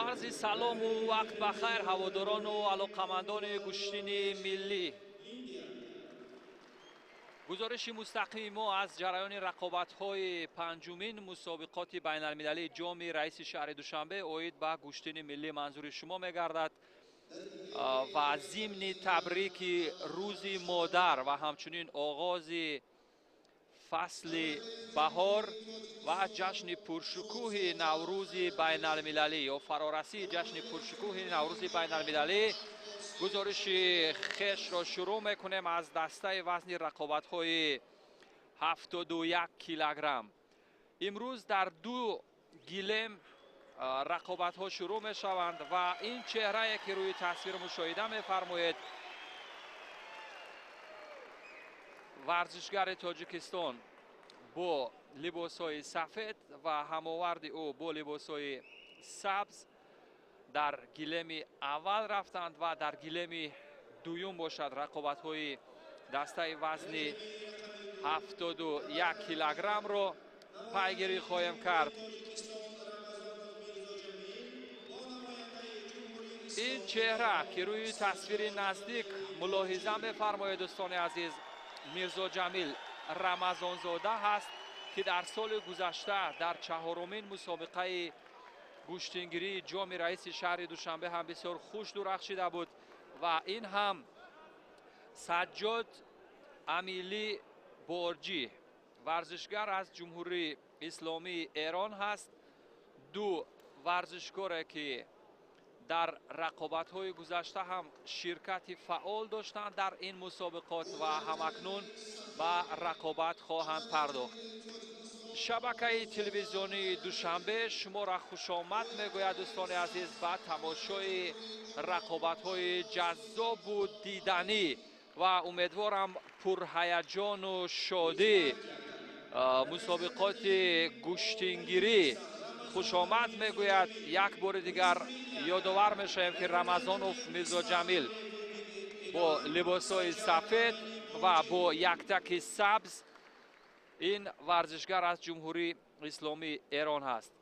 عرض سلام و وقت بخیر هواداران و علاقمندان گشتین ملی. گزارش مستقیم ما از جریان رقابت‌های پنجمین مسابقات بین‌المللی جام رئیس شهر دوشنبه اوید به گشتین ملی منظور شما می‌گردد و ضمن تبریک روز مادر و همچنین آغاز فصل بهار و جشن پرشکوه نوروز بین المللی یا فرارسی جشن پرشکوه نوروز بین المللی، گزارش خش را شروع میکنیم از دسته وزن رقابت های 71 کیلوگرم. امروز در دو گیلم رقابت ها شروع می شوند و این چهره که روی تصویر مشاهده می فرمایید ورزشگر تاجیکستان با لباس های سفید و هماورد او با لباس های سبز در گیلم اول رفتند و در گیلم دوم باشد رقابت های دسته وزن 71 کیلوگرم را پیگیری خواهیم کرد. این چهره که روی تصویر نزدیک ملاحظه می‌فرمایید دوستان عزیز، میرزا جمیل رمضانزاده هست که در سال گذشته در چهارمین مسابقه گشتینگیری جام رئیس شهر دوشنبه هم بسیار خوش درخشیده بود و این هم سجاد امیلی بارجی ورزشگر از جمهوری اسلامی ایران هست. دو ورزشکار که در رقابت‌های گذشته هم شرکت فعال داشتند در این مسابقات و همکنون به رقابت خواهند پرداخت. شبکه تلویزیونی دوشنبه شما را خوش آمد میگوید دوستان عزیز به تماشای رقابت‌های جذاب و دیدنی و امیدوارم پرهیجان و شادی مسابقات گشتینگیری خوش آمد میگوید. یک بار دیگر یادآور میشیم که رمضانوف میرزا جمیل با لباس‌های سفید و با یک تک سبز این ورزشگر از جمهوری اسلامی ایران هست.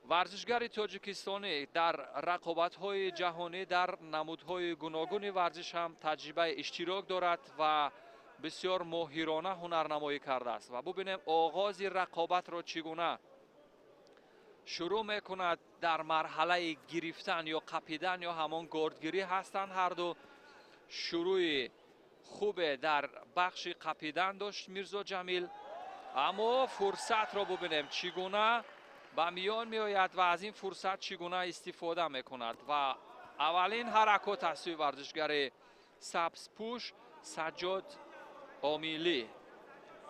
ورزشگر تاجیکستانی در رقابت‌های جهانی در نمودهای گوناگون ورزش هم تجربه اشتراک دارد و بسیار ماهرانه هنرنمایی کرده است و ببینیم آغاز رقابت را چگونه شروع میکند. در مرحله گرفتن یا قپیدن یا همان گاردگیری هستند. هر دو شروع خوب در بخش قپیدن داشت میرزا جمیل، اما فرصت را ببینیم چگونه به میان می آید و از این فرصت چگونه استفاده میکند و اولین حرکات از سوی ورزشگر سبز پوش سجاد امیلی،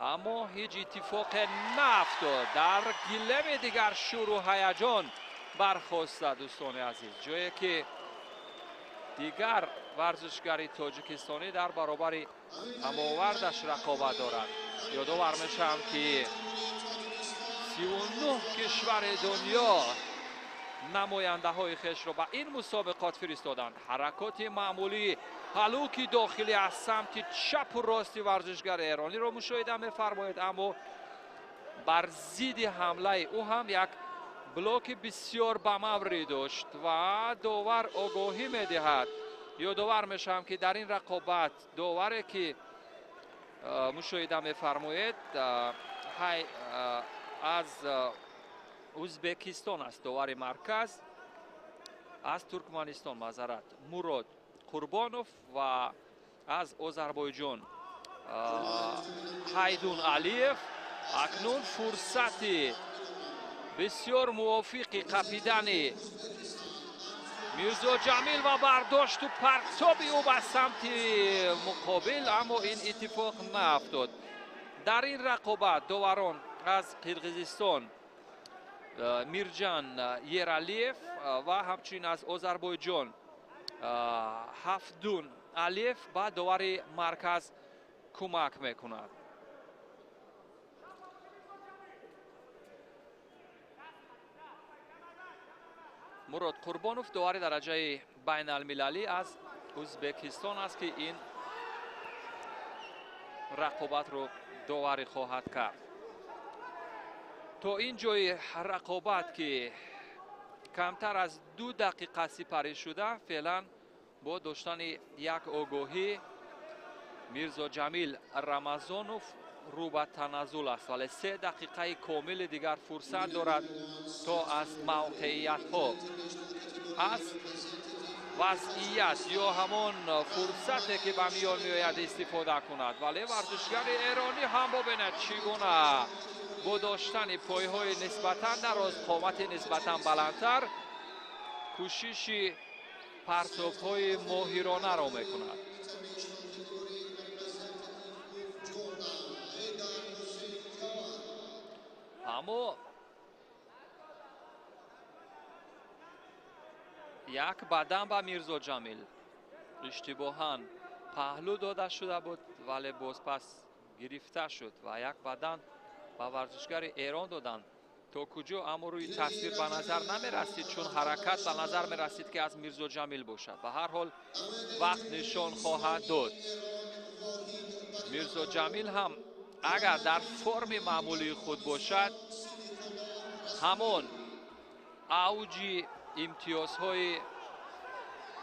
اما هیچ اتفاق نیفتاد. در گیلم دیگر شور و هیجان برخاسته دوستان عزیز، جایی که دیگر ورزشگر تاجیکستانی در برابر هماوردش رقابت دارد. یادآور میشم که 39 کشور دنیا نماینده های خیش را به این مسابقات فرستادند. حرکات معمولی هلوکی داخلی از سمت چپ و راست ورزشگر ایرانی را مشاهده می‌فرمایید، اما بر ضد حمله او هم یک بلوک بسیار بموری داشت و داور آگاهی می‌دهد. یادآور میشم که در این رقابت داوری که مشاهده می‌فرمایید از ازبکستان است، داور مرکز از ترکمنستان معذرت مراد قربانوف و از آذربایجان هایدون علیف. اکنون فرصت بسیار موافق قپیدن میرزا جمیل و برداشت و پرتاب او به سمت مقابل، اما این اتفاق نیفتاد. در این رقابت داوران از قرقیزستان میرجان یرالیف و همچنین از آذربایجان هفدون علیف به داور مرکز کمک میکند. مراد قربانوف داور درجه بین المللی از ازبکستان است که این رقابت رو داوری خواهد کرد. تا این جای رقابت که کمتر از 2 دقیقه سپری شده. فعلا با داشتن یک آگاهی میرزا جمیل رمضانوف رو به تنزل است، ولی 3 دقیقه کامل دیگر فرصت دارد تا از موقعیت ها، از وضعیت یا همان فرصتی که به میان میآید استفاده کند. ولی ورزشگر ایرانی هم ببینید چگونه با داشتن پایهای نسبتا دراز، قامت نسبتا بلندتر، کوشش پرتاب های ماهرانه را میکند. اما یک بدن به میرزا جمیل اشتباهاً پهلو داده شده بود، ولی باز پس گرفته شد و یک بدن به ورزشگر ایران دادن. تا کجا اما روی تصویر به نظر نمی رسید، چون حرکت به نظر می رسید که از میرزا جمیل باشد. به هر حال وقت نشان خواهد داد. میرزا جمیل هم اگر در فرم معمولی خود باشد، همان اوج امتیازهای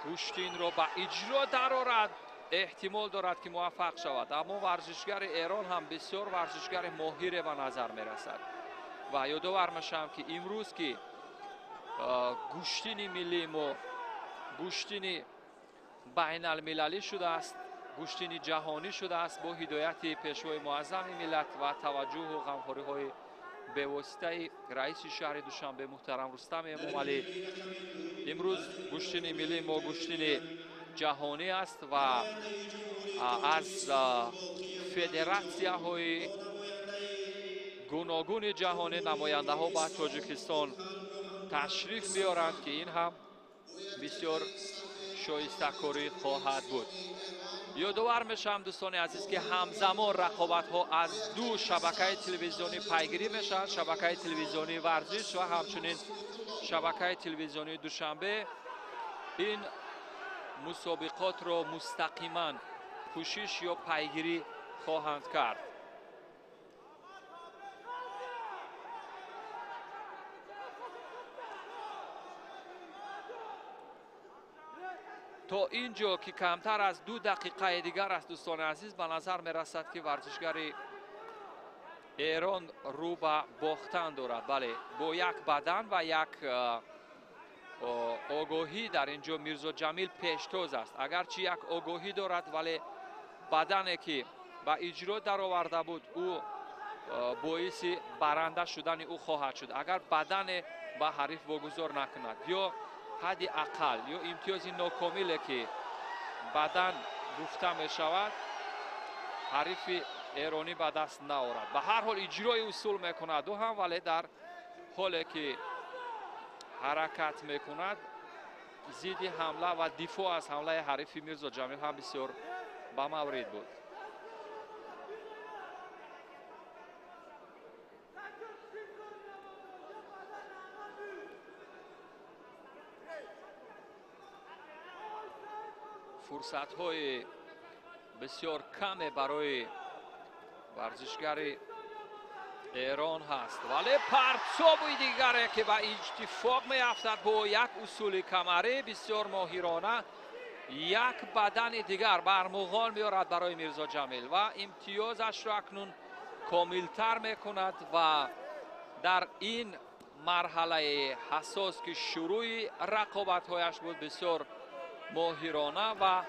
گوشتین را به اجرا درآورد، احتمال دارد که موفق شود. اما ورزشگر ایران هم بسیار ورزشگر ماهر به نظر می رسد و یادآور میشم که امروز که گوشتین ملی ما گوشتین بین المللی شده است، گوشتین جهانی شده است، با هدایت پیشوای معظم ملت و توجه و غمخواری های به واسطه رئیس شهر دوشنبه محترم رستم امامعلی. امروز گوشتین ملی ما گوشتین جهانی است و از فدراسیه های گوناگون جهانی نماینده ها به تاجیکستان تشریف میارند که این هم بسیار شایسته کاری خواهد بود. یادآور میشم دوستان عزیز که همزمان رقابت ها از 2 شبکه تلویزیونی پیگیری میشن، شبکه تلویزیونی ورزش و همچنین شبکه تلویزیونی دوشنبه. این مسابقات را مستقیما پوشش یا پیگیری خواهند کرد. تا اینجا که کمتر از 2 دقیقه دیگر است دوستان عزیز، به نظر می رسد که ورزشگر ایران رو به باختن دارد. بله، با یک بدن و یک آگاهی در اینجا میرزا جمیل پیشتاز است. اگرچه یک آگاهی دارد، ولی بدنی که به اجرا در آورده بود او باعث برنده شدن او خواهد شد. اگر بدن به حریف واگذار نکند یا حد اقل یا امتیاز ناکاملی که بدن گفته می شود، حریف ایرانی به دست نآورد. به هر حال اجرای اصول میکند او هم، ولی در حالی که حرکت میکند ضد حمله و دفاع از حمله حریف میرزا جمیل هم بسیار به مورد بود. فرصت های بسیار کم برای ورزشگر ایران هست، ولی پرتاب دیگره که به اتفاق می افتد با یک اصول کمری بسیار ماهرانه، یک بدن دیگر برمغان میارد برای میرزا جمیل و امتیازش را اکنون کاملتر می کند و در این مرحله حساس که شروع رقابت هایش بود بسیار ماهرانه و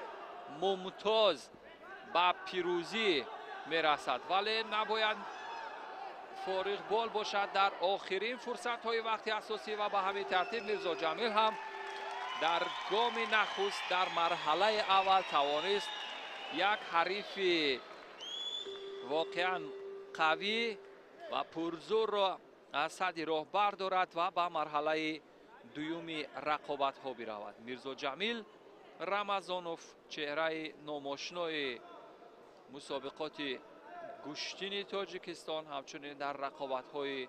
ممتاز به پیروزی می رسد. ولی نباید فارغ بال باشد در آخرین فرصت های وقت اساسی و به همین ترتیب میرزا جمیل هم در گام نخست در مرحله اول توانست یک حریف واقعا قوی و پرزور را از صد راه بردارد و به مرحله دوم رقابت ها برود. میرزا جمیل رمضانوف، چهره ناماشنای مسابقات گوشتین تاجیکستان، همچنین در رقابت های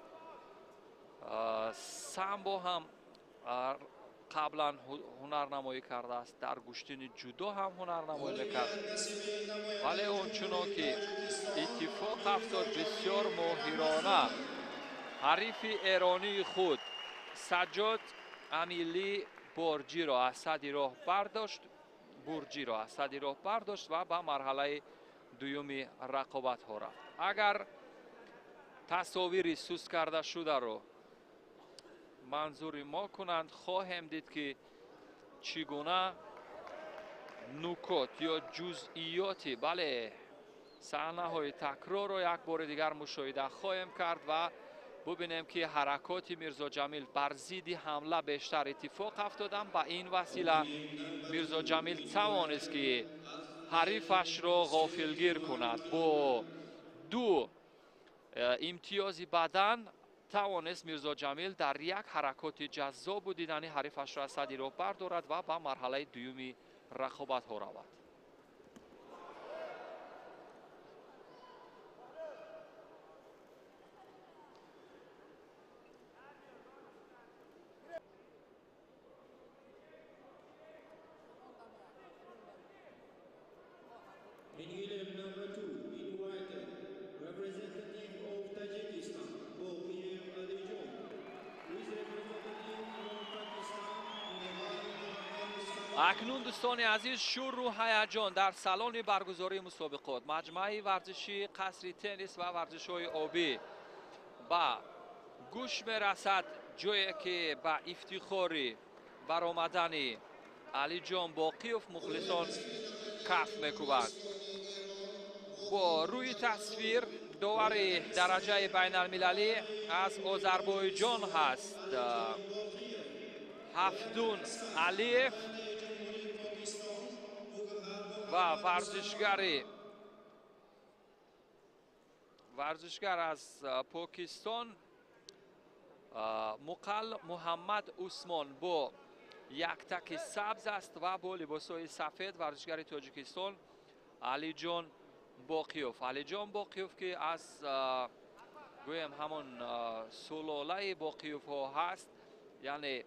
سامبو هم قبلا هنرنمایی کرده است، در گوشتین جودو هم هنرنمایی میکرد، ولی اونچنان که اتفاق افتاد بسیار ماهرانه حریف ایرانی خود سجاد امیلی برجی را از صدی راه برداشت و به مرحله دومی رقابت ها رفت. اگر تصاویری سوس کرده شده رو منظور ما کنند خواهیم دید که چگونه نکات یا جزئیاتی بله صحنه های تکرار رو یک بار دیگر مشاهده خواهیم کرد و ببینیم که حرکات میرزا جمیل بر ضد حمله بیشتر اتفاق افتادن. با این وسیله میرزا جمیل توانست که حریفش را غافلگیر کند. با دو امتیاز بدن توانست میرزا جمیل در یک حرکات جذاب و دیدنی حریفش را از صدی راه بردارد و به مرحله دومی رقابت ها رود. اکنون دوستان عزیز شور و هیجان در سالن برگزاری مسابقات مجمع ورزشی قصر تنیس و ورزش‌های آبی با گوش میرسد، جایی که با افتخاری برآمدن علی جان باقیوف مخلصان کف میکوبند. با روی تصویر داور درجه بین المللی از آذربایجان هست هفدون علیف و ورزشگر از پاکستان مقل محمد عثمان با یک تک سبز است و با لباسهای سفید ورزشگر تاجیکستان علی جان باقیوف که از گویم همون سلاله باقیوف ها هست، یعنی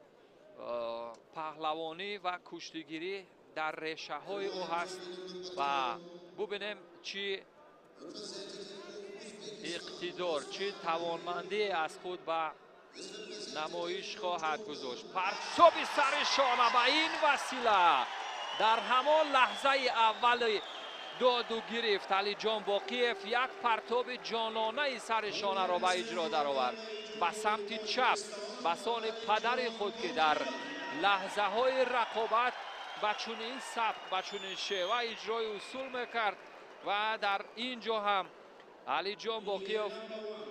پهلوانی و کشتیگیری در ریشه های او هست و ببینیم چی اقتدار چی توانمندی از خود به نمایش خواهد گذاشت. پرتاب سر شانه به این وسیله در همان لحظه اول داد و گرفت علی جان باقیف یک پرتاب جانانه سر شانه را به اجرا درآورد به سمت چپ به سان پدر خود که در لحظه های رقابت با چنین سبک با چنین شیوه اجرای اصول میکرد و در اینجا هم علی جان باقیوف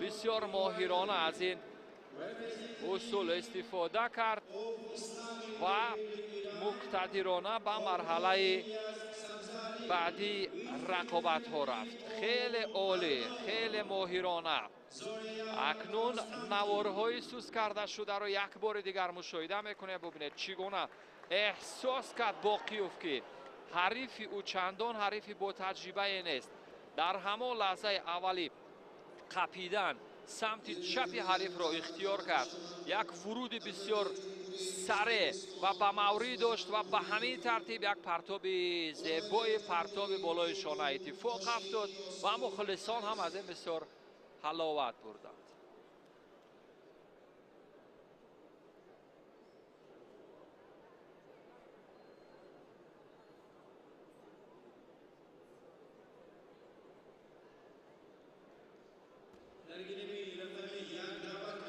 بسیار ماهرانه از این اصول استفاده کرد و مقتدرانه به مرحله بعدی رقابت ها رفت. خیلی عالی، خیلی ماهرانه. اکنون نوارهای سوس کرده شده رو یک بار دیگر مشاهده میکنه. ببینید چگونه احساس کرد باقیوف که حریف او چندان حریف با تجربه نیست. در همان لحظه اولی قپیدن سمت چپ حریف را اختیار کرد، یک ورود بسیار سریع و به موری داشت و به همین ترتیب یک پرتاب زیبای پرتاب بالای شانه اتفاق افتاد و مخلصان هم از این بسیار حلاوت بردند.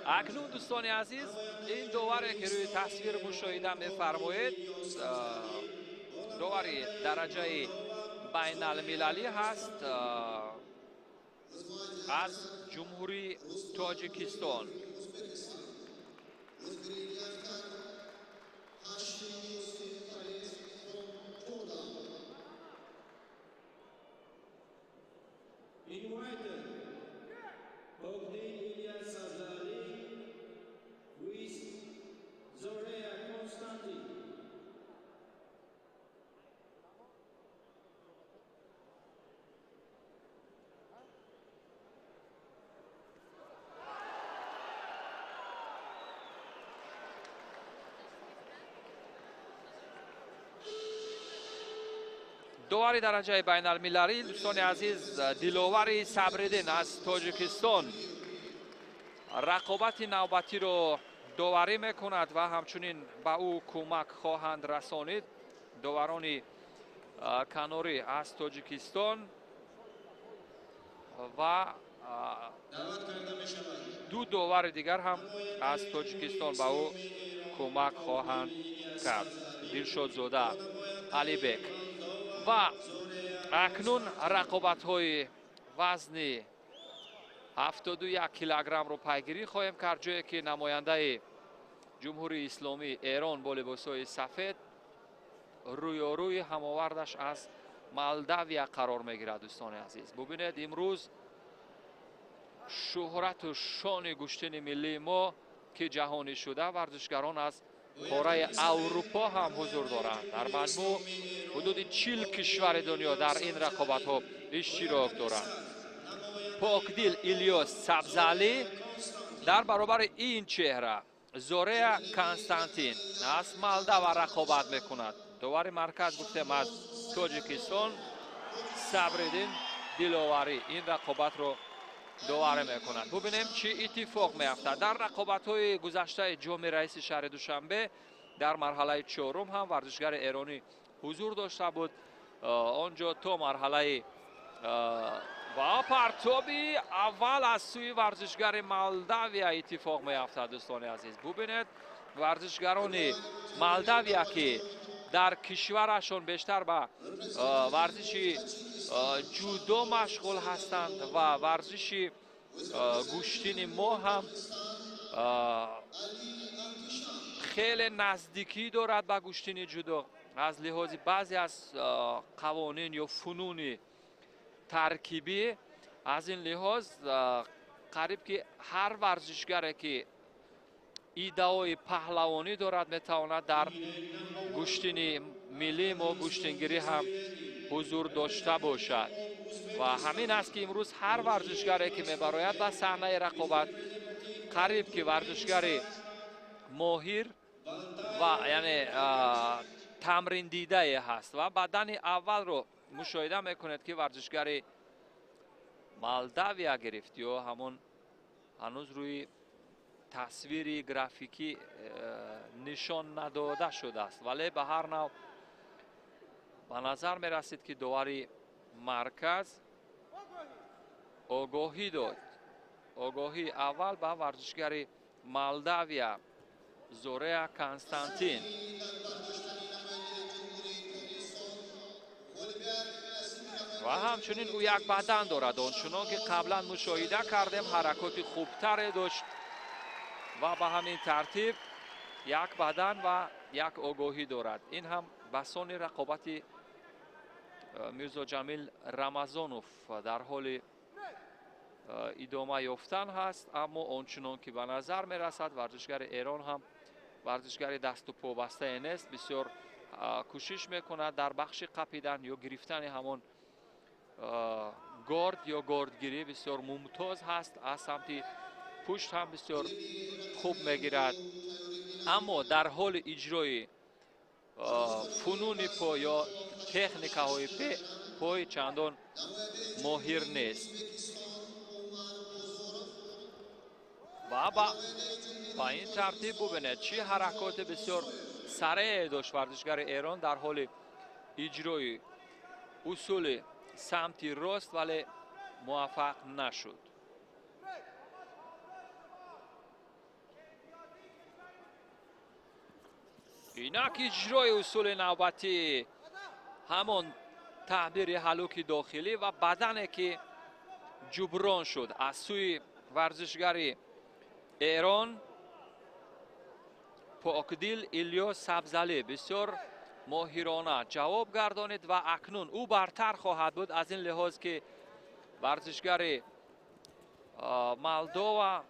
اکنون دوستان عزیز این داوری که روی تصویر مشاهده می‌فرمایید داور درجه بین المللی هست از جمهوری تاجیکستان. داور درجه بین المللی دوستان عزیز دلاور صبرالدین از تاجیکستان رقابت نوبتی رو داوری میکند و همچنین به او کمک خواهند رسانید داوران کناری از تاجیکستان و دو داور دیگر هم از تاجیکستان به او کمک خواهند کرد. دلشاد زاده، علی بک. و اکنون رقابت های وزن 71 کیلوگرم رو پیگیری خواهیم کرد، جایی که نماینده جمهوری اسلامی ایران با لباس‌های سفید رویاروی هماوردش از مالداویا قرار میگیرد. دوستان عزیز ببینید امروز شهرت و شان گشتن ملی ما که جهانی شده، ورزشگران از قاره اروپا هم حضور دارند. در مجموع حدود 40 کشور دنیا در این رقابت ها اشتراک دارند. پاکدل الیاس سبزعلی در برابر این چهره زوریا کانستانتین از مالداوا رقابت میکند. داور مرکز گفتم از تاجیکستان صبرالدین دلاوری این رقابت رو داوری میکنند. ببینیم چه اتفاق میافتد. در رقابت های گذشته جام رئیس شهر دوشنبه در مرحله چهارم هم ورزشگر ایرانی حضور داشته بود. آنجا تا مرحله و پرتابی اول از سوی ورزشگر مالداویا اتفاق میافتد. دوستان عزیز ببینید ورزشگران مالداویا که در کشورشان بیشتر به ورزش جودو مشغول هستند و ورزش گشتین ما هم خیلی نزدیکی دارد به گشتین جودو از لحاظ بعضی از قوانین یا فنون ترکیبی. از این لحاظ قریب که هر ورزشگر که ایده‌های پهلوانی دارد میتواند در گشتین ملی ما گشتنگیری هم حضور داشته باشد و همین است که امروز هر ورزشگری که میبراید به صحنه رقابت قریب که ورزشگر ماهر و یعنی تمرین دیده هست و بدن اول رو مشاهده میکنید که ورزشگر مالداویا گرفت یا همون هنوز روی تصویری گرافیکی نشان نداده شده است، ولی به هر نوع به نظر می رسید که داوری مرکز آگاهی داد. آگاهی اول به ورزشگر مالداویا زوریا کانستانتین و همچنین او یک بدن دارد آنچنان که قبلا مشاهده کردیم حرکات خوبتری داشت و به همین ترتیب یک بدن و یک آگاهی دارد. این هم بسان رقابت میرزا جمیل رمضانوف در حال ادامه یافتن هست، اما آنچنان که به نظر می رسد ورزشگر ایران هم ورزشگر دست و پا بسته نیست، بسیار کوشش میکند در بخش قپیدن یا گرفتن همان گارد یا گاردگیری بسیار ممتاز هست. از سمت پشت هم بسیار خوب میگیرد، اما در حال اجرای فنون پا یا تکنیک های پای چندان ماهر نیست و با این ترتیب ببینید چه حرکات بسیار سریع داشت ورزشگر ایران در حال اجرای اصول سمت راست، ولی موفق نشد. اینک اجرای اصول نوبتی همان تعبیر حلوک داخلی و بدنی که جبران شد از سوی ورزشگر ایران پاکدل الیاس سبزعلی بسیار ماهرانه جواب گردانید و اکنون او برتر خواهد بود از این لحاظ که ورزشگر مالداوا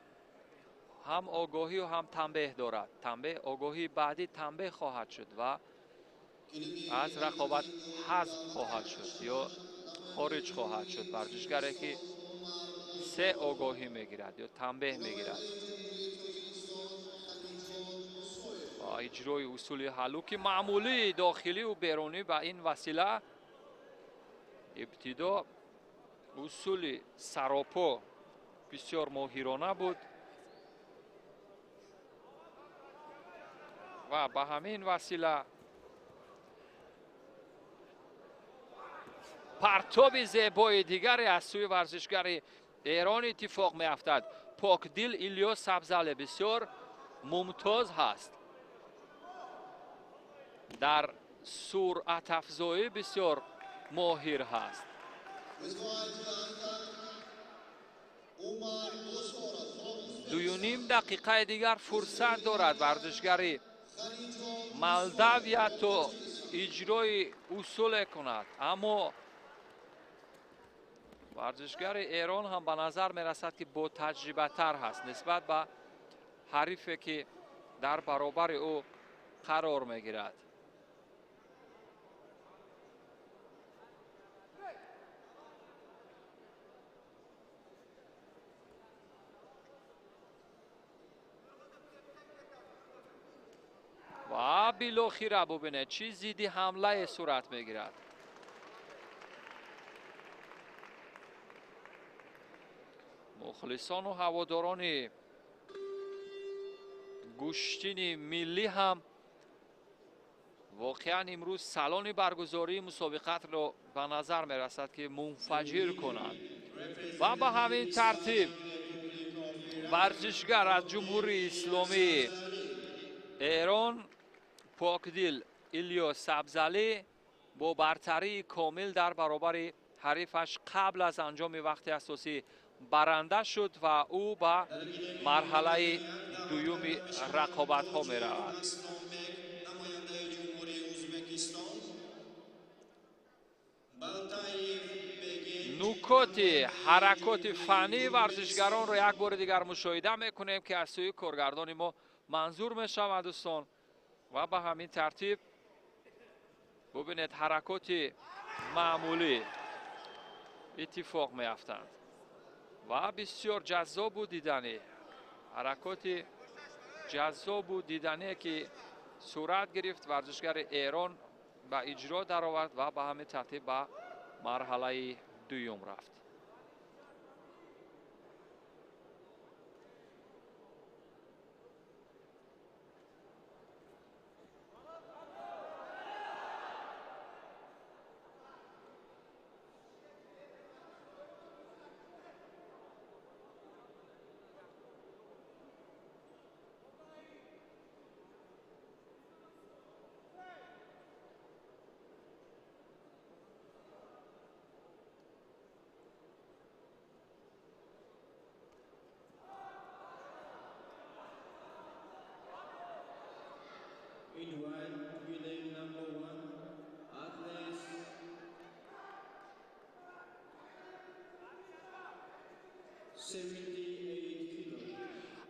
هم آگاهی و هم تنبیه دارد. تنبیه آگاهی بعدی تنبیه خواهد شد و از رقابت حذف خواهد شد یا خارج خواهد شد ورزشگری که سه آگاهی میگیرد یا تنبیه میگیرد. با اجرای اصول حلوک معمولی داخلی و بیرونی به این وسیله ابتدا اصول سراپا بسیار ماهرانه بود و به همین وسیله پرتاب زیبای دیگری از سوی ورزشگر ایران اتفاق می افتد. پاکدل ایلیاس سبزالی بسیار ممتاز هست، در سرعت افزایی بسیار ماهر هست. دویونیم دقیقه دیگر فرصت دارد ورزشگر مالداویا تا اجرای اصول کند، اما ورزشگر ایران هم به نظر می رسد که با تجربه تر هست نسبت به حریفی که در برابر او قرار می گیرد. و بالاخره ببینید چی زیدی حمله صورت می گیرد. مخلصان و هواداران گوشتین ملی هم واقعا امروز سالن برگزاری مسابقات رو به نظر می رسد که منفجر کنند و به همین ترتیب ورزشگر از جمهوری اسلامی ایران پاکدل ایلیاس سبزالی با برتری کامل در برابر حریفش قبل از انجام وقت اساسی برنده شد و او به مرحله دوم رقابت ها می رود. نکات حرکات فنی ورزشگران را یک بار دیگر مشاهده میکنیم که از سوی کارگردان ما منظور می شود دوستان و به همین ترتیب ببینید حرکات معمولی اتفاق می افتند و بسیار جذاب و دیدنی، حرکات جذاب و دیدنی که صورت گرفت. ورزشگر ایران به اجرا درآورد و به همین ترتیب به مرحله دوم رفت.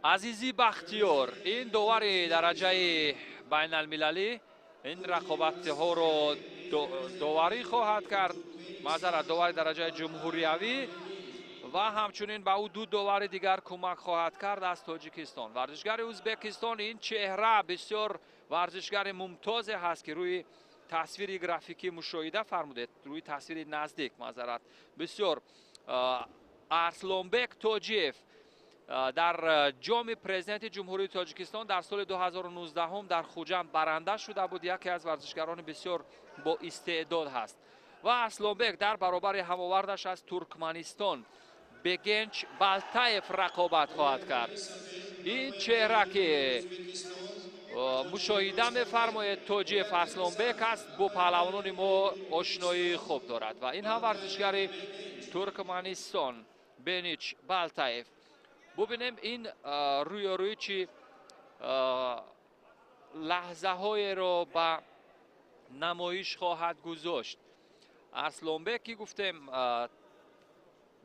عزیزی بختیار این داور درجه بین المللی این رقابت ها رو داوری خواهد کرد، معذرت داور درجه جمهوریوی و همچنین به او دو داور دیگر کمک خواهد کرد از تاجیکستان. ورزشگر ازبکستان این چهره بسیار ورزشگر ممتاز هست که روی تصویر گرافیکی مشاهده فرمودید، روی تصویر نزدیک معذرت بسیار ارسلانبک تاجیف در جام پرزیدنت جمهوری تاجیکستان در سال 2019 هم در خوجند برنده شده بود. یکی از ورزشگران بسیار با استعداد هست و ارسلانبک در برابر هماوردش از ترکمنستان بگنچ بالتایف رقابت خواهد کرد. این چهره که مشاهده می‌فرمایید تاجیف ارسلانبک است، با پهلوانان ما آشنایی خوب دارد و این هم ورزشگر ترکمنستان بنیچ بالتایف. ببینیم این روی چی لحظه های رو به نمایش خواهد گذاشت. ارسلانبک که گفتیم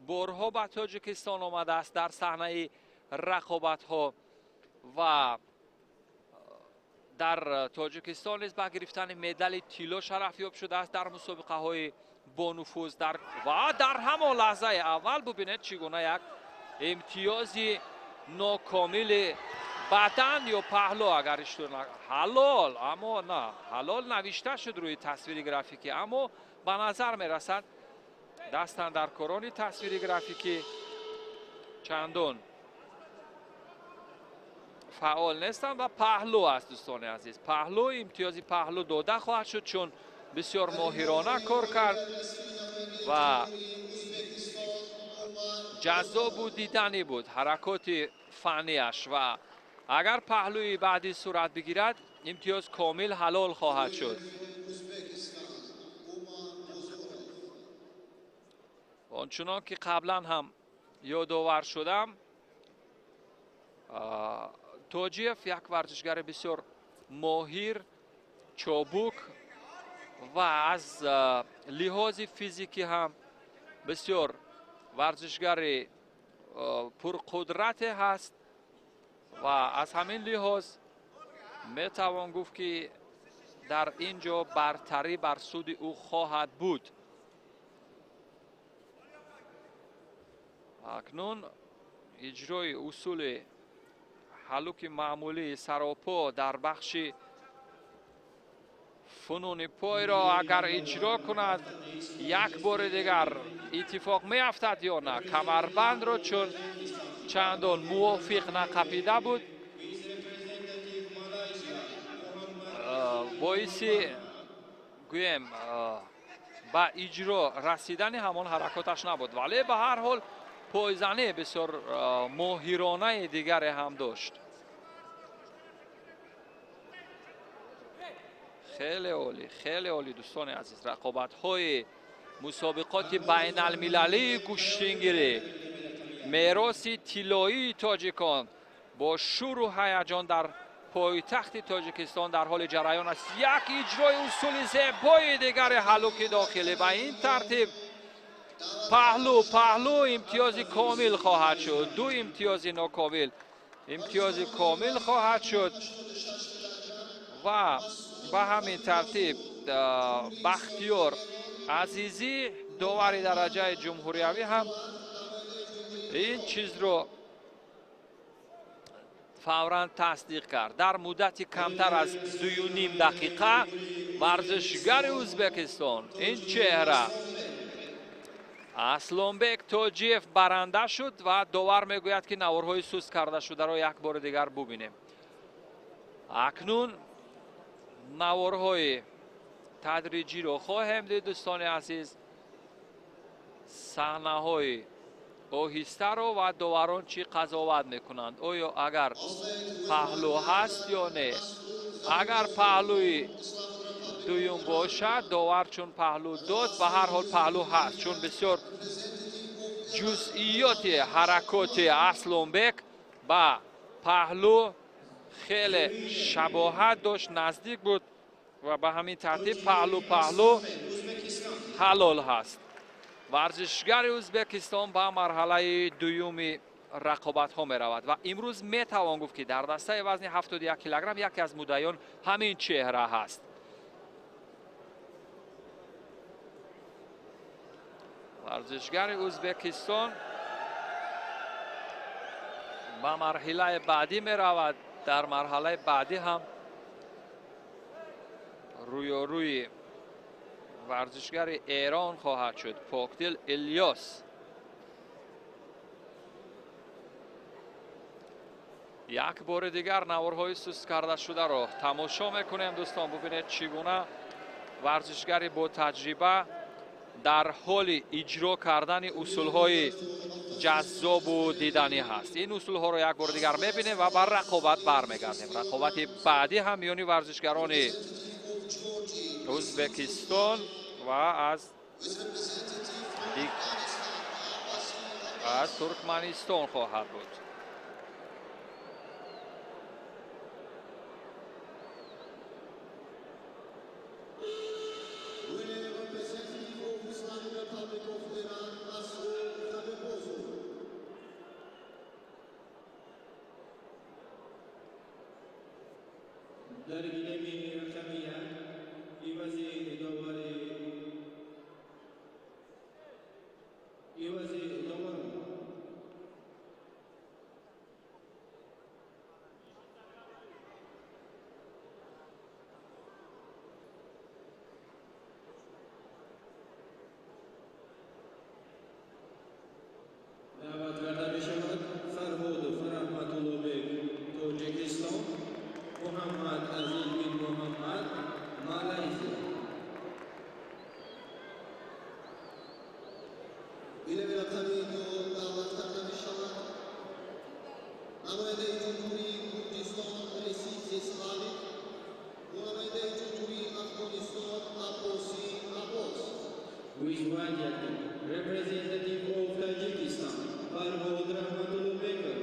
بارها به تاجیکستان آمده است در صحنه رقابت ها و در تاجیکستان نیز به گرفتن مدال طلا شرفیاب شده است در مسابقه های با نفوذ و در همان لحظه اول ببینید چگونه یک امتیازی ناکامل بدن یا پهلو اگر اشتباه حلال، اما نه حلال نوشته شد روی تصویر گرافیکی، اما به نظر می رسد دستن در کاران تصویر گرافیکی چندان فعال نیستند و پهلو است دوستان عزیز. پهلو امتیازی پهلو داده خواهد شد چون بسیار ماهرانه کار کرد و جذاب بود، دیدنی بود حرکات فنیش و اگر پهلوی بعدی صورت بگیرد امتیاز کامل حلال خواهد شد. آنچنان که قبلا هم یادآور شدم توجیف یک ورزشگر بسیار ماهر، چابک و از لحاظ فیزیکی هم بسیار ورزشگر پرقدرت هست و از همین لحاظ می توان گفت که در اینجا برتری بر سود او خواهد بود. اکنون اجرای اصول حلوک معمولی سراپا در بخش فنون پای را اگر اجرا کند یک بار دیگر اتفاق می افتد یا نه. کمربند را چون چندان موافق نقپیده بود باعثی گویم به اجرا رسیدن همان حرکاتش نبود، ولی به هر حال پایزنی بسیار ماهرانه دیگر هم داشت. خیلی عالی، خیلی عالی دوستان عزیز. رقابت های مسابقات بین المللی گوشتنگیری میراث طلایی تاجیکان با شور و هیجان در پایتخت تاجیکستان در حال جریان است. یک اجرای اصول زیبای دیگر حلوک داخلی به این ترتیب پهلو امتیازی کامل خواهد شد، دو امتیازی ناکامل امتیازی کامل خواهد شد و به همین ترتیب بختیار عزیزی داور درجه جمهوریوی هم این چیز رو فوراً تصدیق کرد. در مدت کمتر از 2.5 دقیقه ورزشگر ازبکستان این چهره اسلانبک توجیف برنده شد و داور میگوید که نوارهای سوست کرده شده را یک بار دیگر ببینیم. اکنون نوارهای تدریجی رو خواهیم دید دوستان عزیز. صحنه های آهسته رو و داوران چی قضاوت میکنند، آیا اگر پهلو هست یا نه. اگر پهلوی دویم باشد داور چون پهلو داد به هر حال پهلو هست، چون بسیار جزئیات حرکات اسلانبک با پهلو خیلی شباهت داشت، نزدیک بود و به همین ترتیب پهلو حلال هست. ورزشگر ازبکستان به مرحله دوم رقابت ها می رود و امروز می توان گفت که در دسته وزن 71 کیلوگرم یکی از مدعیان همین چهره هست. ورزشگر ازبکستان به مرحله بعدی می رود. در مرحله بعدی هم روی ورزشگر ایران خواهد شد، پاکدل الیاس. یک بار دیگر نوارهای سوست کرده شده را تماشا میکنیم دوستان. ببینید چگونه ورزشگری با تجربه در حال اجرا کردن اصولهای جذاب و دیدنی هست. این اصولها را یک بار دیگر میبینیم و بر رقابت برمیگردیم. رقابت بعدی هم میانی ورزشگران ازبکستان و از ترکمنستان خواهد بود. Representative of Tajikistan, Farhod Rahmatullah,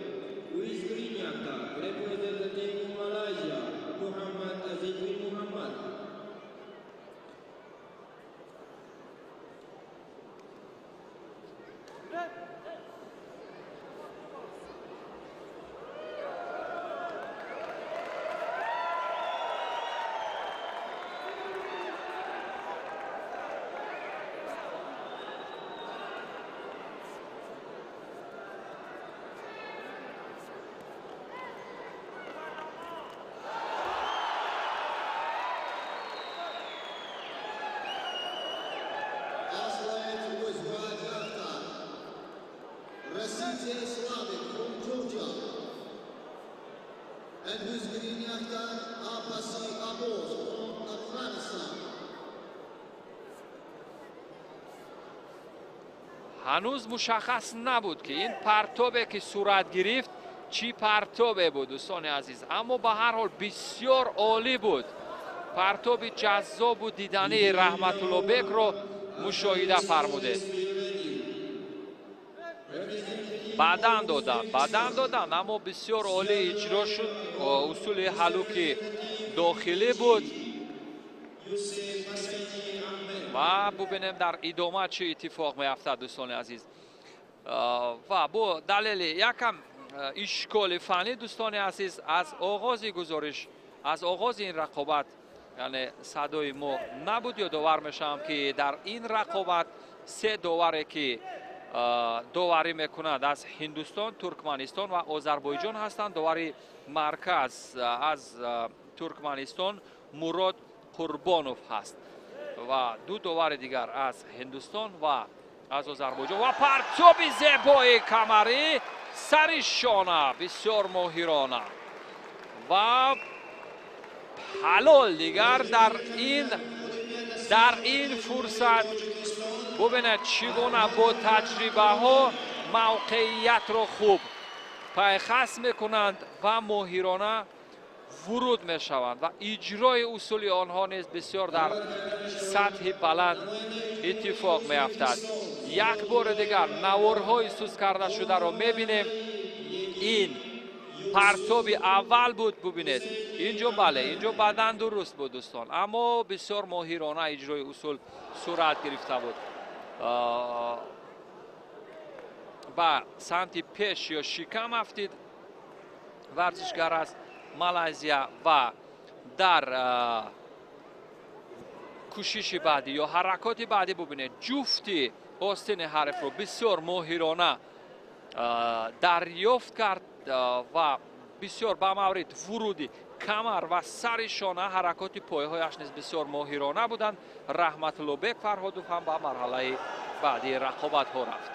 who is green Yaka, representative of Malaysia, Muhammad Aziz bin Muhammad. And who's green Yaka, Abasi Abos from Afghanistan. هنوز مشخص نبود که این پرتابه که صورت گرفت چی پرتابه بود دوستان عزیز، اما به هر حال بسیار عالی بود. پرتاب جذاب و دیدنی رحمت الله بیگ رو مشاهده فرموده. بعدن دادن اما بسیار عالی اجرا شد. اصول حلوک داخلی بود و ببینیم در ادامه چه اتفاق میافتد دوستان عزیز. و با دلیل یکم اشکال فنی دوستان عزیز از آغاز گزارش، از آغاز این رقابت، یعنی صدای ما نبود. یادآور میشم که در این رقابت سه داوری که داوری میکنند از هندوستان، ترکمنستان و آذربایجان هستند. داوری مرکز از ترکمنستان مراد قربانوف هست و دو داور دیگر از هندوستان و از آذربایجان. و پرتاب زیبای کمری سر شانه بسیار ماهرانه و حلال دیگر در این فرصت ببینید چگونه با تجربه ها موقعیت را خوب پیخست میکنند و ماهرانه ورود می شوند و اجرای اصول آنها نیز بسیار در سطح بلند اتفاق می افتد. یک بار دیگر نوارهای سوز کرده شده را می بینیم. این پرتاب اول بود. ببینید اینجا بله، اینجا بدن درست بود دوستان، اما بسیار ماهرانه اجرای اصول صورت گرفته بود. با سمت پیش یا شکم افتید ورزشگر است مالزیا و در کوشش بعدی یا حرکات بعدی ببینید جفتی آستین حرف رو بسیار ماهرانه دریافت کرد و بسیار به مورد ورودی کمر و سر شانه حرکات پایهایش نیز بسیار ماهرانه بودند. رحمت الله بیگ فرهادوف هم به مرحله بعدی رقابت ها رفت.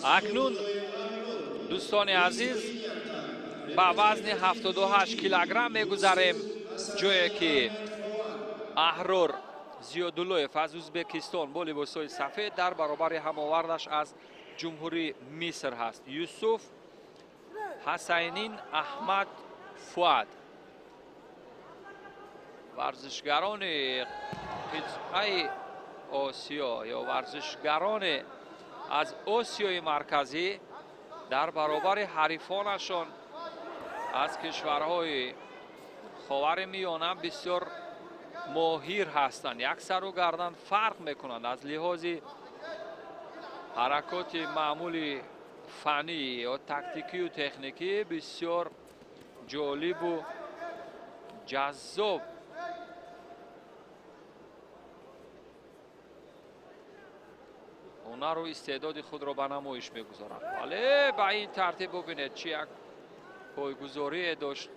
اکنون دوستان عزیز به وزن 78 کیلوگرم میگذاریم، جایی که احرار زیاداللهیف از ازبکستان با لباسهای سفید در برابر هماوردش از جمهوری مصر هست. یوسف حسینین احمد فؤاد ورزشگران قطعه آسیا یا ورزشگران از آسیای مرکزی در برابر حریفانشان از کشورهای خاور میانه بسیار ماهر هستند. یک سر و گردن فرق میکنند. از لحاظ حرکات معمولی فنی یا تاکتیکی و تکنیکی بسیار جالب و جذاب. هنر و استعداد خود را به نمایش میگذارند. ولی به این ترتیب ببینید چی یک پایگذاری داشت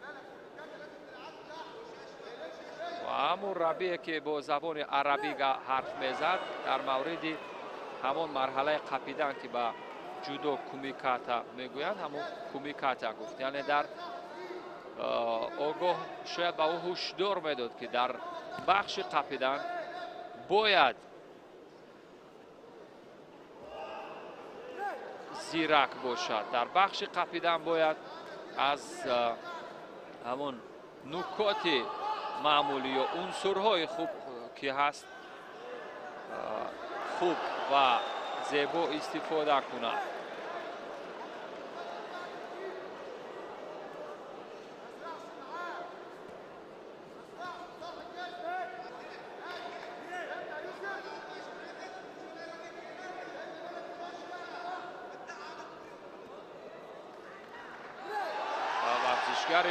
و همون مربی که با زبان عربی حرف میزد در مورد همون مرحله قپیدن که به جودو کومیکاتا میگویند، همون کومیکاتا گفت. یعنی در آگاه شاید به او هشدار میداد که در بخش قپیدن باید زیرک باشد. در بخش قپیدن باید از همون نکات معمولی یا عنصرهای خوب که هست خوب و زیبا استفاده کند. ورزشگر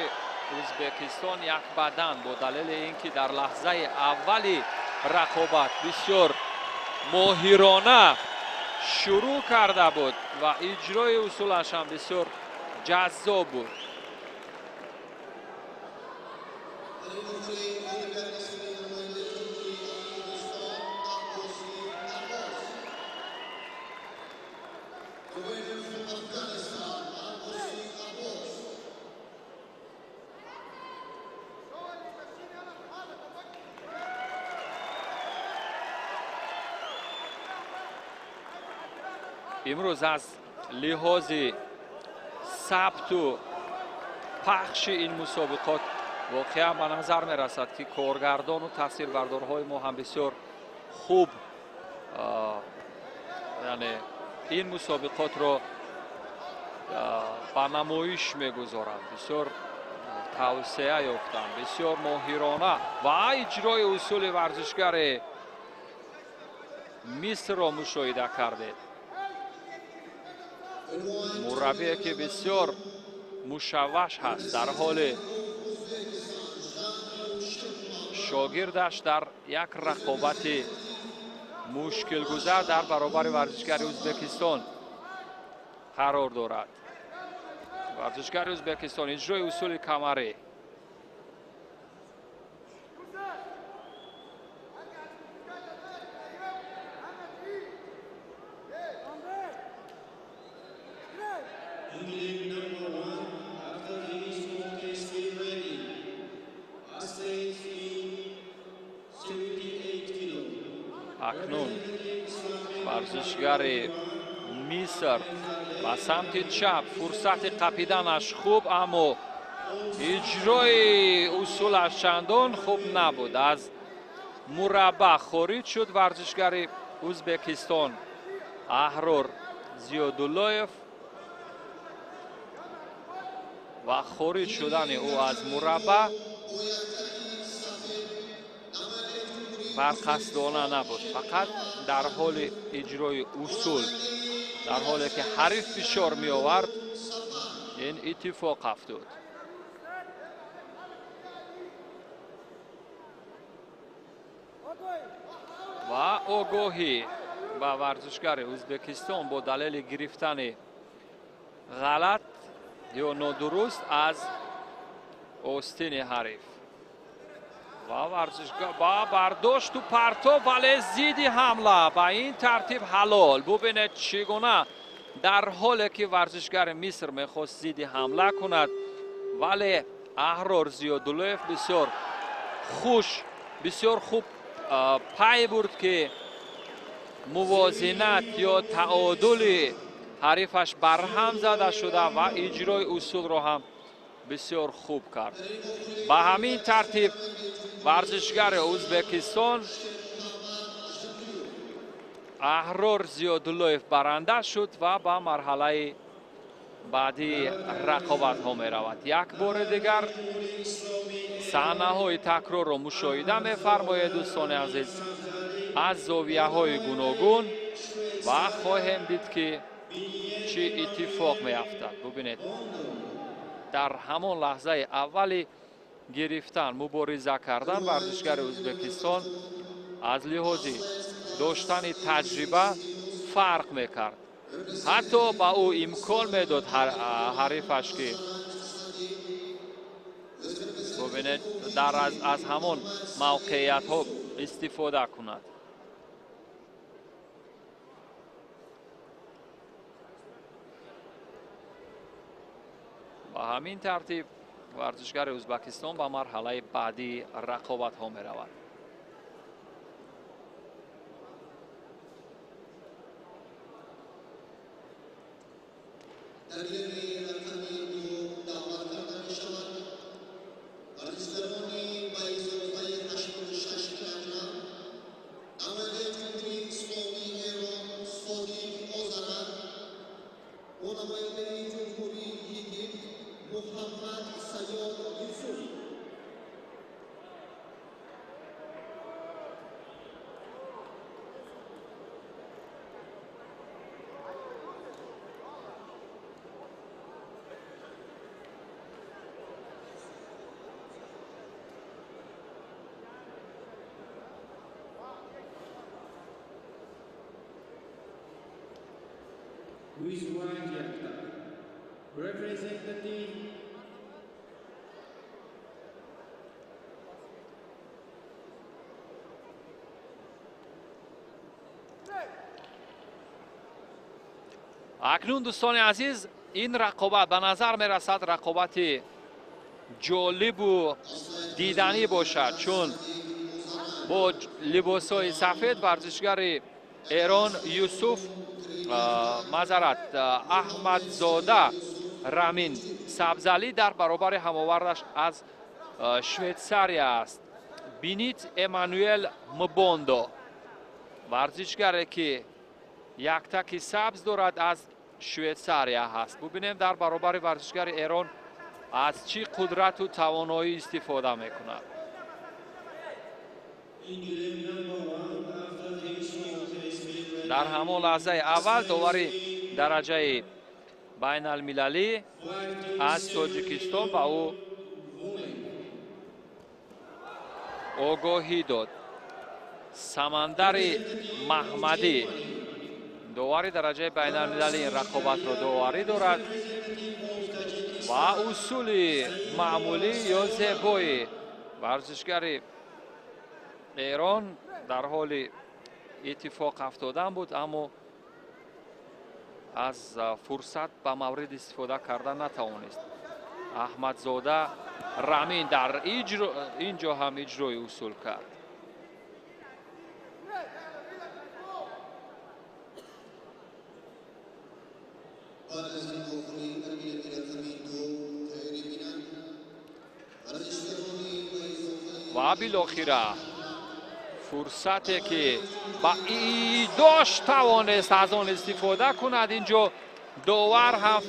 ازبکستان یک بدن با دلیل اینکه در لحظه اولی رقابت بسیار ماهرانه شروع کرده بود و اجرای اصولش هم بسیار جذاب بود. امروز از لحاظ ثبت و پخش این مسابقات واقعا به نظر می رسد که کارگردان و تصویربردارهای ما هم بسیار خوب یعنی این مسابقات را به نمایش می گذارند. بسیار توسعه یافتند، بسیار ماهرانه و اجرای اصول ورزشگر مصر را مشاهده کردید. مربی که بسیار مشوش هست در حال شاگردش در یک رقابت مشکل گذار در برابر ورزشگر ازبکستان قرار دارد. ورزشگر ازبکستان اجرای اصول کمره اکنون ورزشگر مصر به سمت چپ فرصت قپیدنش خوب، اما اجرای اصولش چندان خوب نبود. از مربع خارج شد ورزشگر ازبکستان احرار زیاداللهیف و خارج شدن او از مربع برقصدانه نبود، فقط در حال اجرای اصول، در حالی که حریف فشار می آورد این اتفاق افتاد. و آگاهی به ورزشگر ازبکستان با دلیل گرفتن غلط یا نادرست از آستین حریف و ورزشگر با برداشت و پرتاب ولی زیدی حمله به این ترتیب حلال. ببینید چگونه در حالی که ورزشگر مصر میخواست زیدی حمله کند ولی احرار زیاداللهیف بسیار بسیار خوب پای برد که موازنت یا تعادل حریفش برهم زده شده و اجرای اصول را هم بسیار خوب کرد. به همین ترتیب ورزشگر ازبکستان احرار زیاداللهیف برنده شد و به مرحله بعدی رقابت ها می رود. یک بار دیگر صحنه‌های تکرار رو مشاهده می‌فرمایید دوستان عزیز از زاویه‌های گوناگون و خواهیم دید که چه اتفاق می‌افتد. ببینید در همان لحظه اولی گرفتن مبارزه کردن ورزشگر ازبکستان از لحاظ داشتن تجربه فرق میکرد. حتی با او امکان میداد حریفش که ببینید از همان موقعیت ها استفاده کند. با همین ترتیب ورزشگر ازبکستان به مرحله بعدی رقابت ها می رود. Luis Guagliata, representative اکنون دوستان عزیز این رقابت به نظر می رسد رقابت جالب و دیدنی باشد، چون با لباس های سفید ورزشگر ایران یوسف احمدزاده رامین سبزعلی در برابر هماوردش از شویتساریا است. بینیت امانوئل مبوندو ورزشگری که یک تک سبز دارد از شویتساریا هست. ببینیم در برابر ورزشگر ایران از چی قدرت و توانایی استفاده میکند. در همان لحظه اول داوری درجه بین المللی از تاجیکستان به او آگاهی داد. سمندر محمدی داوری درجه بین المللی این رقابت را داوری دارد و اصول معمولی یا زیبایی ورزشگر ایران در حال اتفاق افتادن بود، اما از فرصت به مورد استفاده کردن نتوانست. احمدزاده رامین در اینجا هم اجرای اصول کرد. و بالاخره فرصتی که با ایداش توانست از آن استفاده کند، اینجا داور هم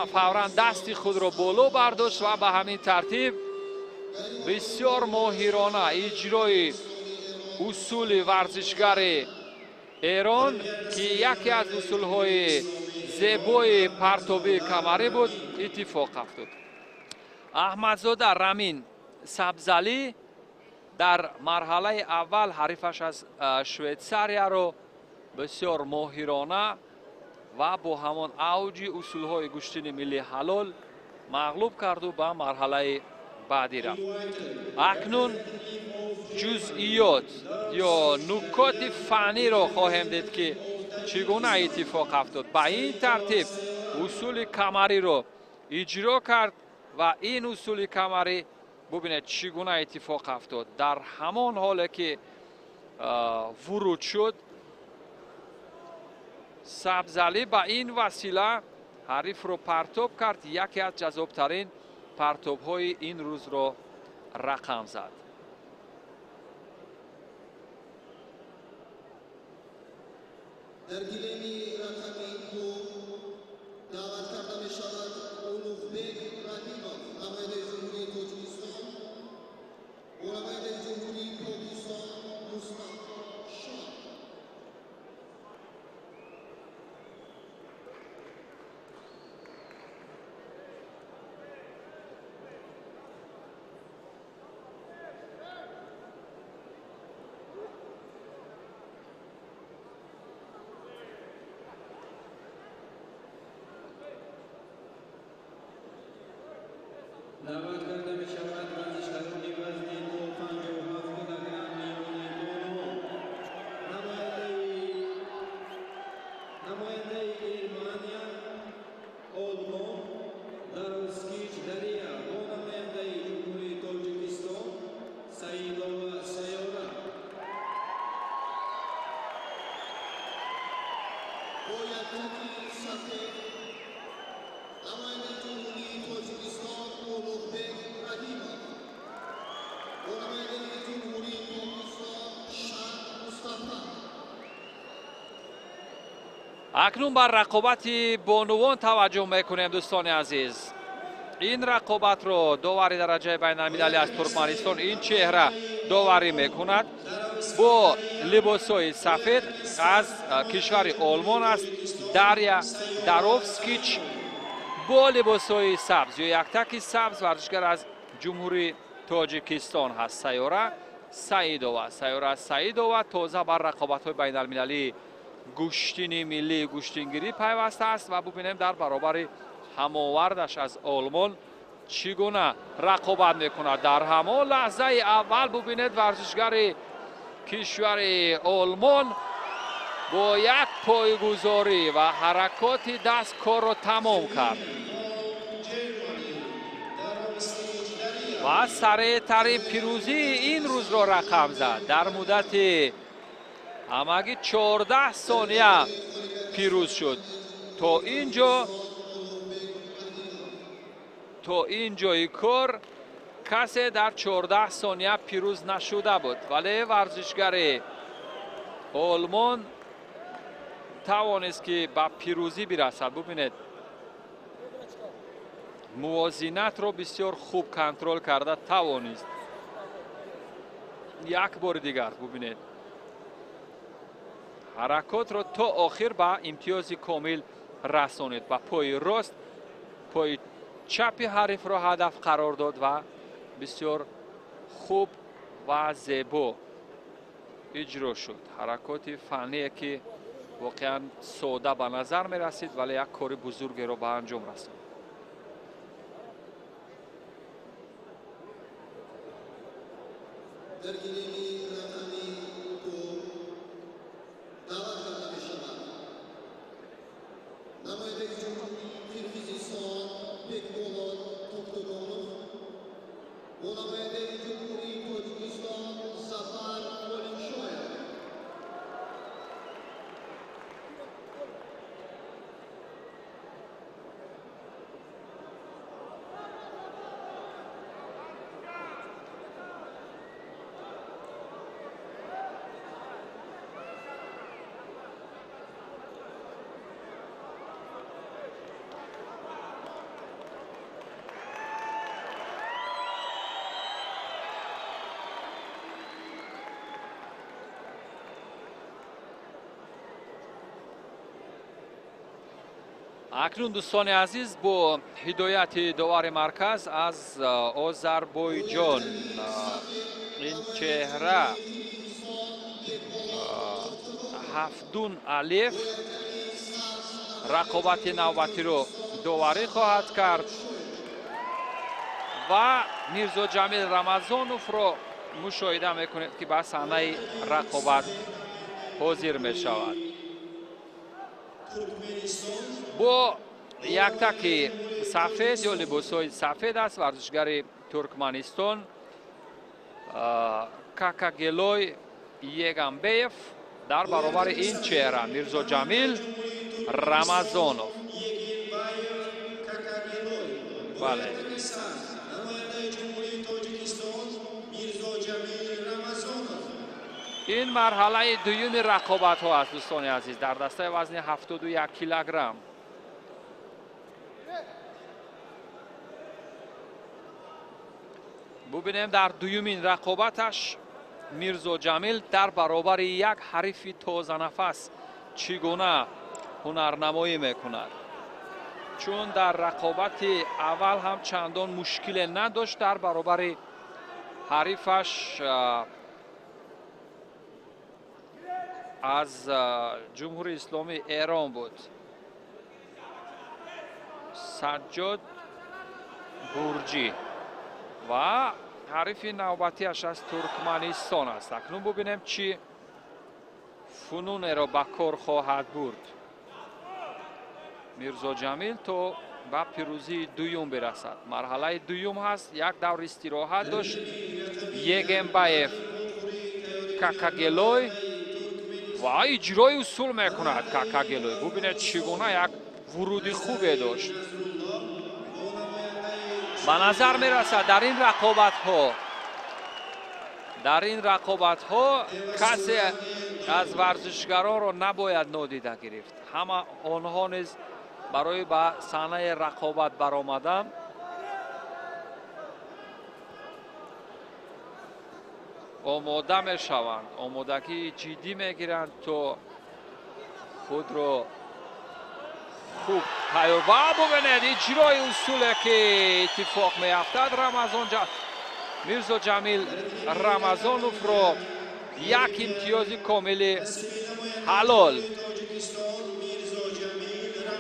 فورا دست خود را بالا برداشت و به همین ترتیب بسیار ماهرانه اجرای اصول ورزشگر ایران که یکی از اصولهای زیبای پرتابی کمری بود اتفاق افتاد. احمدزاده رامین سبزعلی در مرحله اول حریفش از شویتساریا رو بسیار ماهرانه و با همان اوج اصولهای گشتن ملی حلال مغلوب کرد و به مرحله بعدی رفت. اکنون جزئیات یا نکات فنی را خواهیم دید که چگونه اتفاق افتاد. با این ترتیب اصول کمری رو اجرا کرد و این اصول کمری ببینید چگونه اتفاق افتاد. در همان حالی که ورود شد سبزعلی با این وسیله حریف رو پرتاب کرد. یکی از جذابترین پرتاب های این روز رو رقم زد. در گیلمی رقمی دو دعوت کرده می شود اولوغبک رحیمov نماینده جمهوری تاجیکستان دعوت کرده می شود ورزشکاران وزن 57 کیلوگرم میانی نماینده ایرمانیا اولمون داروسکیچ دریا و نماینده جمهوری تاجیکستان ساییدووا سایورا. باید سفید نماینده جمهوری تاجیکستان اولوغبek رحیمov و نماینده جمهوری پاکستان شاه مصطفی. اکنون بر رقابت بانوان توجه میکنیم دوستان عزیز. این رقابت رو داوری درجه بین المللی از ترکمنستان این چهره داوری میکند. با لباسای سفید از کشور آلمان است داریا داروفسکیچ، با لباسای سبز یا یک تک سبز ورزشگر از جمهوری تاجیکستان هست سایورا ساییدووا تازه بر رقابت‌های بین المللی گشتین ملی گشتینگیری پیوسته است و ببینیم در برابر هماوردش از آلمان چگونه رقابت میکند. در همان لحظه اول ببینید ورزشگر کشور آلمان با یک پایگذاری و حرکات دست کار را تمام کرد و سریعترین پیروزی این روز را رقم زد. در مدت همگی 14 ثانیه پیروز شد. تا اینجای کار کسی در 14 ثانیه پیروز نشده بود، ولی ورزشگر آلمان توانست که به پیروزی برسد. ببینید موازنت رو بسیار خوب کنترل کرده توانست. یک بار دیگر ببینید حرکات رو تا آخر به امتیاز کامل رسانید. با پای راست پای چپ حریف را هدف قرار داد و بسیار خوب و زیبا اجرا شد. حرکات فنی که واقعا ساده به نظر می رسید ولی یک کار بزرگی را به انجام رساند. در گیرینی رقمی دو دعوت کرده می شود نماینده جمهوری قرقیزستان بکبولات توکتوگانوف و نماینده جمهوری تاجیکستان زفر ولیمشویف. اکنون دوستان عزیز با هدایت داور مرکز از آذربایجان این چهره هفتون الف رقابت نوبتی رو داوری خواهد کرد و میرزا جمیل رمضانوف رو مشاهده میکنید که به صحنه رقابت حاضر می شود. با یک تک سفید یا لباسای سفید است ورزشگر ترکمنستان کاکاگلوی یگانبیف در برابر این چهره میرزا جمیل رمضانوف. بله این مرحله دوم رقابت ها است دوستان عزیز در دسته وزن 71 کیلوگرم. ببینیم در دومین رقابتش میرزا جمیل در برابر یک حریف تازه نفس چگونه هنرنمایی میکند. چون در رقابت اول هم چندان مشکل نداشت در برابر حریفش از جمهوری اسلامی ایران بود سجاد برجی. و حریف نوبتیش از ترکمنستان است. اکنون ببینیم چی فنون را به کار خواهد برد میرزا جمیل تو به پیروزی دوم برسد. مرحله دوم هست. یک دور استراحت داشت یگمبایف کاکاگلوی و اجرای اصول میکند کاکاگلوی. ببینید چگونه یک ورودی خوبی داشت. به نظر میرسد در این رقابت ها کسی از ورزشگران را نباید نادیده گرفت. همه آنها نیز برای به صحنه رقابت برآمدن آماده می شوند. آمادگی جدی می گیرند تو خود رو خوب تیار. و ببینید اجرای اصولی که اتفاق می افتد. میرزا جمیل رمضانوف رو یک امتیاز کامل حلال.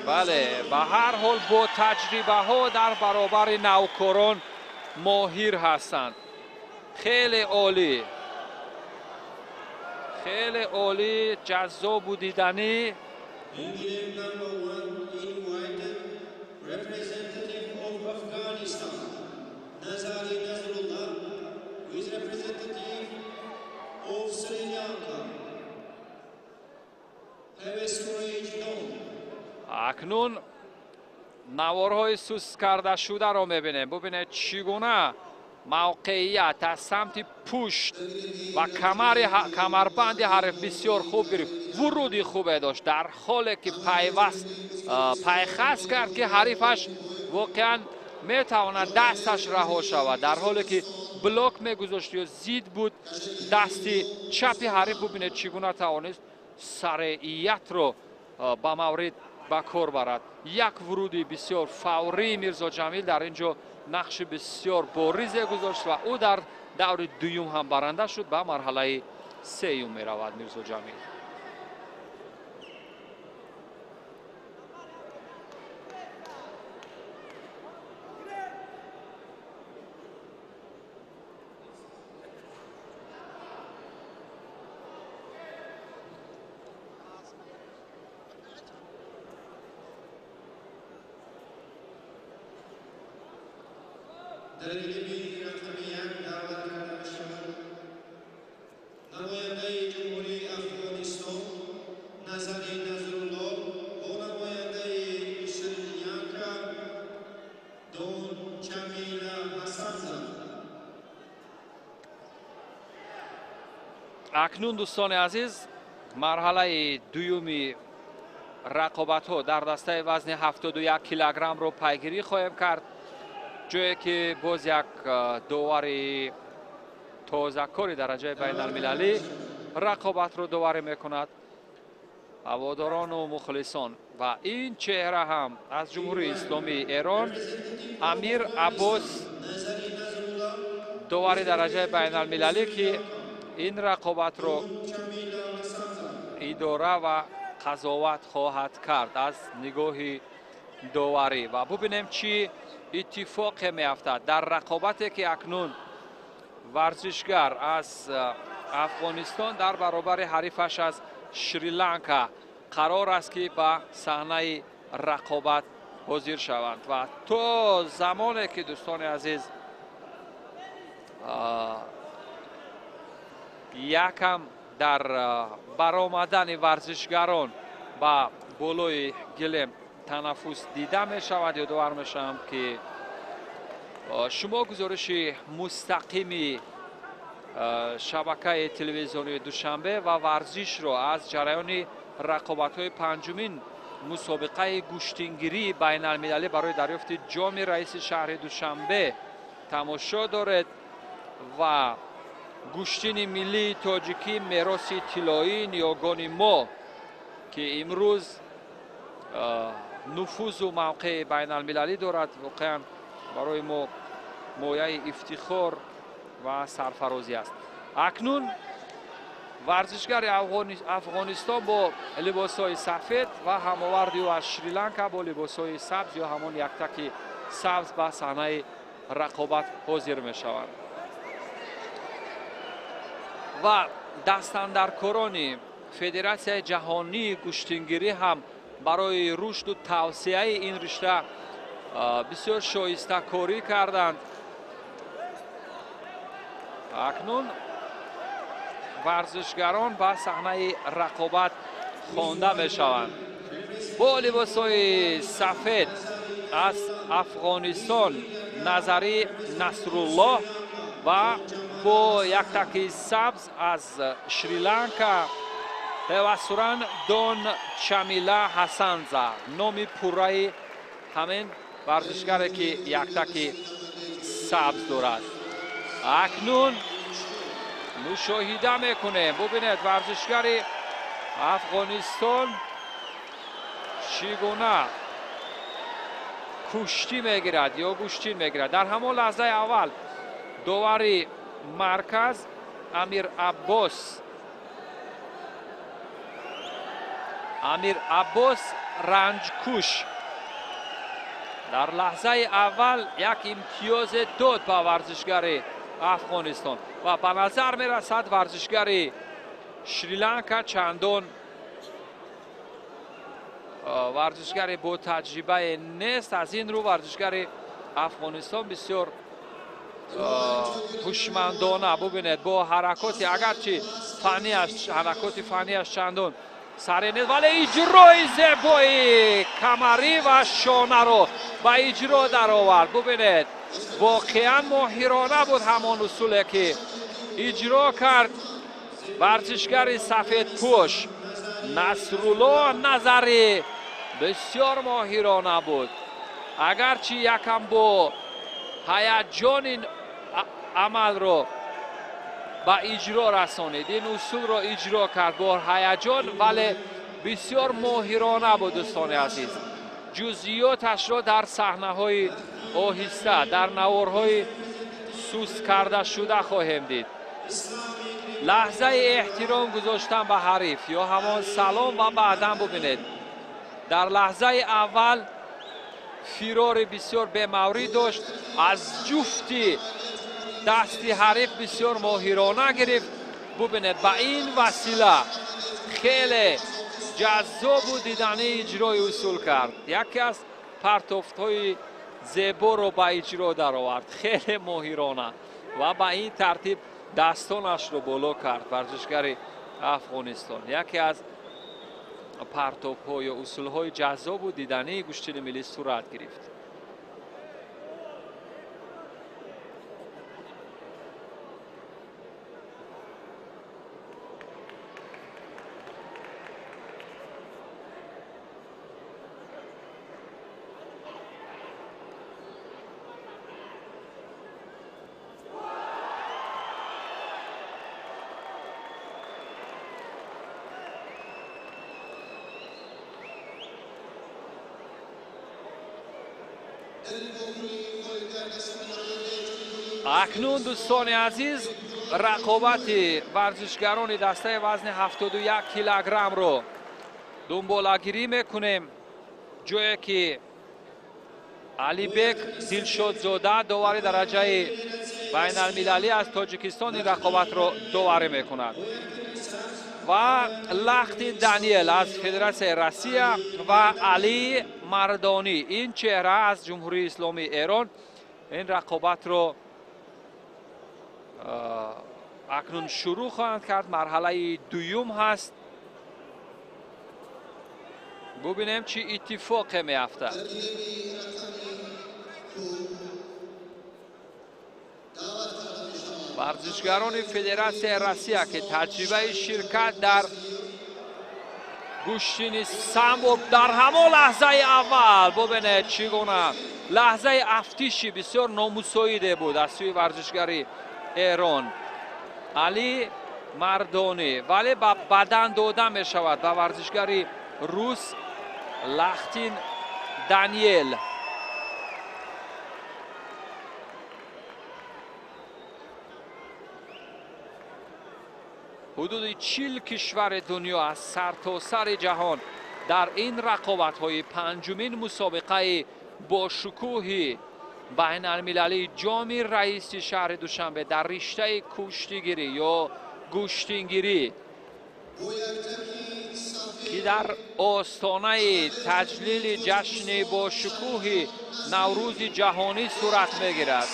بله به هر حال با تجربه ها در برابر نوکاران ماهر هستند. خیلی عالی، خیلی عالی، جذاب و دیدنی. England number 1 invited representative of Afghanistan, Nazari Nazrullah, who is representative of Sri Lanka. Have a scourge known. اکنون نوارهای سوس کرده شده را میبینیم. ببینید چگونه موقعیت از سمت پشت و کمربند حریف بسیار خوب گرفت. ورودی خوبی داشت در حالی که پیخست کرد که حریفش واقعا میتواند دستش رها شود. در حالی که بلاک میگذاشت یا زید بود دست چپ حریف. ببینید چگونه توانست سریعیت رو با مورد به کار برد. یک ورودی بسیار فوری میرزا جمیل در اینجا نقش بسیار بارزی گذاشت و او در دور دوم هم برنده شد. به مرحله سوم می رود میرزا جمیل. در علمی رقمیت دعوت کرده بشود. نماینده جمهوری افغانستان نظری نظرالله با نماینده سریلانکا دون جمیلا حسن. اکنون دوستان عزیز مرحله دومی رقابت ها در دسته وزن 71 کیلوگرم رو پیگیری خواهیم کرد. جایی که باز یک داوری تازه‌کار درجه بین المللی رقابت رو داوری میکند. هواداران و مخلصان و این چهره هم از جمهوری اسلامی ایران امیر عباس داوری درجه بین المللی که این رقابت رو اداره و قضاوت خواهد کرد از نگاه داوری. و ببینیم چی اتفاق میافتد در رقابتی که اکنون ورزشگر از افغانستان در برابر حریفش از شریلانکا قرار است که به صحنه رقابت حاضر شوند. و تا زمانی که دوستان عزیز یکم در برآمدن ورزشگران به بالای گلیم تنفس دیده می شود یا دور می شوم که شما گزارش مستقیم شبکه تلویزیونی دوشنبه و ورزش را از جریان رقابت های پنجمین مسابقه گوشتینگیری بین المللی برای دریافت جام رئیس شهر دوشنبه تماشا دارید. و گوشتین ملی تاجیکی میراث طلایی نیاگان ما که امروز نفوذ و موقع بین المللی دارد واقعا برای ما مایه افتخار و سرفرازی است. اکنون ورزشگر افغانستان با لباس‌های سفید و هماوردی و از شریلانکا با لباس‌های سبز یا همان یک تک سبز به صحنه رقابت حاضر می شوند. و دستاندرکاران فدراسیون جهانی گوشتنگیری هم برای رشد و توسعه این رشته بسیار شایسته کاری کردند. اکنون ورزشگران به صحنه رقابت خوانده می شوند. با لباس‌های سفید از افغانستان نظری نصرالله و با یک تکی سبز از شریلانکا پیوستران دون چمیلا حسنزا نامی پورای همین ورزشگری که یک تکی سبز دارد. اکنون مشاهده میکنه. ببینید ورزشگری افغانستان چگونه کشتی میگیرد یا گوشتین میگیرد. در همان لحظه اول داوری مرکز امیر عباس رنجکوش در لحظه اول یک امتیاز داد به ورزشگر افغانستان و به نظر می رسد ورزشگر شریلانکا چندان ورزشگر با تجربه نیست. از این رو ورزشگر افغانستان بسیار هوشمندانه ببینید با حرکاتی اگرچه حرکات فنیش چندان سری نیست ولی اجرای زیبایی کمری و شانه رو با اجرا در آورد. ببینید واقعا ماهرانه بود همان اصولی که اجرا کرد ورزشگر سفید پوش نصرالله نظری. بسیار ماهرانه بود اگرچه یکم با هیجان این عمل رو با اجرا رسانید. این اصول رو اجرا کرد با هیجان ولی بسیار ماهرانه بود. دوستان عزیز جزئیاتش را در صحنه های آهسته در نوارهای سوس کرده شده خواهیم دید. لحظه احترام گذاشتن به حریف یا همان سلام و بعداً ببینید در لحظه اول فرار بسیار بی‌موری داشت از جفتی دستی حریف بسیار ماهرانه گرفت. ببینید با این وسیله خیلی جذاب و دیدنی اجرای اصول کرد. یکی از پرتوفت‌های زیبا رو با اجرا در آورد خیلی ماهرانه و با این ترتیب دستانش رو بالا کرد ورزشگر افغانستان. یکی از پرتوب‌ها یا اصول‌های جذاب و دیدنی گوشتین ملی صورت گرفت. اکنون دوستان عزیز رقابت ورزشگران دسته وزن 71 کیلوگرم رو دنبالگیری میکنیم. جایی که علی بیگ دلشادزاده داور درجه بین المللی از تاجیکستان این رقابت رو داوری میکند و لخت دانیل از فدراسیون روسیه و علی مردانی این چهره از جمهوری اسلامی ایران این رقابت رو اکنون شروع خواهند کرد. مرحله دوم هست. ببینیم چی اتفاقی میفته. ورزشگران فدراسیون روسیه که تجربه شرکت در گوشتین سمبو در همان لحظه اول ببینید چگونه لحظه افتیشی بسیار نامساعد بود از سوی ورزشگری ایران علی مردانی ولی با بدن داده می شود به ورزشگری روس لختین دانیل. حدود 40 کشور دنیا از سرتاسر جهان در این رقابت های پنجمین مسابقه با شکوه بین المللی جامی رئیس شهر دوشنبه در رشته کشتیگیری یا گوشتینگیری که در آستانه تجلیل جشن با شکوه نوروز جهانی صورت میگیرد.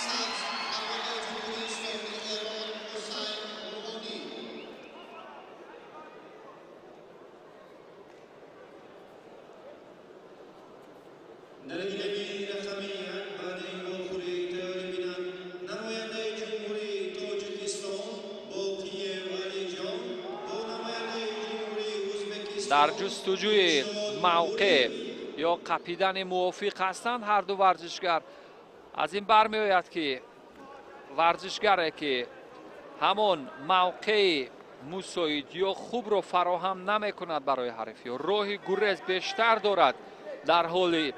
در جستجوی موقع یا قپیدن موافق هستند هر دو ورزشگر. از این برمی آید که ورزشگری که همان موقع مساعد یا خوب رو فراهم نمی کند برای حریف یا راه گریز بیشتر دارد در حال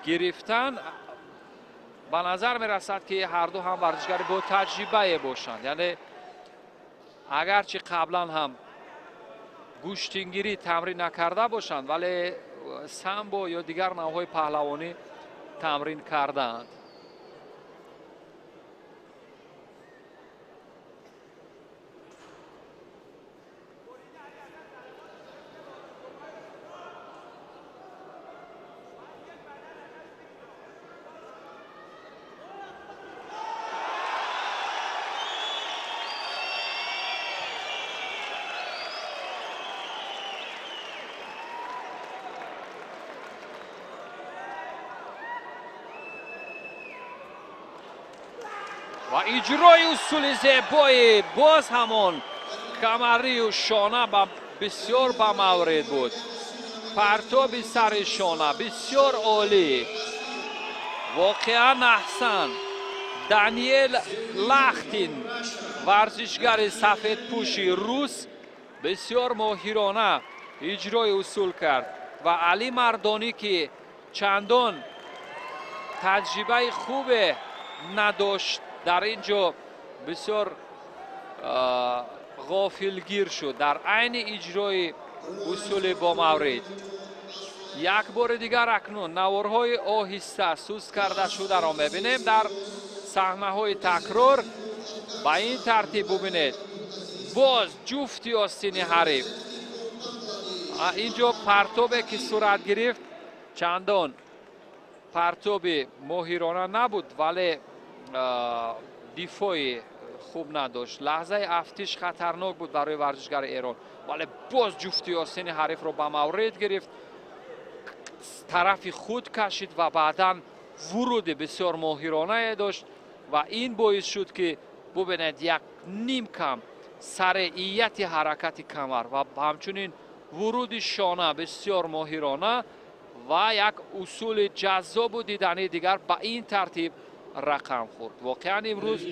گرفتن، به نظر می رسد که هر دو هم ورزشگر با تجربه باشند. یعنی اگرچه قبلا هم گوشتینگیری تمرین نکرده باشند ولی سامبو یا دیگر نوعهای پهلوانی تمرین کردند. و اجرای اصول زیبایی باز همون کمری و شانه بسیار به مورد بود. پرتاب سر شانه بسیار عالی، واقعا احسن. دانیل لختین ورزشگر سفید پوشی روس بسیار ماهرانه اجرای اصول کرد و علی مردانی که چندان تجربه خوب نداشت در اینجا بسیار غافلگیر شد در عین اجرای اصول با مورد. یک بار دیگر اکنون نوارهای آهسته سوست کرده شده را میبینیم در صحنه های تکرار. با این ترتیب ببینید باز جفتی آستین حریف. اینجا پرتابی که صورت گرفت چندان پرتاب ماهرانه نبود ولی دفاعی خوب نداشت. لحظه افتیش خطرناک بود برای ورزشگر ایران ولی باز جفتی آستین حریف رو به مورد گرفت، طرف خود کشید و بعدا ورود بسیار ماهرانه داشت و این باعث شد که ببینید یک نیم کم سریعیت حرکت کمر و همچنین ورود شانه بسیار ماهرانه و یک اصول جذاب و دیدنی دیگر به این ترتیب رقم خورد. واقعا امروز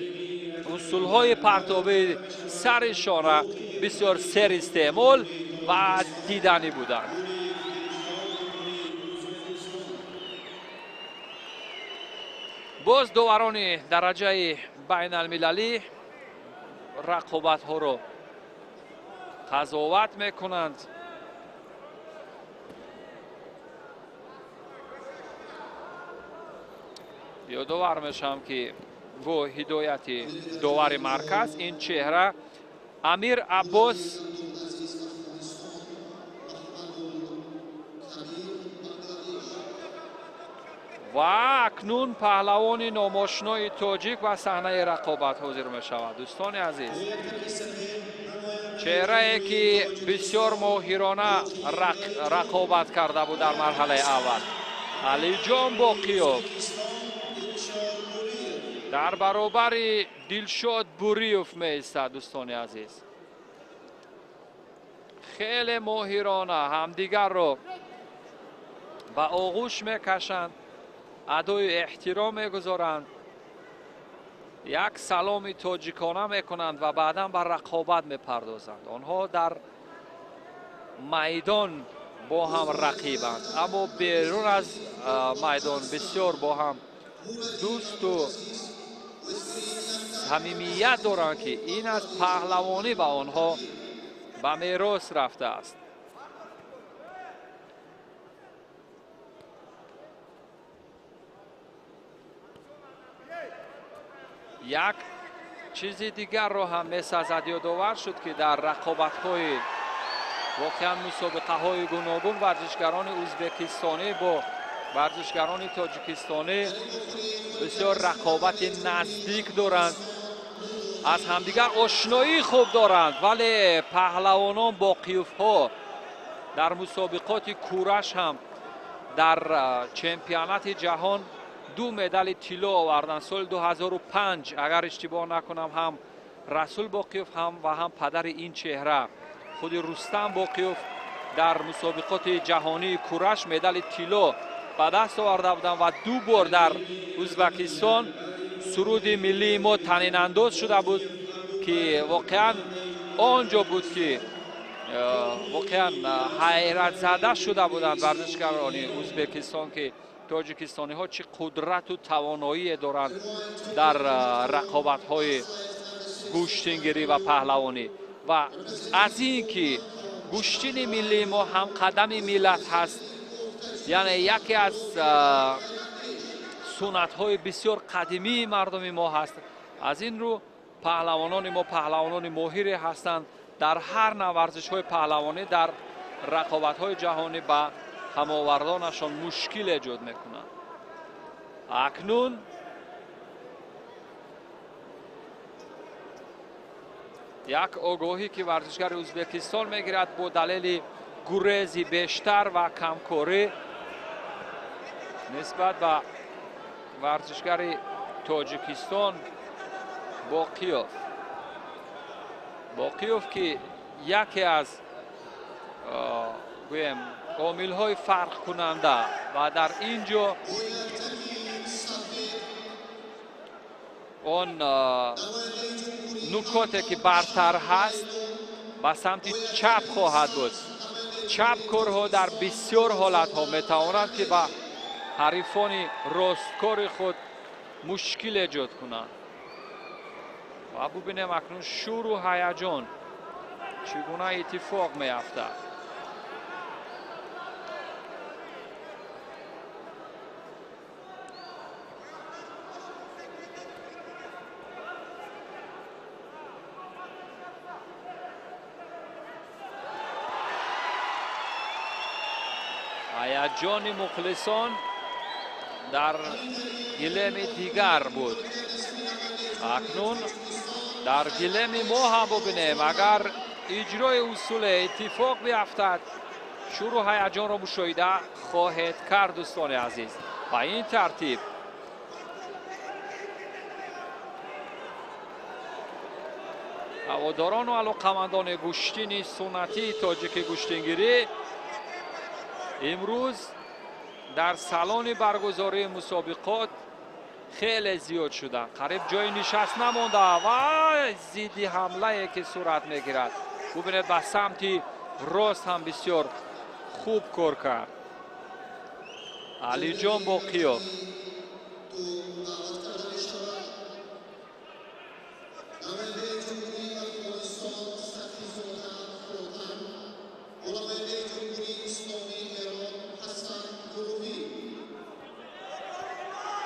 اصولهای پرتابی سر شانه بسیار سر استعمال و دیدنی بودند. باز داوران درجه بین المللی رقابت ها رو قضاوت میکنند. یادآور میشم که با هدایت داور مرکز این چهره امیر عباس و اکنون پهلوان ناماشنای تاجیک و صحنه رقابت حاضر می شود. دوستان عزیز، چهره که بسیار ماهرانه رقابت کرده بود در مرحله اول، علی جان باقیوف در برابر دلشاد بوریوف می ایستد. دوستان عزیز، خیلی ماهرانه همدیگر رو به آغوش میکشند، ادای احترام میگذارند، یک سلام تاجیکانه میکنند و بعدا به رقابت میپردازند. آنها در میدان با هم رقیبند اما بیرون از میدان بسیار با هم دوست و صمیمیت دارند که این از پهلوانی به آنها به میراث رفته است. یک چیز دیگر رو هم میسازد یادآور شد که در رقابت‌های واقعا مسابقه‌های گوناگون ورزشگران ازبکستانی با ورزشگران تاجیکستانی بسیار رقابت نزدیک دارند، از همدیگر آشنایی خوب دارند، ولی پهلوانان با قیاف‌ها در مسابقات کورش هم در چمپیونات جهان 2 مدال طلا آوردند. سال 2005 اگر اشتباه نکنم هم رسول باقیوف هم و هم پدر این چهره خود رستم باقیوف در مسابقات جهانی کورش مدال طلا به دست آورده بودند و 2 بار در ازبکستان سرود ملی ما طنین انداز شده بود که واقعا آنجا بود که واقعا حیرت زده شده بودند ورزشگران ازبکستان که تاجیکستانی ها چه قدرت و توانایی دارند در رقابت های گوشتینگیری و پهلوانی و از این که گوشتین ملی ما هم قدم ملت هست، یعنی یکی از سنت های بسیار قدیمی مردم ما هست. از این رو پهلوانان ما پهلوانان ماهری هستند در هر نوع ورزش های پهلوانی در رقابت های جهانی با هماوردانشان مشکل ایجاد میکنند. اکنون یک آگاهی که ورزشگر ازبکستان میگیرد با دلیل گریزی بیشتر و کمکاری نسبت به ورزشگر تاجیکستان باقیوف که یکی از عامل های فرق کننده و در اینجا اون نکاتی که برتر هست به سمت چپ خواهد بود. چپ کارها در بسیار حالت ها میتوانند که به حریفان راستکار خود مشکل ایجاد کنند و ببینیم اکنون شور و هیجان چگونه اتفاق میافتد. هیجان مخلصان در گلیم دیگر بود. اکنون در گلیم ما هم ببینیم اگر اجرای اصول اتفاق بیفتد شور و هیجان را مشاهده خواهید کرد دوستان عزیز. و این ترتیب هواداران و علاقمندان گوشتین سنتی تاجیک گوشتینگیری امروز در سالن برگزاری مسابقات خیلی زیاد شدن، قریب جای نشست نمانده و زیدی حمله که صورت میگیرد. ببینید به سمت راست هم بسیار خوب کار کرد علی جان باقیوف.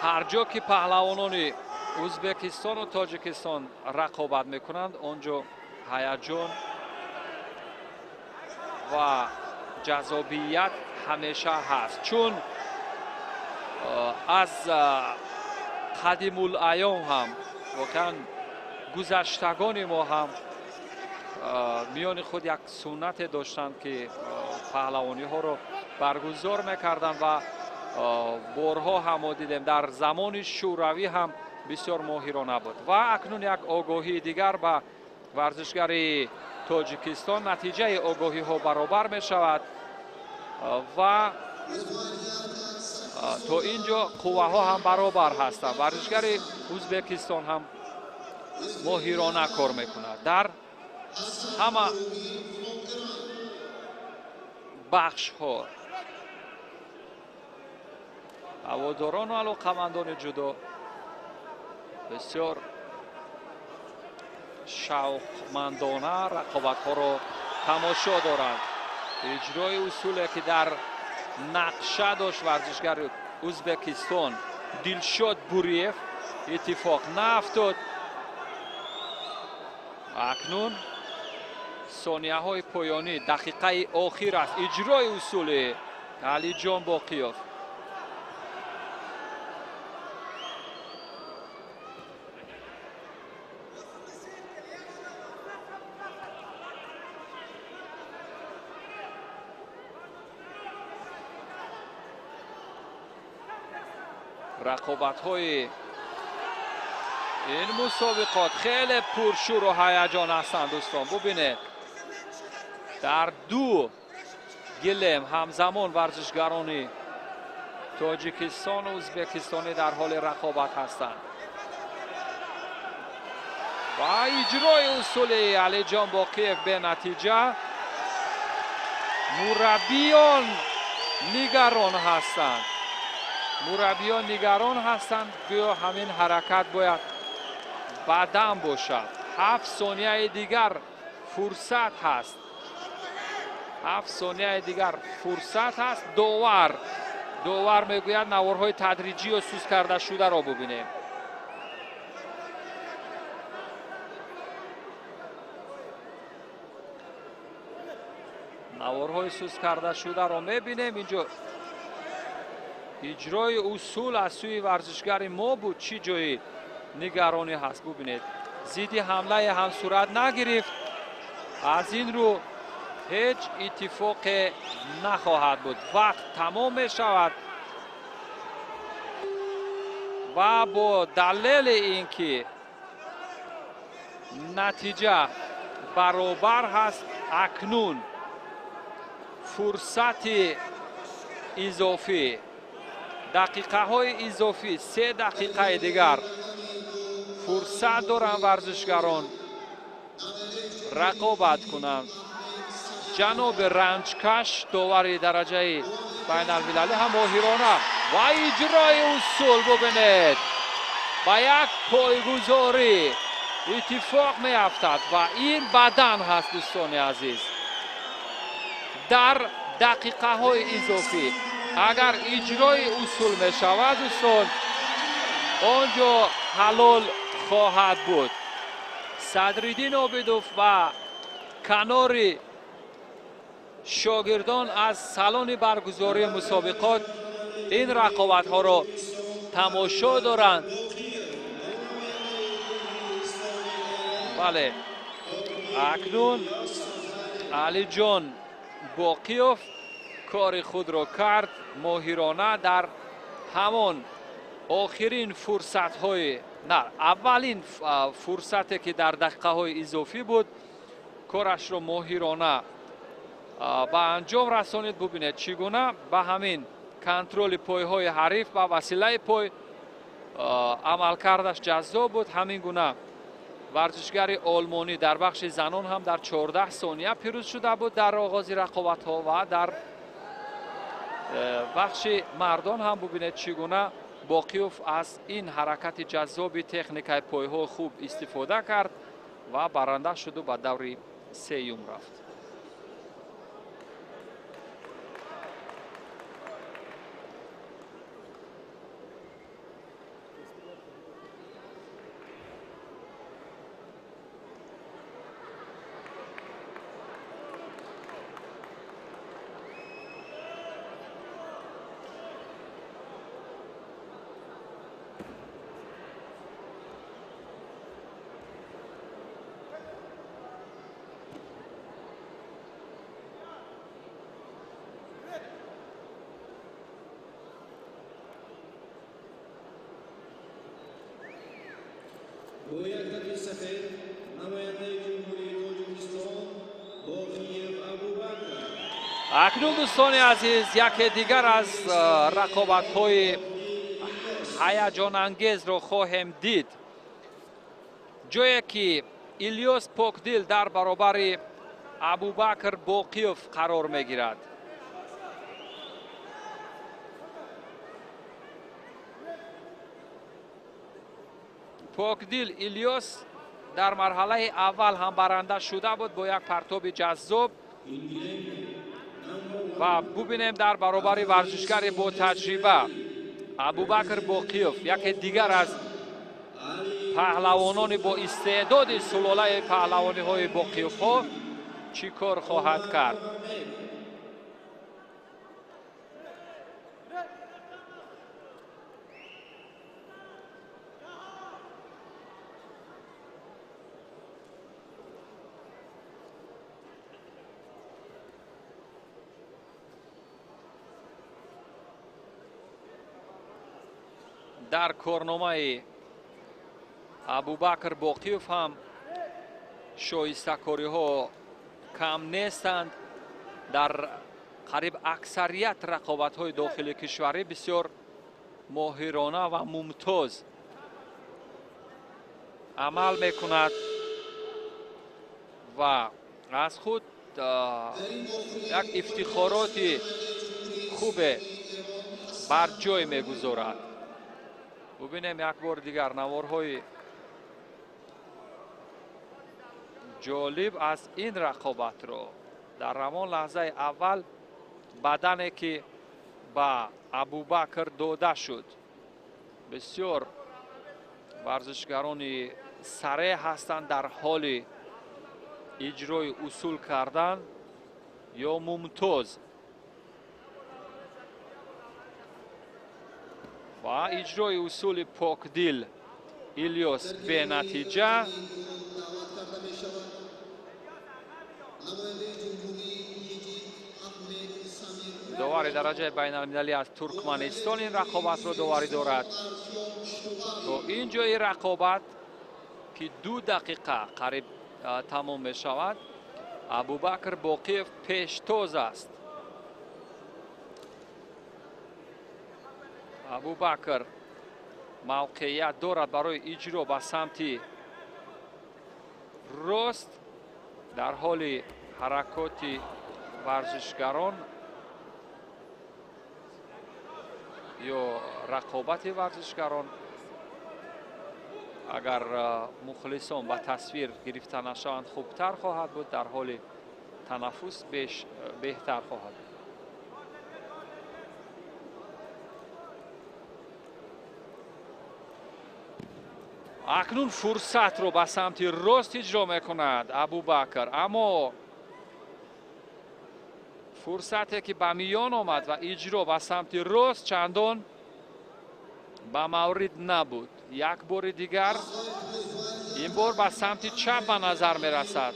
هر جا که پهلوانان ازبکستان و تاجیکستان رقابت میکنند آنجا هیجان و جذابیت همیشه هست، چون از قدیم الایام هم واقعا گذشتگان ما هم میان خود یک سنت داشتند که پهلوانی ها رو برگزار میکردند و بارها هم دیدیم در زمان شوروی هم بسیار ماهرانه بود. و اکنون یک آگاهی دیگر به ورزشگر تاجیکستان، نتیجه آگاهی ها برابر می شود و تا اینجا قوه ها هم برابر هستند. ورزشگر ازبکستان هم ماهرانه کار میکند در همه بخش ها. هواداران و علاقمندان جودو بسیار شوقمندانه رقابت ها را تماشا دارند. اجرای اصولی که در نقشه داشت ورزشگر ازبکستان دلشاد بوریف، اتفاق نیفتاد. اکنون ثانیه های پایانی دقیقه آخر است. اجرای اصول علی جان باقیوف. رقابت‌های این مسابقات خیلی پرشور و هیجان هستند دوستان. ببینید در دو گلم همزمان ورزشگران تاجیکستان و ازبکستانی در حال رقابت هستند و اجرای اصول علی جان باقیوف به نتیجه مربیان نگران هستند بیا همین حرکت باید بعدم باشد. 7 ثانیه دیگر فرصت هست. 7 ثانیه دیگر فرصت هست. داور میگوید نوارهای تدریجی و سوس کرده شده را ببینیم. نوارهای سوس کرده شده را میبینیم. اینجا اجرای اصول از سوی ورزشگر ما بود. چی جایی نگرانی هست؟ ببینید ضد حمله هم صورت نگرفت. از این رو هیچ اتفاقی نخواهد بود. وقت تمام می شود و با دلیل اینکه نتیجه برابر هست اکنون فرصت اضافی دقیقه های اضافی 3 دقیقه دیگر فرصت دارن ورزشگران رقابت کنند. جناب رنجکش داور درجه بین المللی هم ماهرانه و اجرای اصول ببینید با یک پایگذاری اتفاق می افتد و این بدن هست دوستان عزیز. در دقیقه های اضافی اگر اجرای اصول می شود دوستان آنجا حلال خواهد بود. صدرالدین عابدوف و کنار شاگردان از سالن برگزاری مسابقات این رقابت ها را تماشا دارند. بله اکنون علی جان باقیوف کار خود را کرد ماهرانه در همان آخرین فرصت های اولین فرصتی که در دقیقه های اضافی بود کارش را ماهرانه به انجام رسانید. ببینید چگونه به همین کنترل پای های حریف به وسیله پای عمل کردش جذاب بود. همین گونه ورزشگر آلمانی در بخش زنان هم در 14 ثانیه پیروز شده بود در آغاز رقابت ها و در بخش مردان هم ببینید چگونه باقیوف از این حرکت جذاب تکنیک پای ها خوب استفاده کرد و برنده شد و به دور سوم رفت. گوینده سفید نماینده جمهوری تاجیکستان باقیوف ابوبکر. اکنون دوستان عزیز یک دیگر از رقابت های هیجان انگیز را خواهیم دید. جایی که الیاس پاکدل در برابر ابوبکر باقیوف قرار می گیرد. پاکدل الیاس در مرحله اول هم برنده شده بود با یک پرتاب جذاب و ببینیم در برابر ورزشگر با تجربه ابوبکر باقیوف یک دیگر از پهلوانان با استعداد سلاله پهلوانی های باقیوفا چی کار خواهد کرد. در کارنامه ابوبکر باقیوف هم شایسته‌کاری ها کم نیستند. در قریب اکثریت رقابت های داخل کشوری بسیار ماهرانه و ممتاز عمل میکند و از خود یک افتخاراتی خوب بر جای میگذارد. ببینیم یک بار دیگر نوارهای جالب از این رقابت رو. در همان لحظه اول بدنی که به ابوبکر داده شد، بسیار ورزشکاران سریع هستند در حال اجرای اصول کردن یا ممتاز و اجرای اصول پاکدل. الیاس به نتیجه داور درجه بین المللی از ترکمنستان این رقابت رو داوری دارد. تا اینجای رقابت که 2 دقیقه قریب تمام می شود، ابوبکر باقیوف پیشتاز است. ابوبکر موقعیت دارد برای اجرا به سمت راست. در حال حرکات ورزشکاران یا رقابت ورزشکاران، اگر مخلصان به تصویر گرفته نشوند خوبتر خواهد بود. در حال تنفس بهتر خواهد بود. اکنون فرصت رو به سمت راست اجرا میکند ابوبکر، اما فرصتی که به میان آمد و اجرا به سمت راست چندان به مورد نبود. یک بار دیگر این بار به سمت چپ به نظر می رسد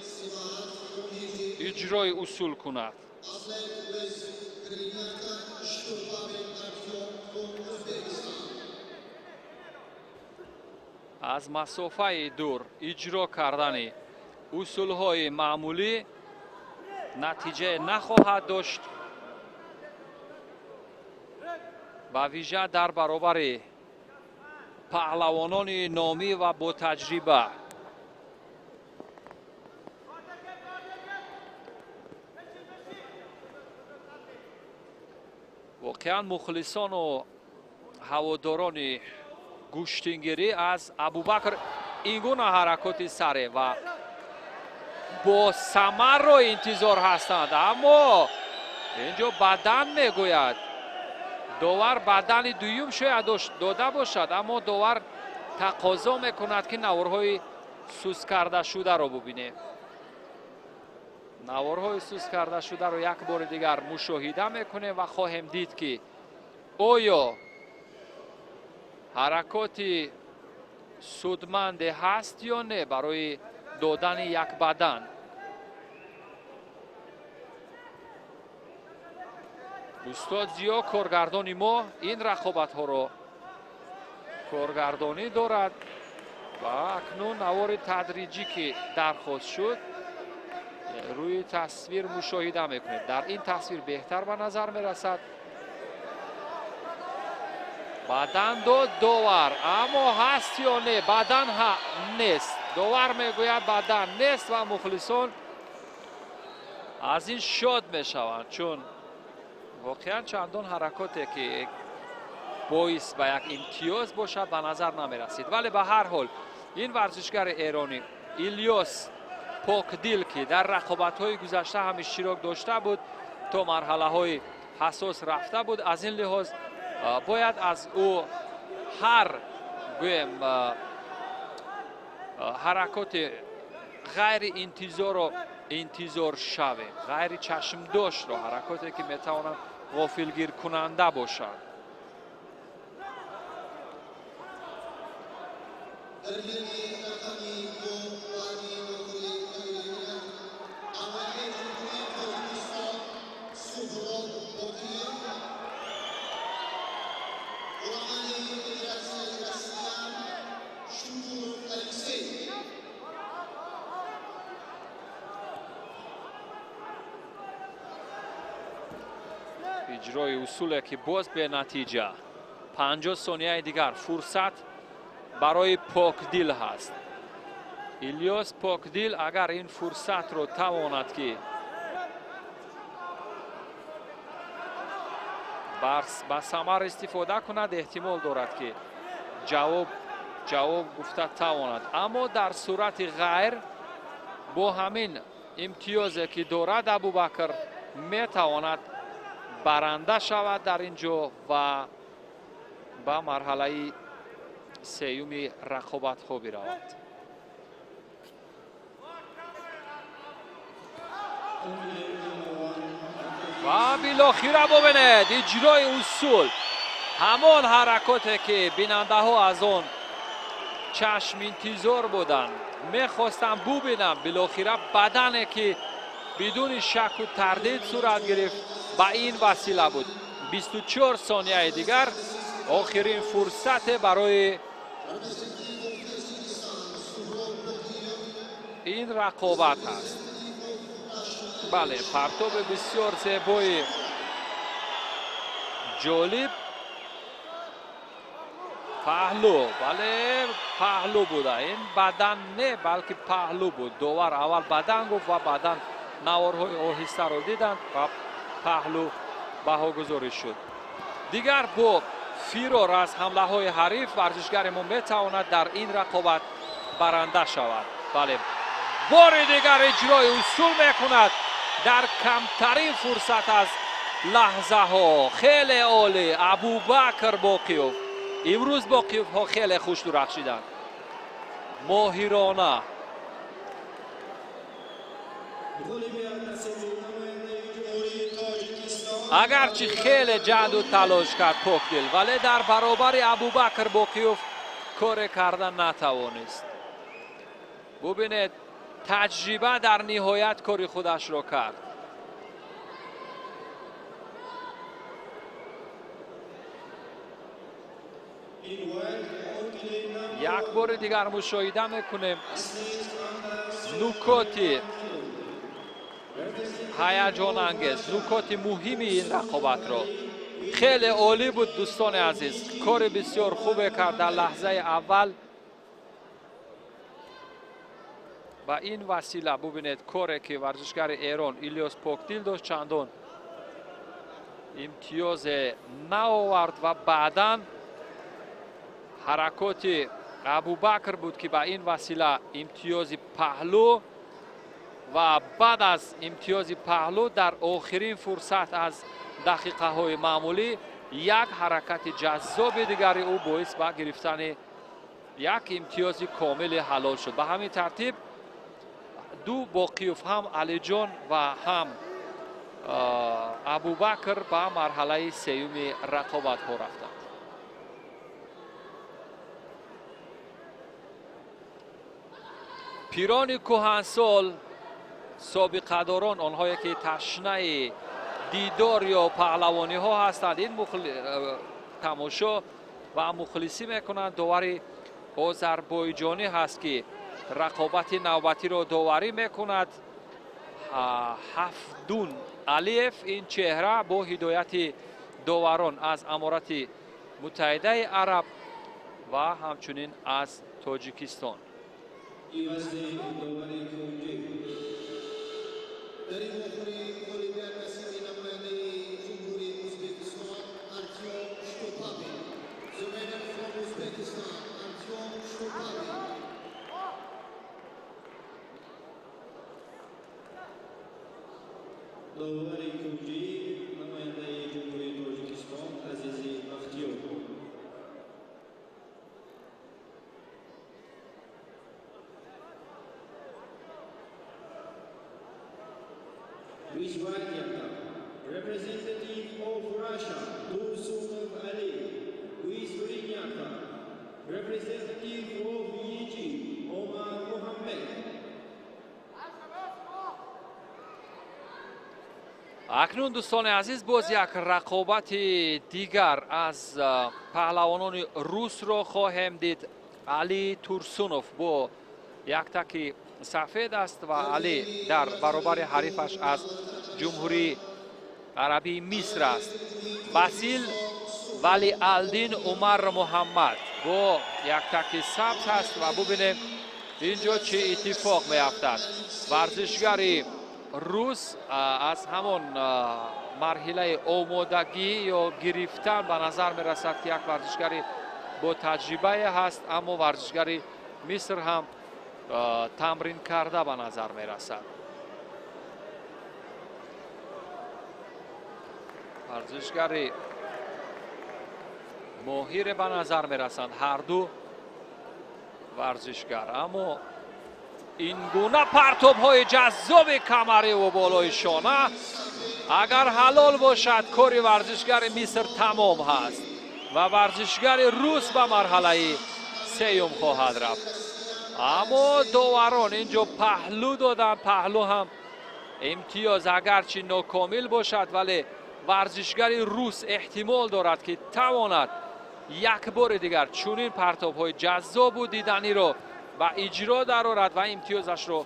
اجرای اصول کند. از مسافه دور اجرا کردن اصول های معمولی نتیجه نخواهد داشت، و ویژه در برابر پهلوانان نامی و با تجربه. واقعا مخلصان و هواداران گوشتنگری از ابوبکر این گونه حرکات سره و با ثمر را انتظار هستند، اما اینجا بدن میگوید داور بدن دویم شاید داده باشد، اما داور تقاضا میکند که نوارهای سوس کرده شده رو ببینه. نوارهای سوس کرده شده رو یک بار دیگر مشاهده میکنه و خواهیم دید که آیا حرکات سودمند هست یا نه برای دادن یک بدن. استاد زیا کارگردان ما این رقابت ها رو کارگردانی دارد و اکنون نوار تدریجی که درخواست شد روی تصویر مشاهده میکنید. در این تصویر بهتر به نظر میرسد. بدن داد داور، اما هست یا نه؟ بدن نیست. داور میگوید بدن نیست و مخلصان از این شاد میشوند، چون واقعا چندان حرکاتی که باعث به یک امتیاز باشد به نظر نمی رسید. ولی به هر حال این ورزشگر ایرانی الیاس پاکدل که در رقابت های گذشته هم اشتراک داشته بود، تا مرحله های حساس رفته بود، از این لحاظ باید از او هر حرکات غیر انتظار شوه، غیر چشم داشت رو، حرکاتی که میتوانند غافلگیر کننده باشد. اجرای اصوله که باز به نتیجه 50 ثانیه دیگر فرصت برای پاکدیل هست. الیاس پاکدیل اگر این فرصت رو تواند که با ثمر استفاده کند، احتمال دارد که جواب گفته تواند. اما در صورت غیر با همین امتیازی که دارد ابوبکر میتواند برنده شود در اینجا و به مرحله سیوم رقابت ها برود. و بالاخره ببینید اجرای اصول، همان حرکاتی که بیننده ها از آن چشم انتظار بودن، میخواستم ببینم. بالاخره بدنی که بدون شک و تردید صورت گرفت به این وسیله بود. 24 ثانیه دیگر آخرین فرصت برای این رقابت است. بله، پرتاب بسیار زیبای جالب. پهلو، بله پهلو بوده، این بدن نه بلکه پهلو بود. داور اول بدن گفت و بعدن نوارهای آهسته رو دیدند و پهلو بها گذاری شد. دیگر با فرار از حمله های حریف ورزشگر ما میتواند در این رقابت برنده شود. بله، بار دیگر اجرای اصول میکند در کمترین فرصت از لحظه ها. خیلی عالی. ابوبکر باقیوف، امروز باقیوف ها خیلی خوش درخشیدند، ماهرانه. اگرچه خیلی جهد و تلاش کرد پاکدل، ولی در برابر ابوبکر باقیوف کار کردن نتوانست. ببینید تجربه در نهایت کار خودش را کرد. یک بار دیگر مشاهده میکنیم نکات هیجان انگیز، نکات مهمی این رقابت را. خیلی عالی بود دوستان عزیز، کار بسیار خوبی کرد در لحظه اول. و این وسیله ببینید کاری که ورزشگر ایران الیاس پاکدیل داشت، چندان امتیاز نآورد و بعداً حرکات ابوبکر بود که با این وسیله امتیاز پهلو و بعد از امتیاز پهلو در آخرین فرصت از دقیقه های معمولی یک حرکت جذاب دیگری او باعث به گرفتن یک امتیاز کامل حلال شد. به همین ترتیب دو باقیوف، هم علی جان و هم ابوبکر به مرحله سیوم رقابت ها رفتند. پیران کهنسال، سابقه داران، آنهایی که تشنه دیدار یا پهلوانی ها هستند، این تماشا و مخلصی میکنند. داور آذربایجانی هست که رقابت نوبتی را داوری میکند. هفدون علیف، این چهره با هدایت داوران از امارات متحده عرب و همچنین از تاجیکستان. داوری کنجی نماینده جمهوری تاجیکستان عزیزی بختیار. Vishwanyaka, representative of Russia, Tursunov Ali, Vishwanyaka, representative of Egypt, Omar Mohammed. اکنون دوستان عزیز باز یک رقابت دیگر از پهلوانان روس رو خواهیم دید. علی تورسونوف با یک تکی سفید است و علی در برابر حریفش از جمهوری عربی مصر است. باسیل ولی الدین عمر محمد با یک تکی سبز است و ببینیم اینجا چه اتفاق میافتد. ورزشگری روس از همون مرحله آمادگی یا گرفتن به نظر می رسد که یک ورزشگری با تجربه هست، اما ورزشگری مصر هم تمرین کرده به نظر می رسد. ورزشگری ماهر به نظر می رسند هر دو ورزشگر، اما این گونه پرتاب های جذاب کمری و بالای شانه اگر حلال باشد کار ورزشگر مصر تمام هست و ورزشگر روس به مرحله سوم خواهد رفت. اما داوران اینجا پهلو دادن. پهلو هم امتیاز اگرچه ناکامل باشد ولی ورزشگر روس احتمال دارد که تواند یک بار دیگر چنین پرتاب های جذاب و دیدنی رو با اجرا درآورد و امتیازش رو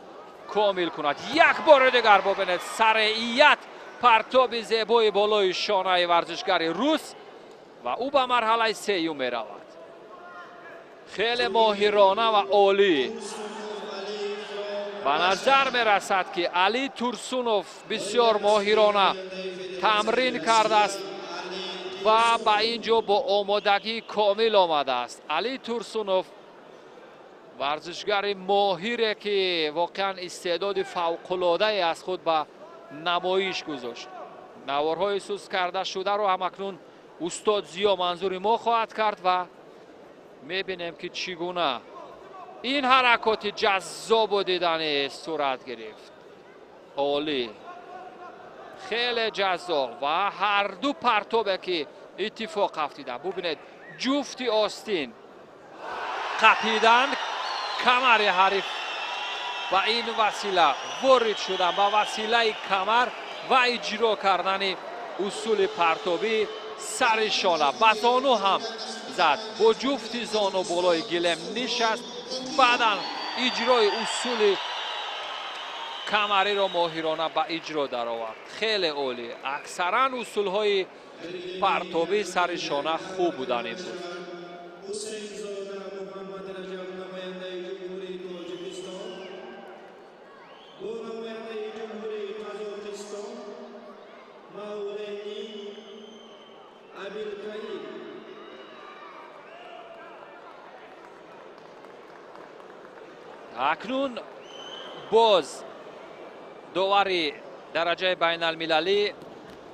کامل کند. یک بار دیگر ببینید سریعیت پرتاب زیبای بالای شانه ورزشگر روس و او به مرحله سوم می رود. خیلی ماهرانه و عالی به نظر می رسد که علی تورسونوف بسیار ماهرانه تمرین کرده است و با اینجا با آمادگی کامل آمده است. علی تورسونوف ورزشگر ماهره که واقعا استعداد فوق‌العاده از خود به نمایش گذاشت. نوارهای سوس کرده شده رو هم اکنون استاد زیا منظور ما خواهد کرد و میبینیم که چگونه این حرکات جذاب و دیدنی صورت گرفت. عالی، خیلی جذاب و هر دو پرتابه که اتفاق افتیدن. ببینید جفتی آستین قپیدن، کمر حریف و این وسیله وارد شدن با وسیله کمر و اجرا کردن اصول پرتابی سر شانه. با زانو هم زد، با جفتی زانو بالای گلم نشست، بعدا اجرای اصول کمری را ماهرانه با اجرا در آورد. خیلی عالی. اکثرا اصول های پرتابی سر شانه خوب بودن امروز. اکنون باز داوری درجه بین المللی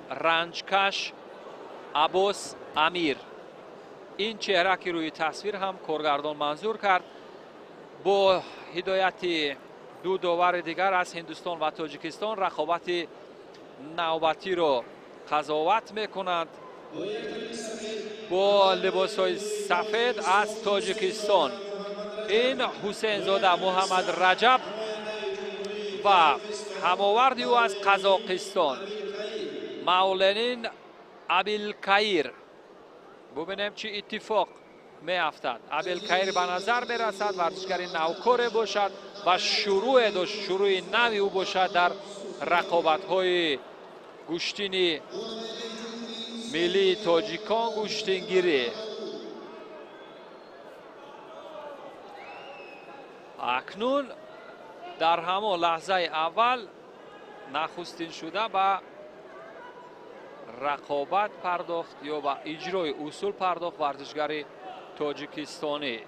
رنجکش عباس امیر، این چهره که روی تصویر هم کارگردان منظور کرد، با هدایت دو داور دیگر از هندوستان و تاجیکستان رقابت نوبتی رو قضاوت میکنند. با لباس های سفید از تاجیکستان این حسین زاده محمد رجب و هماوردی او از قزاقستان مولنین ابیلکایر. ببینیم چه اتفاق می افتد. ابیلکایر به نظر می رسد ورزشگر نوکار باشد و شروع نوی او باشد در رقابت های گشتین ملی تاجیکان گشتینگیری. اکنون در همان لحظه اول نخستین شده به رقابت پرداخت یا به اجرای اصول پرداخت ورزشگر تاجیکستانی.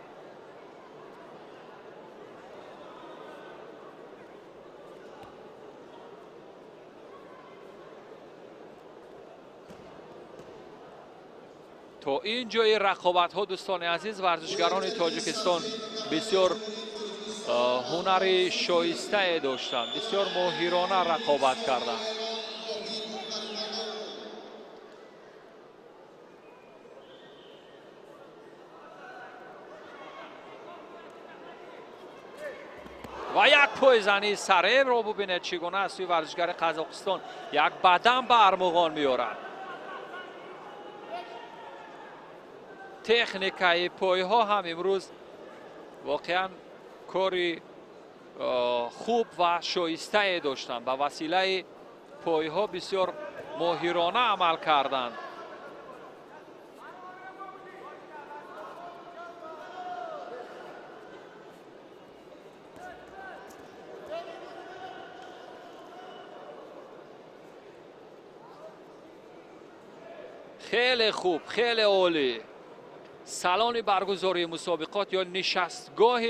تا این جای رقابت ها دوستان عزیز ورزشگران تاجیکستان بسیار هنری شایسته داشتند، بسیار ماهرانه رقابت کردند. و یک پایزنی سریع رو ببینید چگونه است. سوی ورزشگر قزاقستان یک بدن به ارمغان میارند. تکنیکای پای ها هم امروز واقعا کاری خوب و شایسته داشتند. به وسیله پای ها بسیار ماهرانه عمل کردند. خیلی خوب، خیلی عالی. سالن برگزاری مسابقات یا نشستگاه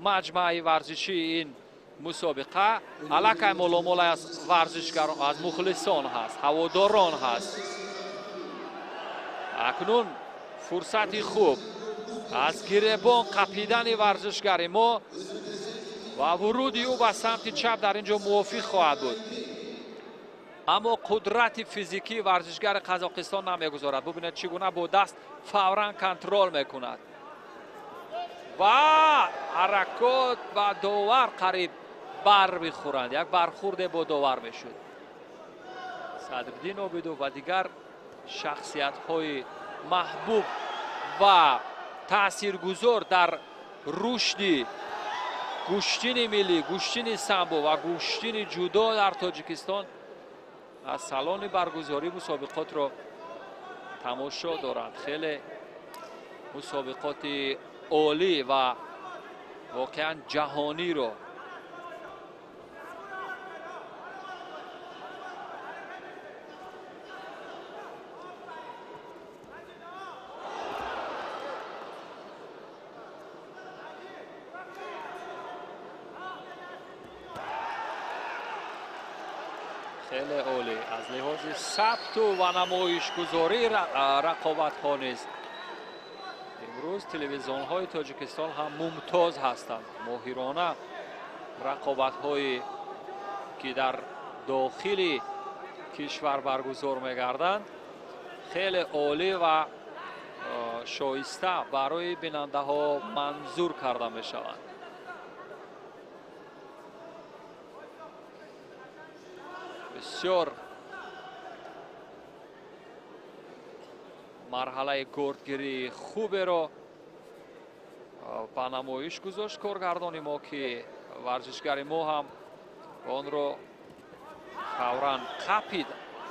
مجمع ورزشی این مسابقه علاقه ملامال از ورزشگران، از مخلصان هست، هواداران هست. اکنون فرصتی خوب از گریبان قپیدن ورزشگر ما و ورودی او به سمت چپ در اینجا موافق خواهد بود، اما قدرت فیزیکی ورزشگر قزاقستان نمیگذارد. ببینید چگونه با دست فوراً کنترل میکند و حرکات با داور قریب بر میخورند. یک برخورد با داور میشد. صدرالدین عابدو و دیگر شخصیت های محبوب و تاثیرگذار در رشد گوشتین ملی، گوشتین سامبو و گوشتین جودو در تاجیکستان از سالن برگزاری مسابقات را تماشا دارند. خیلی مسابقات عالی و واقعا جهانی را خیلی عالی از لحاظ ثبت و نمایشگذاری رقابت ها نیز امروز تلویزیون های تاجیکستان هم ممتاز هستند. ماهرانه رقابت هایی که در داخل کشور برگزار می‌گردند خیلی عالی و شایسته برای بیننده ها منظور کرده می شوند. بسیار مرحله گردگیری خوبی را به نمایش گذاشت کارگردان ما که ورزشگر ما هم آن را فوراً قپید،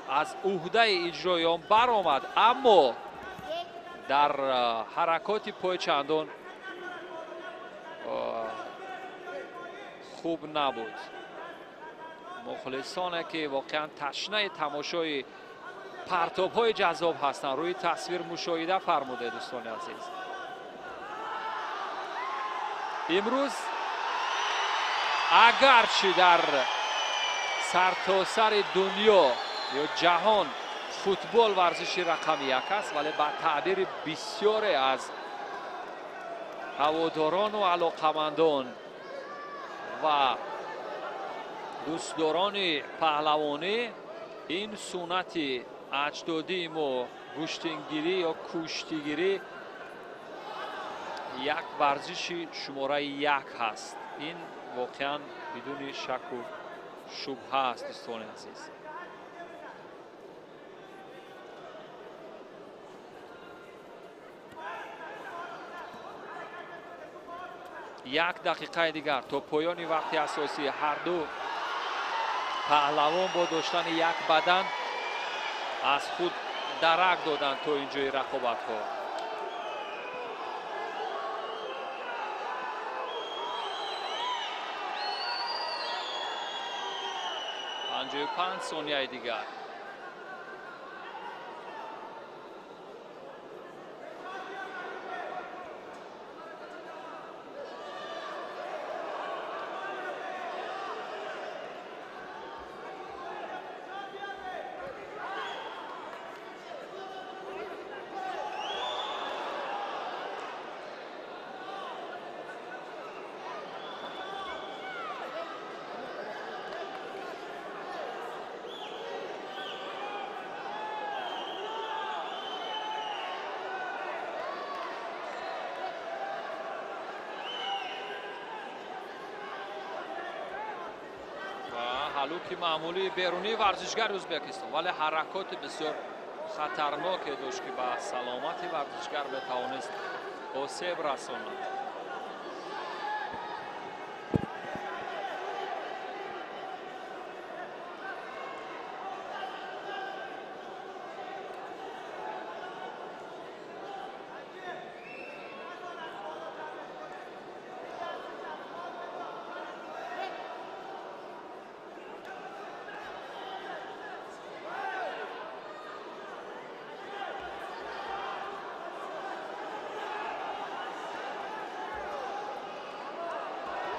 از عهده اجرای آن برآمد، اما در حرکات پای چندان خوب نبود. مخلصانه که واقعا تشنه تماشای پرتاب های جذاب هستند روی تصویر مشاهده فرموده. دوستان عزیز، امروز اگرچه در سرتاسر دنیا یا جهان فوتبال ورزش رقم یک است، ولی با تعبیر بسیاری از هواداران و علاقمندان و دوستداران پهلوانی این سنت اجدادی ما گوشتینگیری یا کشتیگیری یک ورزش شماره یک هست. این واقعا بدون شک و شبهه است. دوستان عزیز، یک دقیقه دیگر تا پایان وقت اساسی هر دو پهلوان با داشتن یک بدن از خود درک دادند تا اینجای رقابت ها. پنجاه و 5 ثانیه دیگر. سلوک معمولی بیرونی ورزشگر ازبکستان، ولی حرکات بسیار خطرناکی داشت که به سلامت ورزشگر بتوانست آسیب رساند.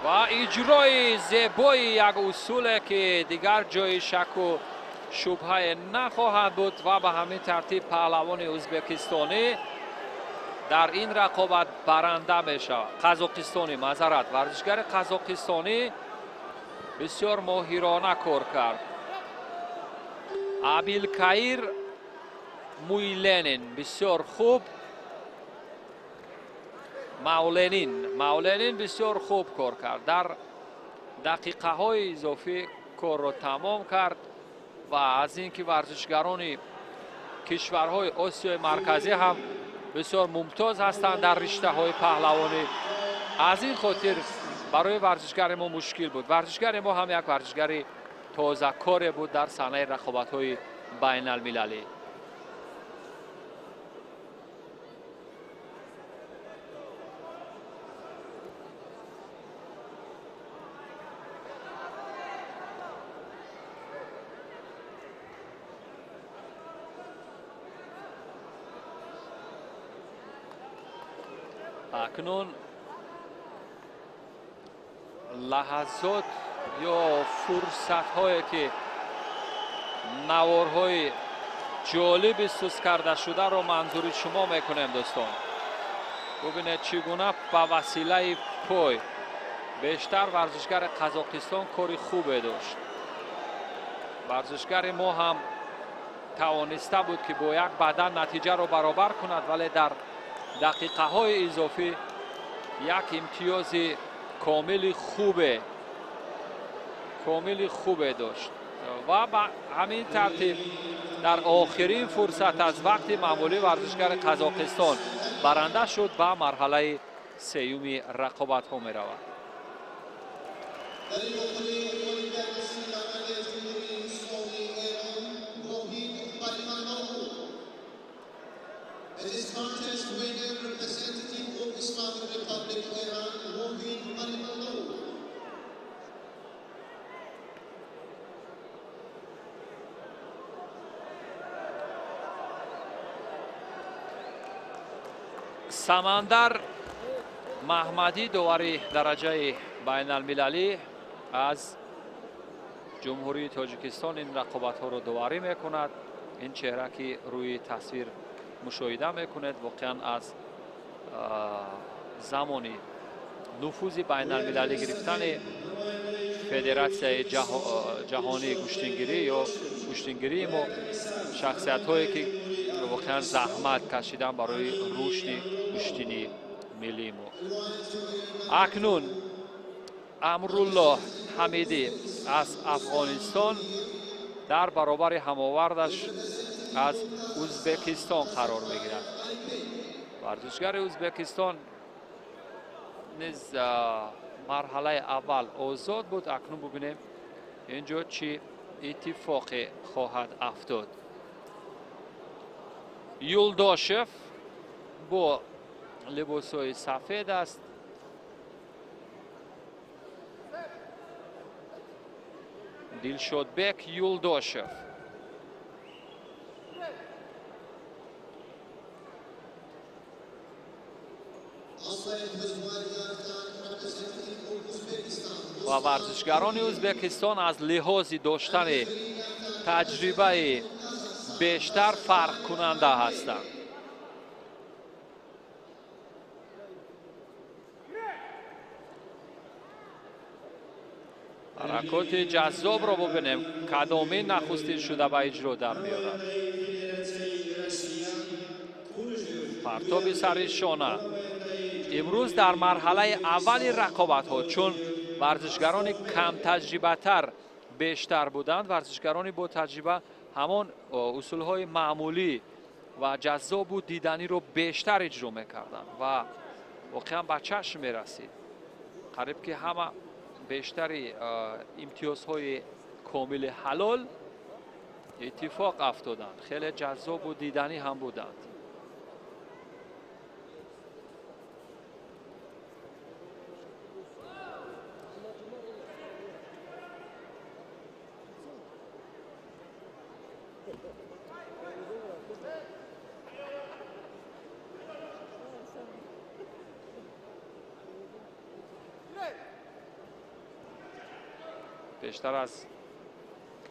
و اجرای زیبای یک اصوله که دیگر جای شک و شبهه نخواهد بود و به همین ترتیب پهلوان ازبکستانی در این رقابت برنده می شود. قزاقستانی معذرت، ورزشگر قزاقستانی بسیار ماهرانه کار کرد. ابیلکایر مویلنین بسیار خوب، مولنین بسیار خوب کار کرد، در دقیقه های اضافی کار را تمام کرد و از اینکه ورزشگران کشورهای آسیای مرکزی هم بسیار ممتاز هستند در رشته های پهلوانی، از این خاطر برای ورزشگر ما مشکل بود. ورزشگر ما هم یک ورزشگر تازه کار بود در صحنه رقابت های بین المللی. اکنون لحظات یا فرصت هایی که نوارهای جالب سوس کرده شده رو منظوری شما میکنیم دوستان. ببینید چگونه به وسیله پای بیشتر ورزشگر قزاقستان کاری خوبی داشت. ورزشگر ما هم توانسته بود که با یک بدن نتیجه رو برابر کند، ولی در دقیقه های اضافی یک امتیاز کامل خوبه داشت و به همین ترتیب در آخرین فرصت از وقت معمولی ورزشگر قزاقستان برنده شد به مرحله سیوم رقابت ها می رود. This contest winner representative of Islamic Republic Iran, Wahid Alimalou. سمندر محمدی داوری درجه بین المللی از جمهوری تاجیکستان این رقابت ها رو داوری میکند. این چهره که روی تصویر مشاهده میکنید واقعا از زمانی نفوذ بین المللی گرفتن فدراسیون جهانی گوشتنگیری یا گوشتنگیری ما شخصیت هایی که واقعا زحمت کشیدن برای رشد گوشتنی ملی ما. اکنون امرالله حمیدی از افغانستان در برابر هماوردش از ازبکستان قرار میگیرد. ورزشگر ازبکستان نیز مرحله اول آزاد بود. اکنون ببینیم اینجا چی اتفاقی خواهد افتاد. یولداشف با لباسهای سفید است. دلشادبک یولداشف. و ورزشگران ازبکستان از لحاظ داشتن تجربه بیشتر فرق کننده هستند. حرکات جذاب را ببینیم کدامه نخستین شده به اجرا در میارد. پرتاب سر شانه. امروز در مرحله اول رقابت ها چون ورزشگران کم تجربه تر بیشتر بودند، ورزشگرانی با تجربه همان اصولهای معمولی و جذاب و دیدنی رو بیشتر اجرا میکردند و واقعا به چشم میرسید قریب که همه بیشتری امتیازهای کامل حلال اتفاق افتادند. خیلی جذاب و دیدنی هم بودند. بیشتر از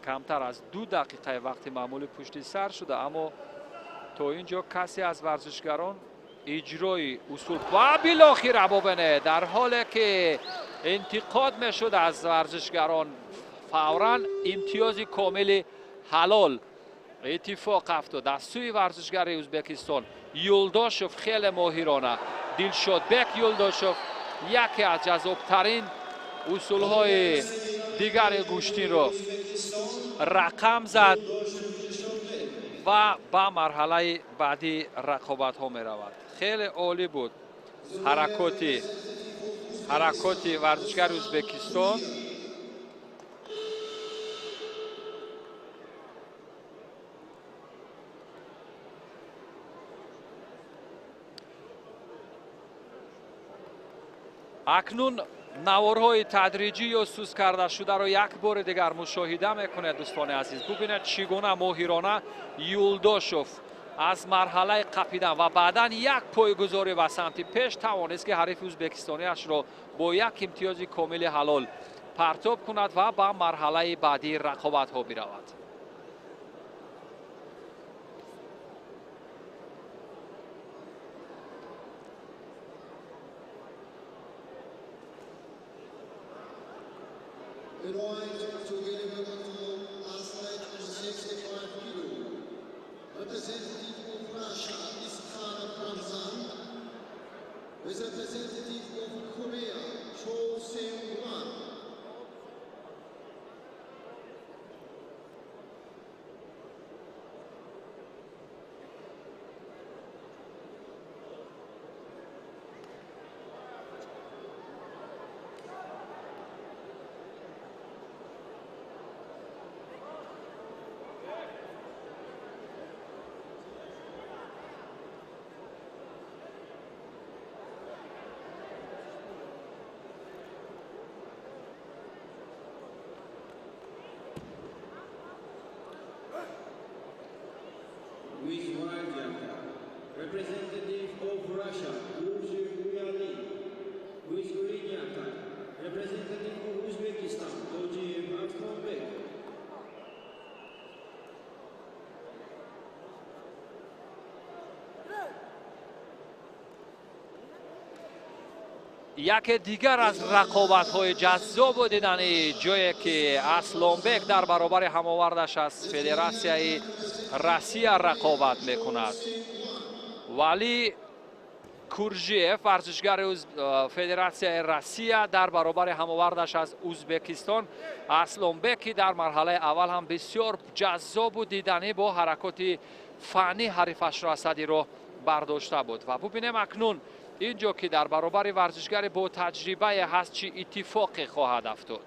کمتر از 2 دقیقه وقتی معمولی پشت سر شده، اما تا اینجا کسی از ورزشگران اجرای اصول و بالاخره ببینه در حالی که انتقاد میشد از ورزشگران فوراً امتیاز کامل حلال اتفاق افتاد از سوی ورزشگر ازبکستان یولداشوف. خیلی ماهرانه دلشادبک یولداشوف یکی از جذابترین اصولهای دیگر گوشتین رو رقم زد و به مرحله بعدی رقابت ها می رود. خیلی عالی بود حرکاتی ورزشگر ازبکستان. اکنون نوارهای تدریجی یا سوز کرده شده را یک بار دیگر مشاهده میکنه دوستان عزیز. ببینید چگونه ماهرانه یولداشوف از مرحله قپیدن و بعدا یک پایگذاری به سمت پیش توانست که حریف ازبکستانیش را با یک امتیاز کامل حلال پرتاب کند و به مرحله بعدی رقابت ها برود. The right to deliver control last night on 65 kilo. Representative of Russia is Khan Ramzan. With representative of Korea, Cho Seung-wan. With white jumper, representative of Russia, Gurjev Uyalin. With green jumper, representative of Uzbekistan, Tojiyev Akhtonbek. یک دیگر از رقابت‌های جذاب و دیدنی جایی که اسلانبک در برابر هماوردش از فدراسیای روسیه رقابت میکند. ولی کورژیف ورزشگر فدراسیای روسیه در برابر هماوردش از ازبکستان. اسلانبک در مرحله اول هم بسیار جذاب و دیدنی با حرکات فنی حریفش را اسدی را برداشته بود. و ببینیم اکنون اینجا که در برابر ورزشگر با تجربه هست چی اتفاقی خواهد افتاد.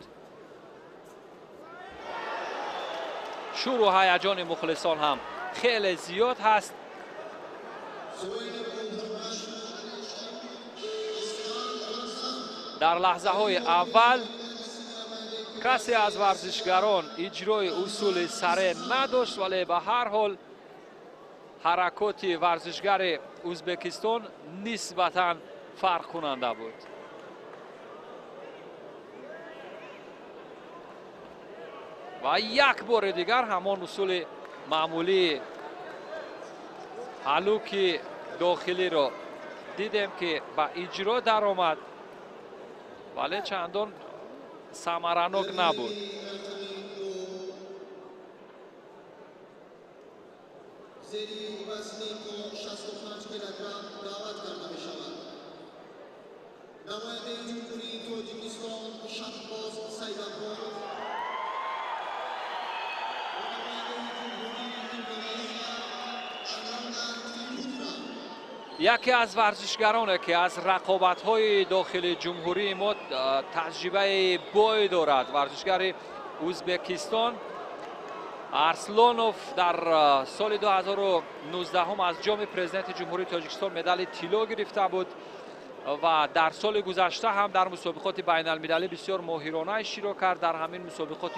شور و هیجان مخلصان هم خیلی زیاد هست. در لحظه های اول کسی از ورزشگران اجرای اصول سره نداشت، ولی به هر حال حرکات ورزشگر ازبکستان نسبتاً فرق کننده بود. و یک بار دیگر همان اصول معمولی حلوک داخلی را دیدیم که به اجرا در آمد، ولی چندان ثمرناک نبود. زیری وزنی کو 65 کیلوگرم دعوت کرده می شود. نماینده جمهوری تاجیکستان شهباز سیدپور. یکی از ورزشگرانه که از رقابت‌های داخل جمهوری ما تجربه بایی دارد. ورزشگر ازبکستان ارسلانوف در سال 2019 هم از جام پرزیدنت جمهوری تاجیکستان مدال طلا گرفته بود و در سال گذشته هم در مسابقات بین المللی بسیار ماهرانه اشتراک کرد در همین مسابقات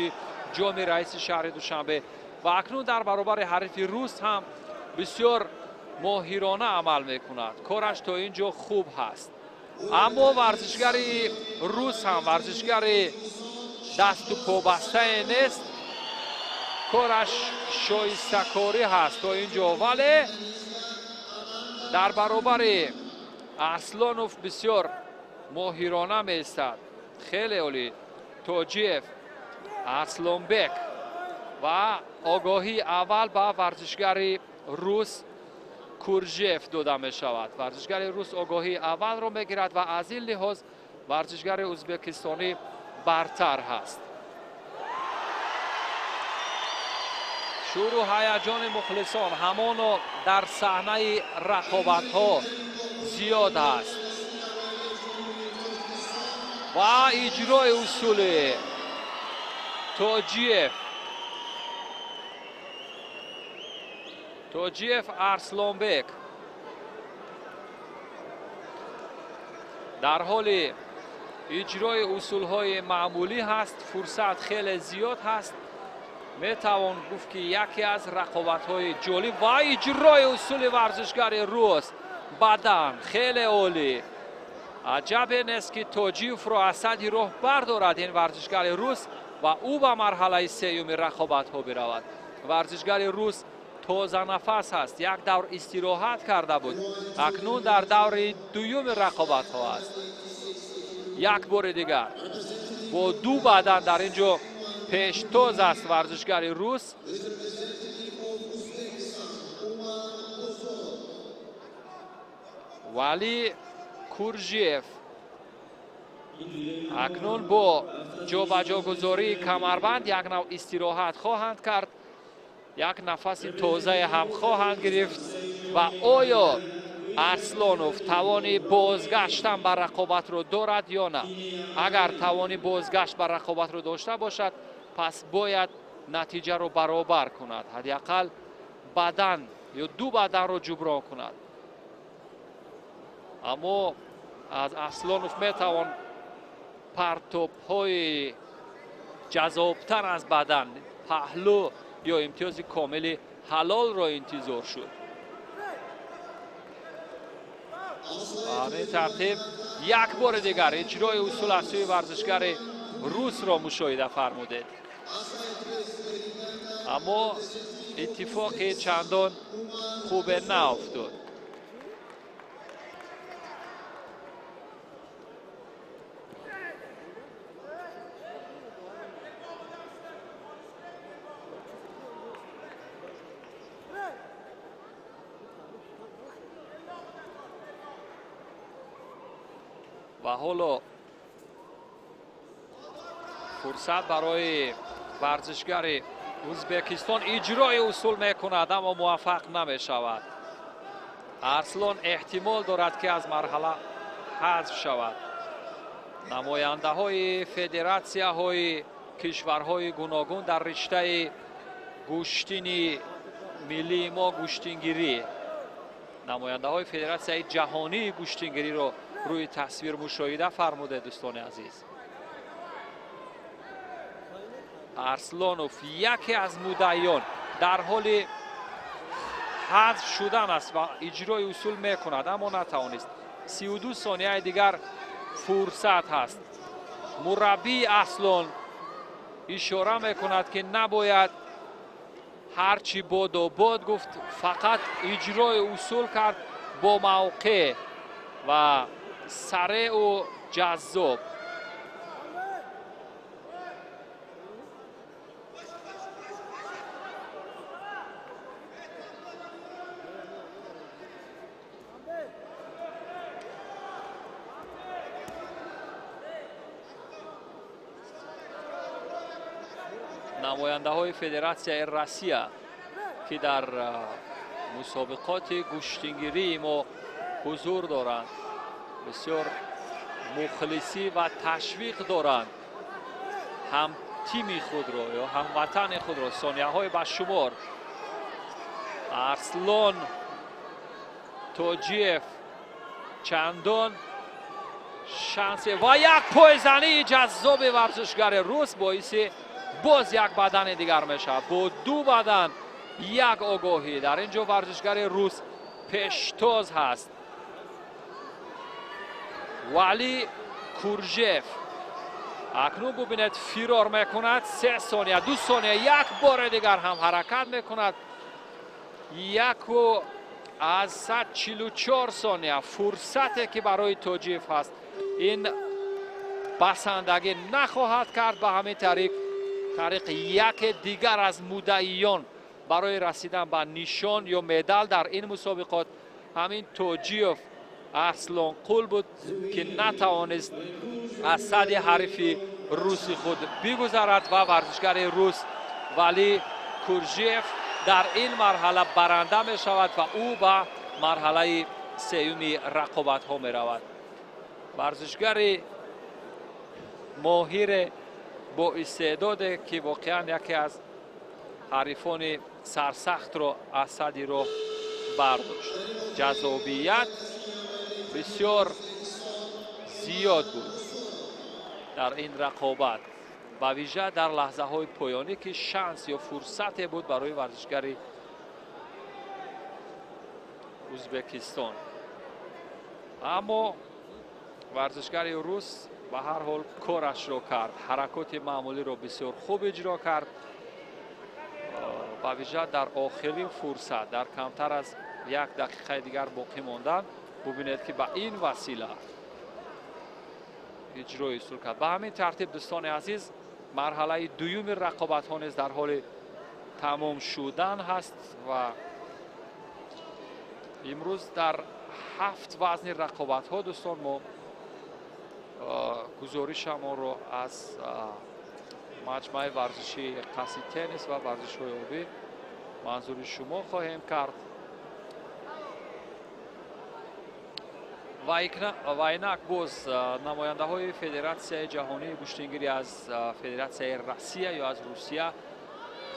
جام رئیس شهر دوشنبه و اکنون در برابر حریف روس هم بسیار ماهرانه عمل میکند. کارش تا اینجا خوب هست. اما ورزشگر روس هم ورزشگر دست و پا بسته نیست. کارش شایسته‌کاری هست تا اینجا، ولی در برابر ارسلانوف بسیار ماهرانه می ایستد. خیلی عالی. توجیف، ارسلانبک و آگاهی اول به ورزشگر روس کورژیف داده می شود. ورزشگر روس آگاهی اول را می گیرد و از این لحاظ ورزشگر ازبکستانی برتر هست. شور و هیجان مخلصان همان در صحنه رقابت ها زیاد است و اجرای اصول توجیف ارسلانبک در حال اجرای اصول های معمولی هست. فرصت خیلی زیاد هست. می توان گفت که یکی از رقابت های جالب و اجرای اصول ورزشگر روس بدن خیلی عالی. عجب نیست که توجیف را از سطح راه بردارد این ورزشگر روس و او به مرحله سوم رقابت ها برود. ورزشگر روس تازه نفس هست. یک دور استراحت کرده بود، اکنون در دور دوم رقابت ها است. یک بار دیگر با دو بدن در اینجا پیشتاز است ورزشگر روس. ولی کورژیف اکنون با جابجا گذاری کمربند یک نوع استراحت خواهند کرد، یک نفس تازه هم خواهند گرفت و آیا ارسلانوف توانی بازگشتن بر رقابت رو دارد یا نه؟ اگر توانی بازگشت بر رقابت رو داشته باشد پس باید نتیجه رو برابر کند، حداقل بدن یا دو بدن رو جبران کند. اما از ارسلانوف میتوان پرتاب های جذابتر از بدن، پهلو یا امتیاز کامل حلال را انتظار شد. به این ترتیب یک بار دیگر اجرای اصول از سوی ورزشگر روس را مشاهده فرمودید. اما اتفاقی چندان خوب نیفتاد. و حالا فرصت برای ورزشگر ازبکستان اجرای اصول میکند اما موفق نمی شود. ارسلان احتمال دارد که از مرحله حذف شود. نماینده های فدراسیه های کشورهای گوناگون در رشته گوشتین ملی ما گوشتینگیری، نماینده های فدراسیه جهانی گوشتینگیری رو روی تصویر مشاهده فرموده. دوستان عزیز، ارسلانوف یکی از مدعیان در حال حذف شدن است و اجرای اصول میکند اما نتوانست. 32 ثانیه دیگر فرصت هست. مربی ارسلان اشاره میکند که نباید هرچی باد و باد گفت، فقط اجرای اصول کرد با موقع و سریع و جذاب. نماینده های فدراسیه روسیه که در مسابقات گوشتینگیری ما حضور دارند، بسیار مخلصی و تشویق دارند هم تیم خود رو یا هم وطن خود رو. ثانیه های بشمار. ارسلان توجیف چندان شانس و یک پایزنی جذاب ورزشگر روس باعث باز یک بدن دیگر میشه. با دو بدن یک آگاهی در اینجا ورزشگر روس پیشتاز هست. ولی کورژف اکنون ببینید فرار میکند. 3 ثانیه 2 ثانیه یک بار دیگر هم حرکت میکند. یک و از 144 ثانیه فرصتی که برای توجیف هست این بسندگی نخواهد کرد. به همین طریق یک دیگر از مدعیان برای رسیدن به نشان یا مدال در این مسابقات همین توجیف ارسلان قول بود که نتوانست از صد حریف روسی خود بگذرد و ورزشگر روس ولی کورژف در این مرحله برنده می شود و او به مرحله سومی رقابت ها می رود. ورزشگر ماهر با استعداد که واقعا یکی از حریفان سرسخت رو از صدی رو برداشت. جذابیت بسیار زیاد بود در این رقابت و ویژه در لحظه های پایانی که شانس یا فرصت بود برای ورزشگر ازبکستان. اما ورزشگر روس به هر حال کارش رو کرد، حرکات معمولی رو بسیار خوب اجرا کرد و ویژه در آخرین فرصت در کمتر از 1 دقیقه دیگر باقی ماندن ببینید که به این وسیله اجرای اصول کرد. به همین ترتیب دوستان عزیز مرحله دوم رقابت ها نیز در حال تمام شدن هست و امروز در 7 وزن رقابت ها دوستان ما گزارش ما رو از مجمع ورزشی قصی تنیس و ورزش های آبی منظور شما خواهیم کرد. و اینک باز نماینده های فدراسیون جهانی گشتنگیری از فدراسیون روسیه یا از روسیه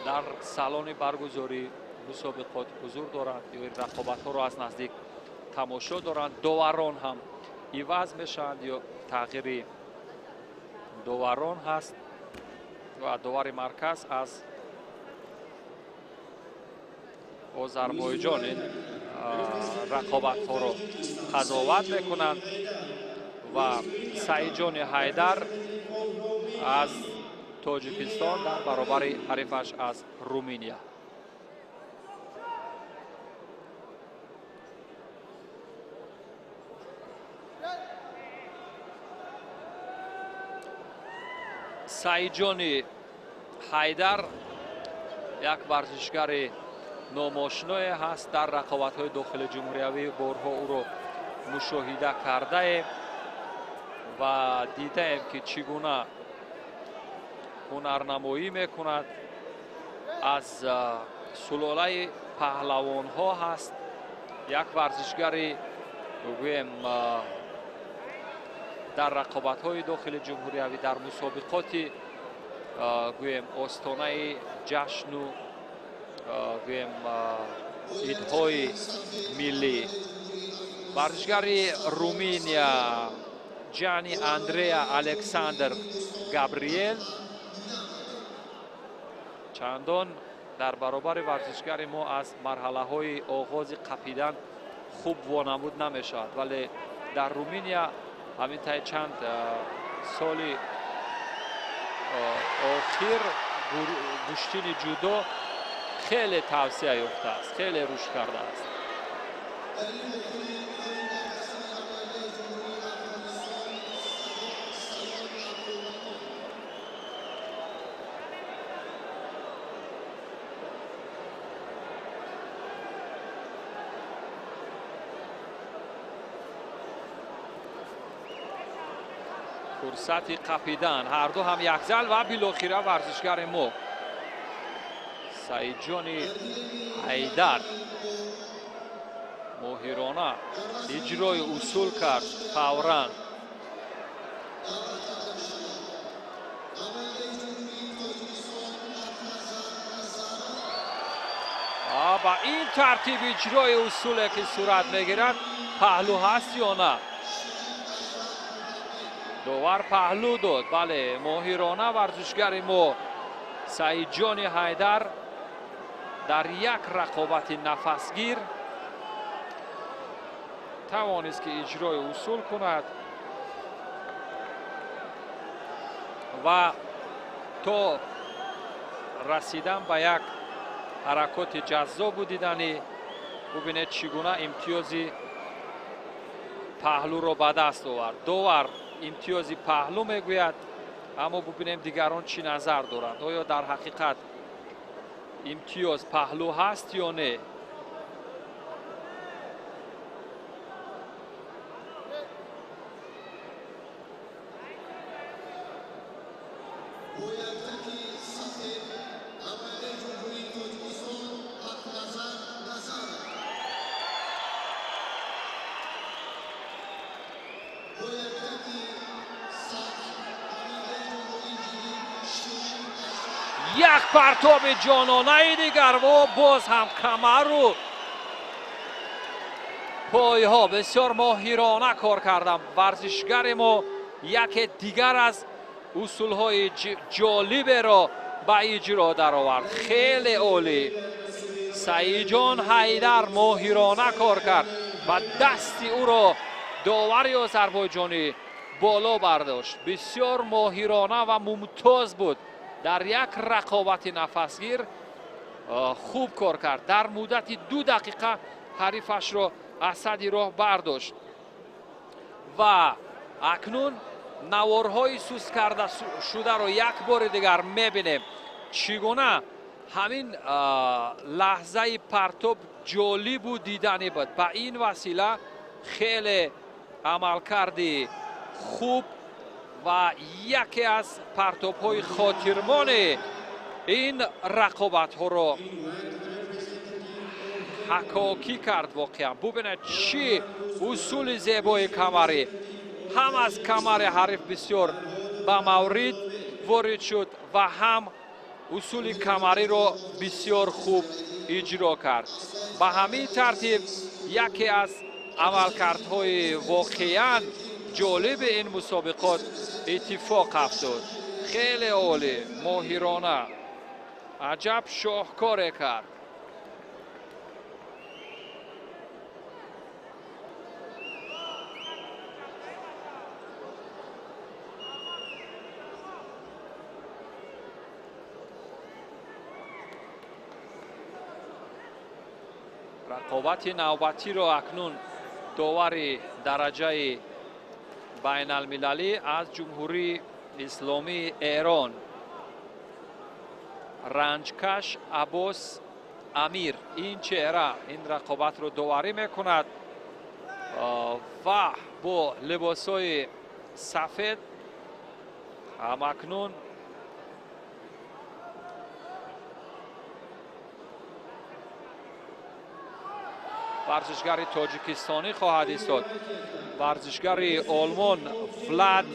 در سالن برگزاری مسابقات حضور دارند یا رقابت ها را از نزدیک تماشا دارند. داوران هم عوض میشند یا تغییر داوران هست و داور مرکز از آذربایجان رقابت ها رو قضاوت میکنند و سعیدجان حیدر از تاجیکستان در برابر حریفش از رومانیا. سعیدجان حیدر یک ورزشگر ناماشنای هست. در رقابت های داخل جمهوری بارها او رو مشاهده کرده و دیده ایم که چگونه هنرنمایی میکند. از سلاله پهلوان ها هست. یک ورزشگر بگویم در رقابت های داخل جمهوری در مسابقات گویم آستانه جشن و گویم ایدهای ملی. ورزشگر رومانیا جانی اندریا الکساندر گابریل چندان در برابر ورزشگر ما از مرحله های آغاز قپیدن خوب وانمود نمیشد ولی در رومانیا همین تا چند سال آخر گشتین جودو خیلی توسعه یافته است، خیلی رشد کرده است. فرصت قپیدن هر دو هم یک زل و بالاخره ورزشگر ما سعیدجان حیدر موهیرانا اجرای اصول کرد فوراً. با این ترتیب اجرای اصولی که صورت میگیرد پهلو هست یا نه؟ داور پهلو داد. بله، موهیرانا ورزشگر ما سعید جان حیدر در یک رقابت نفسگیر توانست که اجرای اصول کند و تا رسیدن به یک حرکات جذاب و دیدنی. ببینید چگونه امتیازی پهلو را به دست آورد. داور امتیازی پهلو میگوید، اما ببینیم دیگران چی نظر دارند. آیا در حقیقت امتیاز پهلو هست یا نه؟ یک پرتاب جانانه دیگر و باز هم کمر و پای ها بسیار ماهرانه کار کردم. ورزشگر ما یک دیگر از اصول های جالب را به اجرا در آورد. خیلی عالی. سعید جان حیدر ماهرانه کار کرد و دستی او را داوری آذربایجانی بالا برداشت. بسیار ماهرانه و ممتاز بود. در یک رقابت نفسگیر خوب کار کرد. در مدت 2 دقیقه حریفش را از صد راه برداشت و اکنون نوارهای سوست کرده شده را یک بار دیگر میبینیم چگونه همین لحظه پرتاب جالب و دیدنی بود. به این وسیله خیلی عملکرد خوب و یکی از پرتاب های خاطرمان این رقابت ها را حکاکی کرد. واقعا ببینید چی اصول زیبای کمری، هم از کمر حریف بسیار به مورد وارد شد و هم اصول کمری را بسیار خوب اجرا کرد. به همین ترتیب یکی از عملکردهای واقعا جالب این مسابقات اتفاق افتاد. خیلی عالی، ماهرانه، عجب شاهکار کرد. رقابت نوبتی را اکنون داور درجه بین المللی از جمهوری اسلامی ایران رنجکش عباس امیر این چهره این رقابت رو داوری میکند و با لباسای سفید هم اکنون ورزشگر تاجیکستانی خواهد ایستاد. ورزشگر آلمان ولاد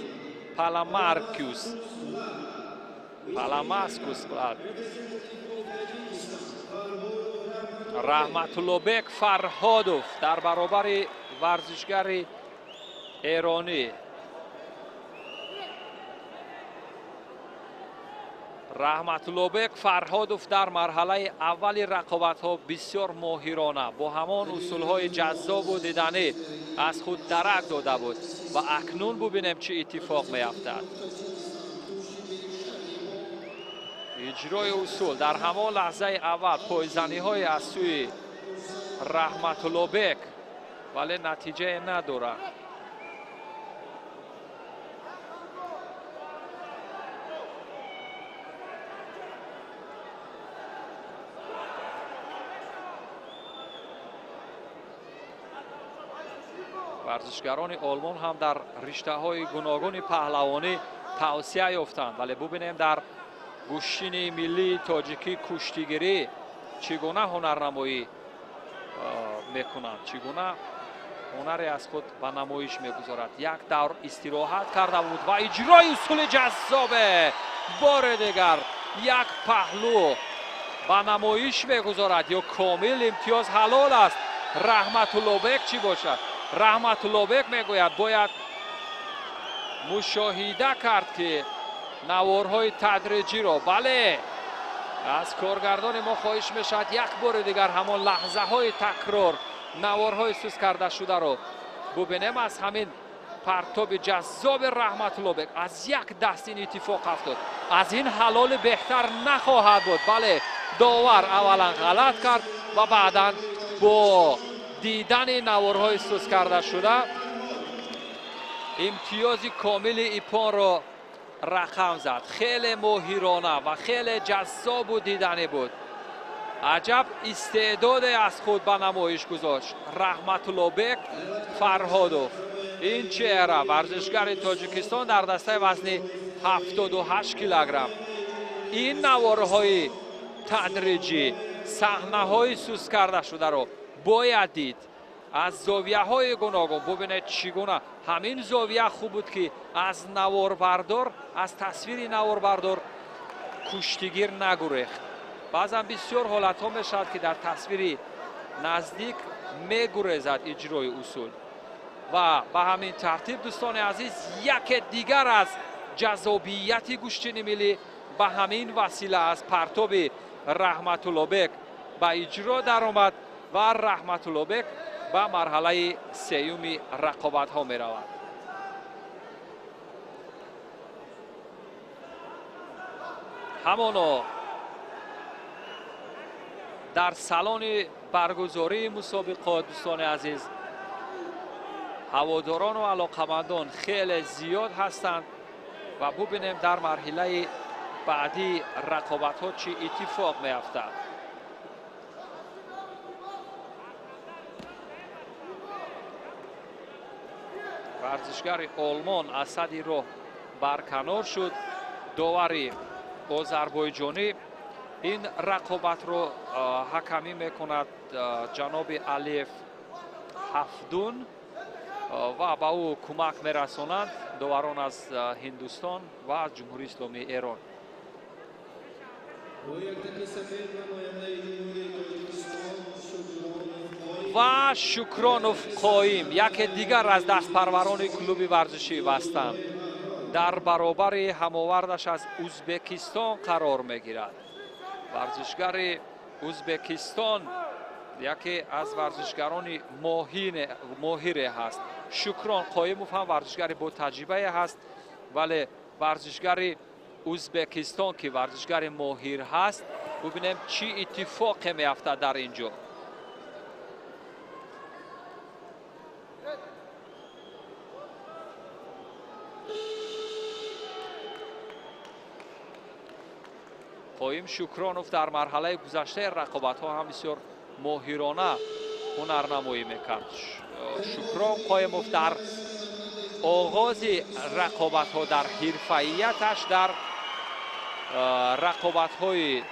پالاماسکوس رحمت الله بیگ فرهادوف در برابر ورزشگر ایرانی. رحمت الله بیگ فرهادوف در مرحله اول رقابت ها بسیار ماهرانه با همان اصول های جذاب و دیدنی از خود درک داده بود و اکنون ببینیم چه اتفاق می افتد. اجرای اصول در همان لحظه اول پایزنی های از سوی رحمت الله بیگ ولی نتیجه نداره. ورزشگران آلمان هم در رشته های گوناگون پهلوانی توسعه یافتند ولی ببینیم در گوشین ملی تاجیکی کشتیگیری چگونه هنرنمایی میکنند. چگونه هنری از خود به نمایش میگذارد. یک دور استراحت کرده بود و اجرای اصول جذاب بار دیگر یک پهلو به نمایش میگذارد. یا کامل امتیاز حلال است. رحمت الله بیگ چی باشد؟ رحمت الله بیگ میگوید باید مشاهده کرد که نوارهای تدریجی را، بله، از کارگردان ما خواهش میشد یک بار دیگر همان لحظه های تکرار نوارهای سوس کرده شده رو ببینیم. از همین پرتاب جذاب رحمت الله بیگ از یک دست این اتفاق افتاد. از این حلال بهتر نخواهد بود. بله، داور اولا غلط کرد و بعدا با دیدن نوارهای سوس کرده شده امتیاز کامل ایپان را رقم زد. خیلی ماهرانه و خیلی جذاب و دیدنی بود. عجب استعداد از خود به نمایش گذاشت رحمت الله بیگ فرهادوف. این چهره ورزشگر تاجیکستان در دسته وزن 78 کیلوگرم. این نوارهای تدریجی، صحنه های سوس کرده شده رو باید دید از زاویه های گوناگون. ببینید چگونه همین زاویه خوب بود که از نواربردار، از تصویر نواربردار کشتیگیر نگریخت. بعضا بسیار حالت ها میشد که در تصویر نزدیک میگریزد اجرای اصول. و به همین ترتیب دوستان عزیز یک دیگر از جذابیت گوشتین ملی به همین وسیله از پرتاب رحمت الله بیگ به اجرا در آمد و رحمت الله بیگ به مرحله سیوم رقابت ها می رود. همانا در سالن برگزاری مسابقات دوستان عزیز هواداران و علاقمندان خیلی زیاد هستند و ببینیم در مرحله بعدی رقابت ها چی اتفاق می افتد. ورزشگر آلمان اسدی رو برکنار شد. داوری آذربایجانی این رقابت رو حکمی میکند جناب علیف هفدون و با او کمک میرسانند داوران از هندوستان و از جمهوری اسلامی ایران. و شکرانوف قایم یک دیگر از دستپروران کلوب ورزشی وستن در برابر هماوردش از ازبکستان قرار میگیرد. ورزشگر ازبکستان یکی از ورزشگران ماهر هست. شکران قایموف هم ورزشگر با تجربه هست، ولی ورزشگر ازبکستان که ورزشگر ماهر هست ببینیم چی اتفاقی میافتد در اینجا. قایم شکرانوف در مرحله گذشته رقابت ها هم بسیار ماهرانه هنرنمایی میکرد. شکران قایموف در آغاز رقابت ها در حرفه‌ایتش در رقابت های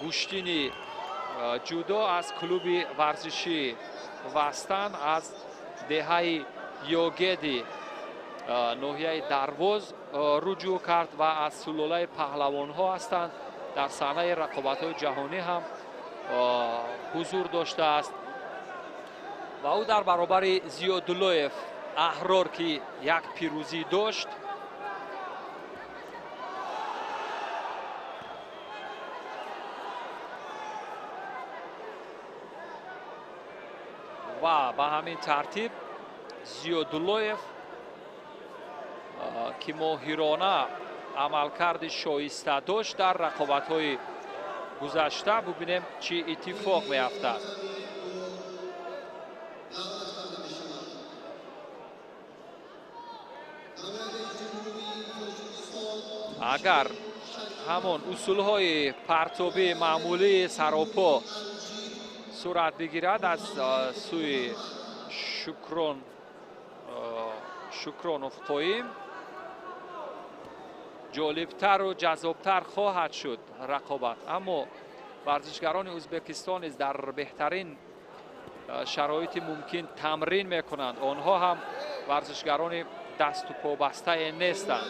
گوشتین جودا از کلوب ورزشی وستن از دهه یوگدی ناحیه دروز رجوع کرد و از سلوله پهلوان ها هستند. در صحنه رقابت های جهانی هم حضور داشته است و او در برابر زیاداللهف احرار که یک پیروزی داشت و به همین ترتیب زیاداللهف که ماهرانه عملکرد شایسته داشت در رقابت‌های گذشته ببینیم چی اتفاق میافتد. اگر همون اصول‌های پرتابی معمولی سراپا صورت بگیرد از سوی شکرانوف قایم جالبتر و جذابتر خواهد شد رقابت. اما ورزشگران ازبکستان در بهترین شرایطی ممکن تمرین میکنند. آنها هم ورزشگران دست و پا بسته نیستند.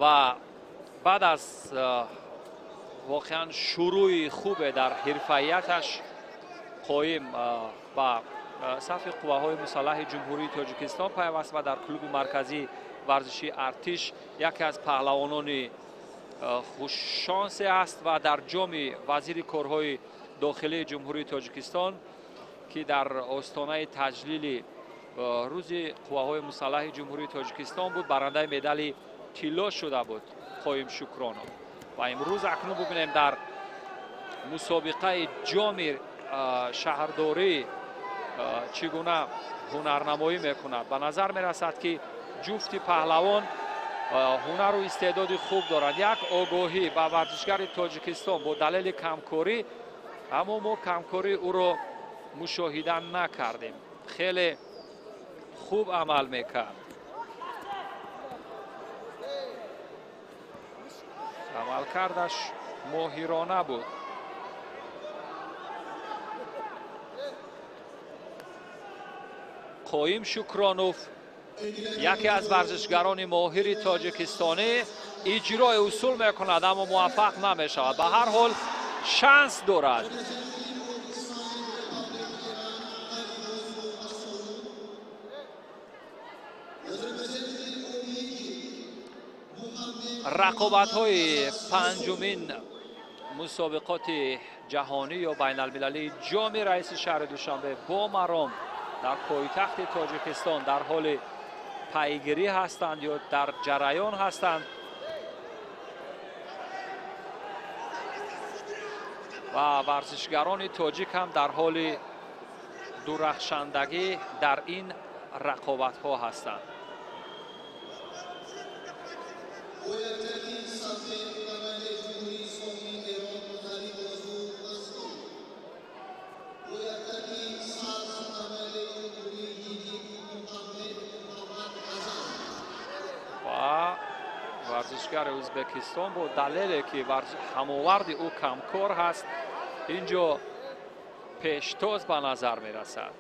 و بعد از واقعا شروع خوب در حرفیتش قایم با صف قواهای مسلح جمهوری تاجیکستان پیوست و در کلوب مرکزی ورزشی ارتش یکی از پهلوانان خوششانس است و در جام وزیر کارهای داخلی جمهوری تاجیکستان که در آستانه تجلیل روز قواهای مسلح جمهوری تاجیکستان بود برنده مدال طلا شده بود قایم شکرانو. و امروز اکنون ببینیم در مسابقه جام شهرداری چگونه هنرنمایی میکند. به نظر میرسد که جفت پهلوان هنر و استعداد خوب دارند. یک آگاهی به ورزشگر تاجیکستان با دلیل کمکاری، اما ما کمکاری او را مشاهده نکردیم. خیلی خوب عمل میکرد. عملکردش ماهرانه بود. قایم شکرانوف یکی از ورزشگران ماهر تاجیکستانی اجرای اصول میکند اما موفق نمیشود. به هر حال شانس دارد. رقابت‌های پنجمین مسابقات جهانی یا بین المللی جام رئیس شهر دوشنبه با مرام در پایتخت تاجیکستان در حال پیگیری هستند یا در جریان هستند و ورزشگران تاجیک هم در حال درخشندگی در این رقابت‌ها هستند. ورزشگر ازبکستان با دلیلی که هماورد او کمکار هست اینجا پیشتاز به نظر می رسد.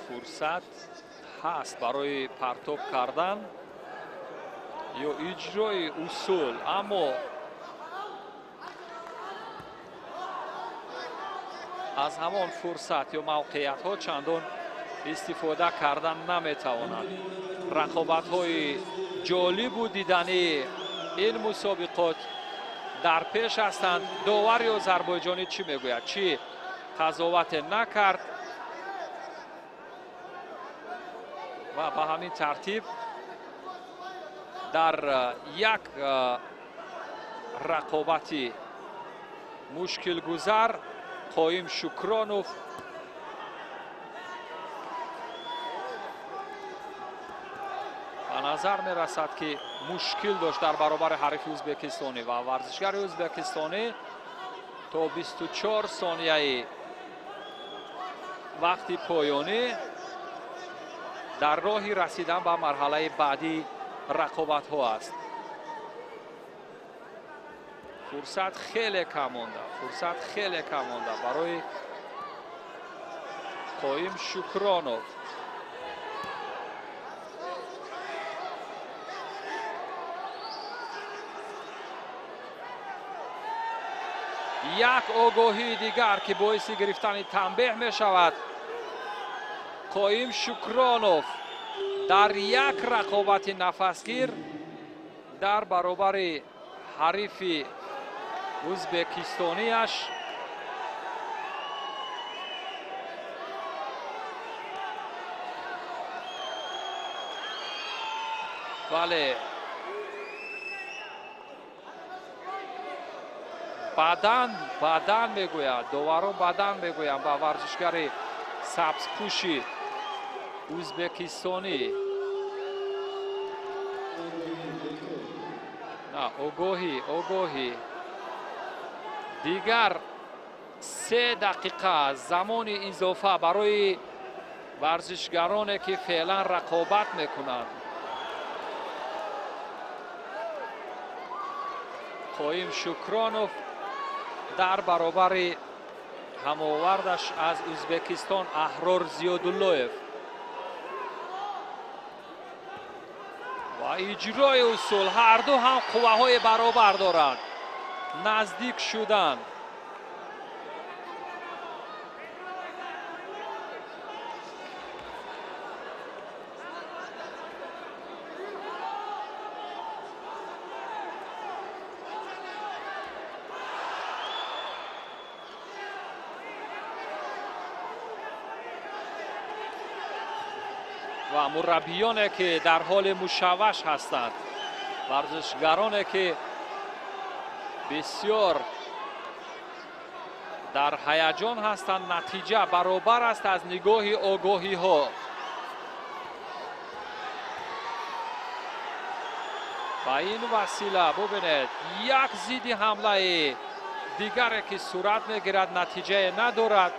فرصت هست برای پرتاب کردن یا اجرای اصول، اما از همان فرصت یا موقعیت ها چندان استفاده کردن نمیتوانند. رقابت های جالب و دیدنی این مسابقات در پیش هستند. داوری آذربایجانی چی میگوید؟ چی قضاوت نکرد و به همین ترتیب در یک رقابتی مشکل گذر قایم شکرانوف به نظر می رسد که مشکل داشت در برابر حریف ازبکستانی و ورزشگر ازبکستانی تا 24 ثانیه وقتی پایانی در راهی رسیدن به مرحله بعدی رقابت ها است. فرصت خیلی کم مانده، فرصت خیلی کم مانده برای قایم شکرانوف. یک آگاهی دیگر که باعث گرفتن تنبیه می شود. قایم شکرانوف در یک رقابت نفسگیر در برابر حریف ازبکستانیش بله بدن میگوید دوباره بدن میگویم با ورزشگر سبزپوشی ازبکستانی. نه اوگوهی دیگر 3 دقیقه زمان اضافه برای ورزشگرانی که فعلا رقابت میکنند. قایم شکرانوف در برابر هماوردش از ازبکستان احرار زیاداللهیف و اجرای اصول. هر دو هم قوه های برابر دارند، نزدیک شدند. و مربیانی که در حال مشوش هستند، ورزشگرانی که بسیار در هیجان هستند، نتیجه برابر است از نگاه آگاهی ها. با این وسیله ببینید یک ضد حمله دیگری که صورت میگیرد نتیجه ندارد.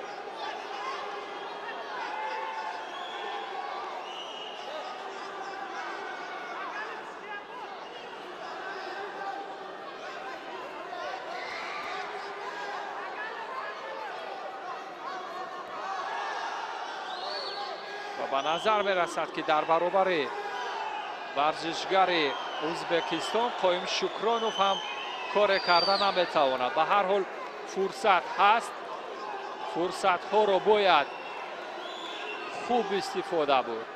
و به نظر می رسد که در برابر ورزشگر ازبکستان قایم شکرانوف هم کار کردن نمیتواند. به هر حال فرصت هست، فرصت ها رو باید خوب استفاده بود.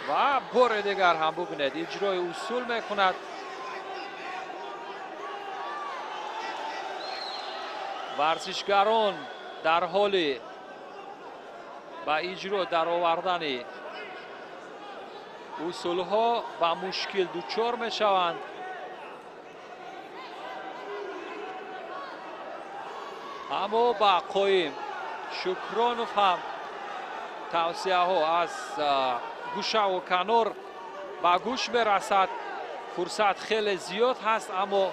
و بار دیگر هم ببینید اجرای اصول میکند. ورزشگران در حال با اجرا در آوردن اصولها با مشکل دچار می شوند. اما با قایم شکرانوف هم توصیه ها از گوشه و کنار با گوش می رسد. فرصت خیلی زیاد هست اما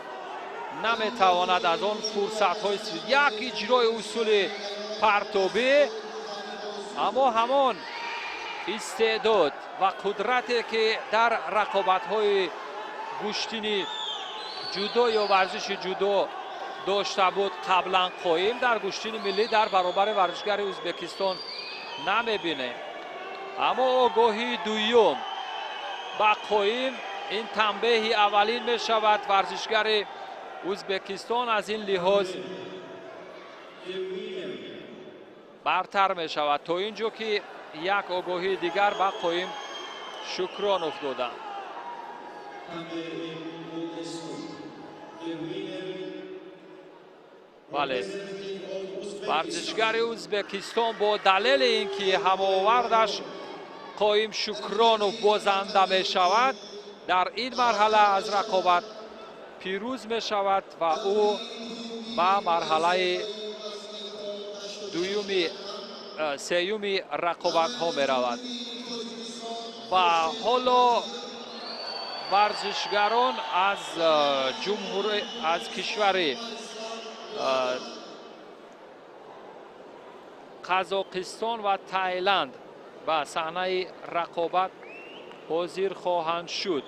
نمیتواند از آن فرصت های یک اجرای اصول پرتابی، اما همان استعداد و قدرتی که در رقابت های گشتینی جودو یا ورزش جودو داشته بود قبلا قایم در گشتین ملی در برابر ورزشگر ازبکستان نمیبینه. اما آگاهی دویم با قایم این تنبیه اولین می شود. ورزشگر ازبکستان از این لحاظ برتر می شود تا اینجا که یک آگاهی دیگر با قایم شکرانوف دادند. بله، ورزشگر ازبکستان با دلیل اینکه هماوردش قایم شکرانوف بازنده می شود در این مرحله از رقابت پیروز می شود و او به مرحله سیومی رقابت ها می رود. و حالا ورزشگران از کشور قزاقستان و تایلند به صحنه رقابت حاضر خواهند شد.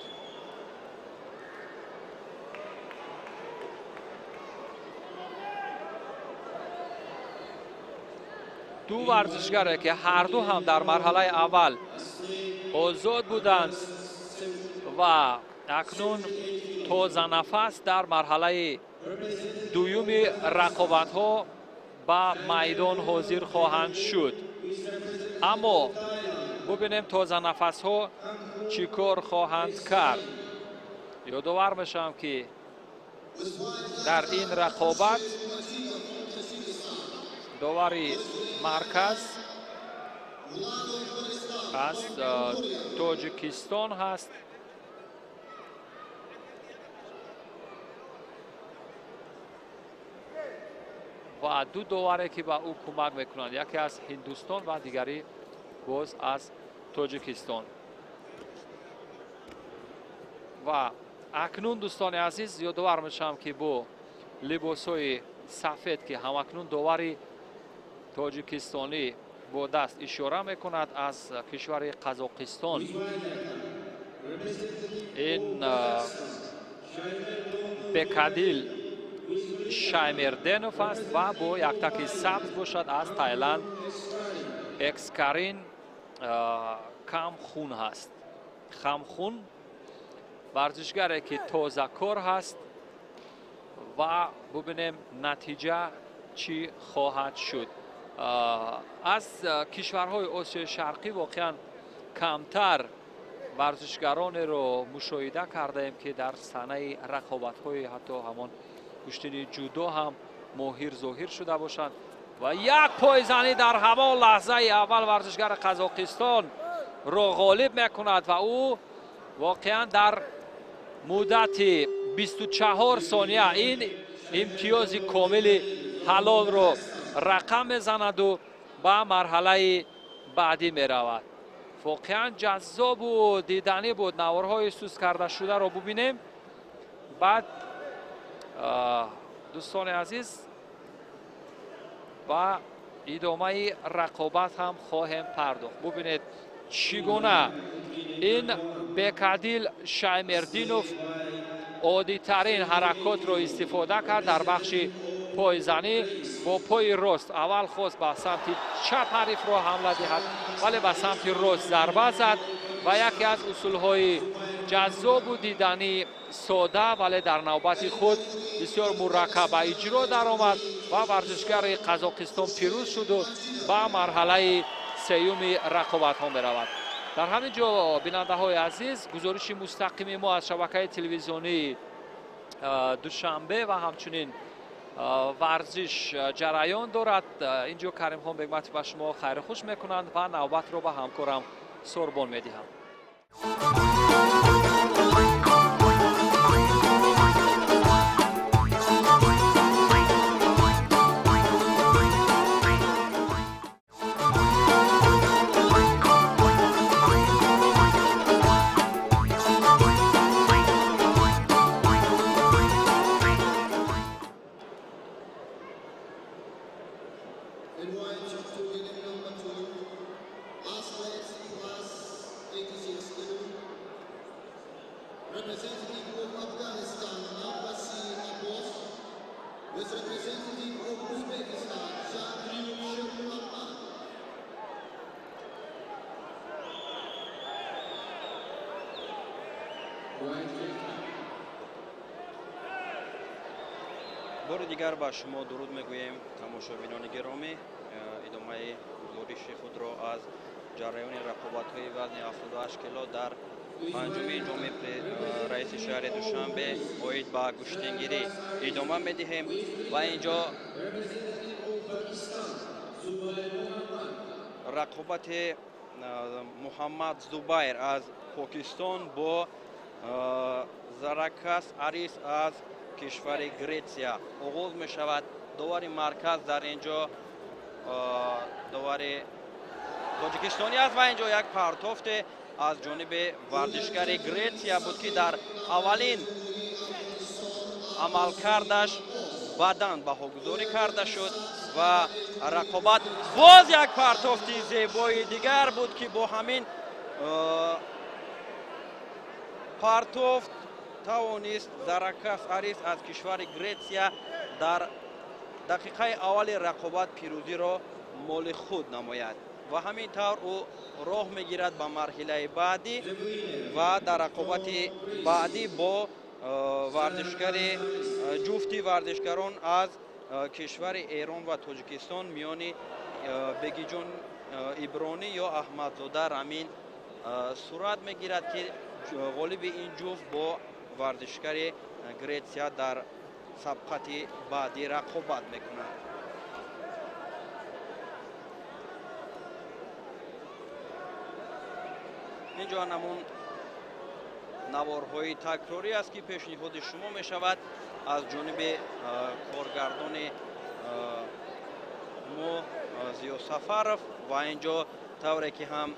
دو ورزشگره که هر دو هم در مرحله اول آزاد بودند و اکنون تازه نفس در مرحله دوم رقابت ها با میدان حاضر خواهند شد. اما ببینیم تازه نفس ها چی کار خواهند کرد. یادآور میشم که در این رقابت داوری مرکز از تاجیکستان هست و دو داوری که به او کمک میکنند، یکی از هندوستان و دیگری باز از تاجیکستان. و اکنون دوستان عزیز یادآور میشم که با لباس‌های سفید که همکنون داوری تاجیکستانی با دست اشاره میکند از کشور قزاقستان، این بکادیل شایمردینوف است و با یک تک سبز باشد از تایلند اکسکارین کامخون هست. خامخون ورزشگری که تازه کار هست و ببینیم نتیجه چی خواهد شد. از کشورهای آسیای شرقی واقعا کمتر ورزشگران رو مشاهده کرده ایم که در صحنه رقابت‌های حتی همان کشتی جودو هم ماهر ظاهر شده باشند. و یک پایزنی در همان لحظه اول ورزشگر قزاقستان رو غالب میکند و او واقعا در مدت 24 ثانیه این امتیاز کامل حلال رو رقم میزند و به مرحله بعدی می رود. واقعا جذاب و دیدنی بود. نوارهای سوس کرده شده رو ببینیم. بعد دوستان عزیز و ادامه رقابت هم خواهیم پرداخت. ببینید چگونه این بکادیل شایمردینوف عادی ترین حرکات رو استفاده کرد در بخش پایزنی. با پای راست اول خواست به سمت چپ حریف را حمله دهد ولی به سمت راست ضربه زد و یکی از اصولهای جذاب و دیدنی ساده ولی در نوبت خود بسیار مرکب اجرا درآمد و ورزشگر قزاقستان پیروز شد و به مرحله سوم رقابت ها می رود. در همین جا بیننده های عزیز گزارش مستقیم ما از شبکه تلویزیونی دوشنبه و همچنین ورزش جریان دارد. اینجا کریم خان بگمت به شما خیر خوش میکنند و نوبت رو به همکارم سربان میدهم. In white to winning number 2, athlete class 86 kilo, representative of Afghanistan, Abbasi Abbas, with representative of Uzbekistan, Shakriu Shirkulamad. بار دیگر با شما درود میگوییم تماشابینان گرامی. ادامه گزارش خود را از جریان رقابت‌های وزن 78 کیلو در پنجمین جام رئیس شهر دوشنبه اوید به گشتنگیری ادامه میدهیم و اینجا رقابت محمد زبیر از پاکستان با زرکاس آریس از کشور گریتسیا آغاز می شود. داور مرکز در اینجا داور تاجیکستانی است و اینجا یک پرتافت از جانب ورزشگر گریتسیا بود که در اولین عملکردش بدن بهاگذاری کرده شد و رقابت باز یک پرتافت زیبای دیگر بود که با همین پرتافت توانست زرکاس آریس از کشور گریتسیا در دقیقه اول رقابت پیروزی را مال خود نماید و همینطور او راه میگیرد به مرحله بعدی و در رقابت بعدی با ورزشگر جفتی ورزشگران از کشور ایران و تاجیکستان میان بگیجان ایبرانی یا احمدزاده رامین صورت میگیرد که غالب این جفت با ورزشکار گریتسیا در سبقت بعدی رقابت میکنند. اینجا نمون نوارهای تکراری است که پیشنهاد شما می شود از جانب کارگردان ما زیا سفرов و اینجا طوری که هم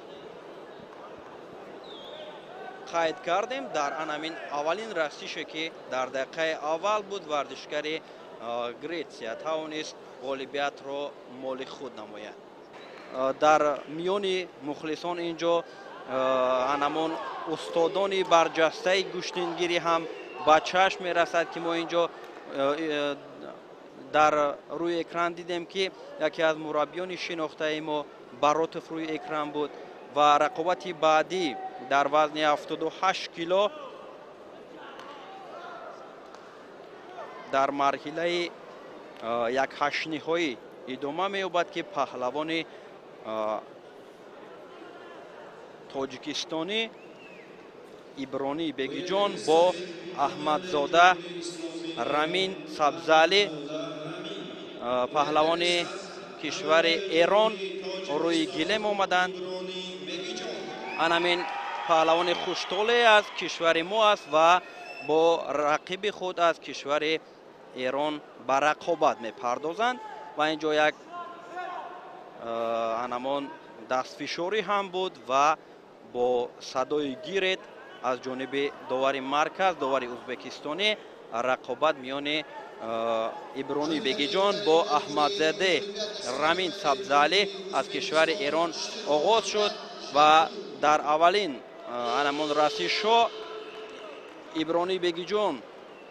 قید کردیم در همین اولین رقصشی که در دقیقه اول بود ورزشکار گریتسیا توانست غالبیت را مال خود نماید. در میان مخلصان اینجا هنمان استادان برجسته گوشتنگیری هم به چشم می رسد که ما اینجا در روی اکران دیدیم که یکی از مربیان شناخته ما براتف روی اکران بود و رقابت بعدی در وزن 78 کیلو در مرحله یک هشت‌نهایی ادامه می‌یابد که پهلوان تاجیکستانی ایبرانی بگیجان با احمدزاده رامین سبزعلی پهلوان کشور ایران روی گلیم آمدند. همین پهلوان خوشطوله از کشور ما است و با رقیب خود از کشور ایران به رقابت می‌پردازند و اینجا یک هنمان دستفشاری هم بود و با صدای گیرت از جانب داور مرکز داور ازبکستانی رقابت میان ایبرانی بگیجان با احمدزاده رامین سبزعلی از کشور ایران آغاز شد و در اولین هنمان رقص شو ایبرانی بگیجان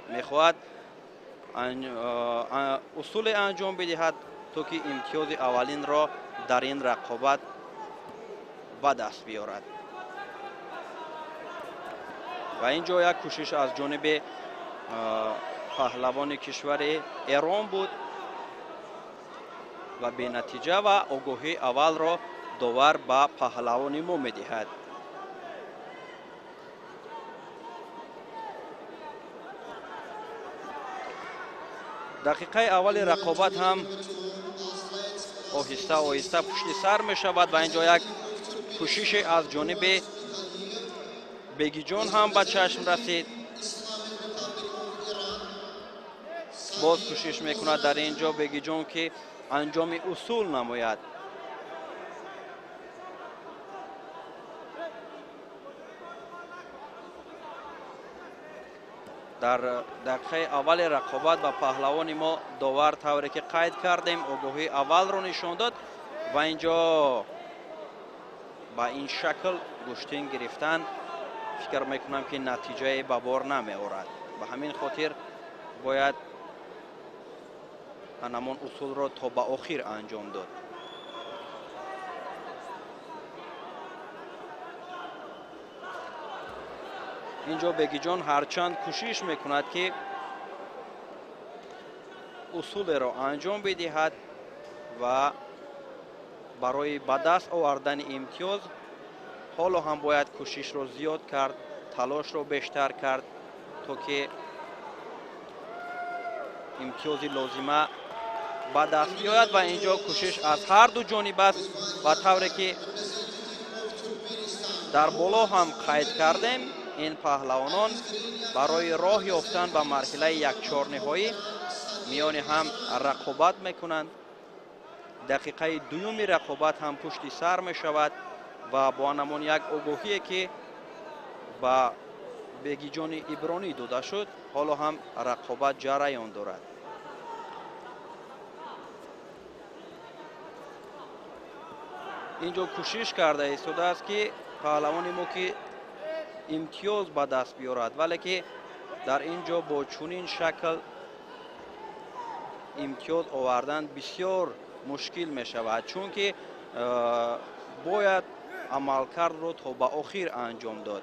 میخواهد اصول انجام بدهد تا که امتیاز اولین را در این رقابت به دست بیارد و اینجا یک کوشش از جانب پهلوان کشور ایران بود و به نتیجه و آگاهی اول را داور به پهلوان ما میدهد. دقیقه اول رقابت هم آهسته آهسته پشت سر می شود و اینجا یک کوشش از جانب بگیجان هم به چشم رسید. باز کوشش میکند در اینجا بگیجان که انجام اصول نماید. در دقیقه اول رقابت و پهلوان ما داور طوری که قید کردیم آگاهی اول رو نشان داد و اینجا با این شکل گوشتین گرفتن فکر میکنم که نتیجه به بار نمی آورد. به همین خاطر باید همان اصول را تا به آخر انجام داد. اینجا بگیجان هرچند کوشش میکند که اصول را انجام بدهد و برای به دست آوردن امتیاز حالا هم باید کوشش را زیاد کرد، تلاش را بیشتر کرد تا که امتیاز لازمه به دست بیاید و اینجا کوشش از هر دو جانب است و طوری که در بالا هم قید کردیم این پهلوانان برای راه یافتن به مرحله یک چهارنهایی میان هم رقابت میکنند. دقیقه دوم رقابت هم پشت سر می شود و با نمون یک آگاهی که با بگیجان ایبرانی داده شد حالا هم رقابت جریان دارد. اینجا کوشش کرده ایستاده است که پهلوان ما که امتیاز به دست بیارد ولی که در اینجا با چنین شکل امتیاز آوردن بسیار مشکل می شود چون که باید عملکرد رو تا به آخر انجام داد.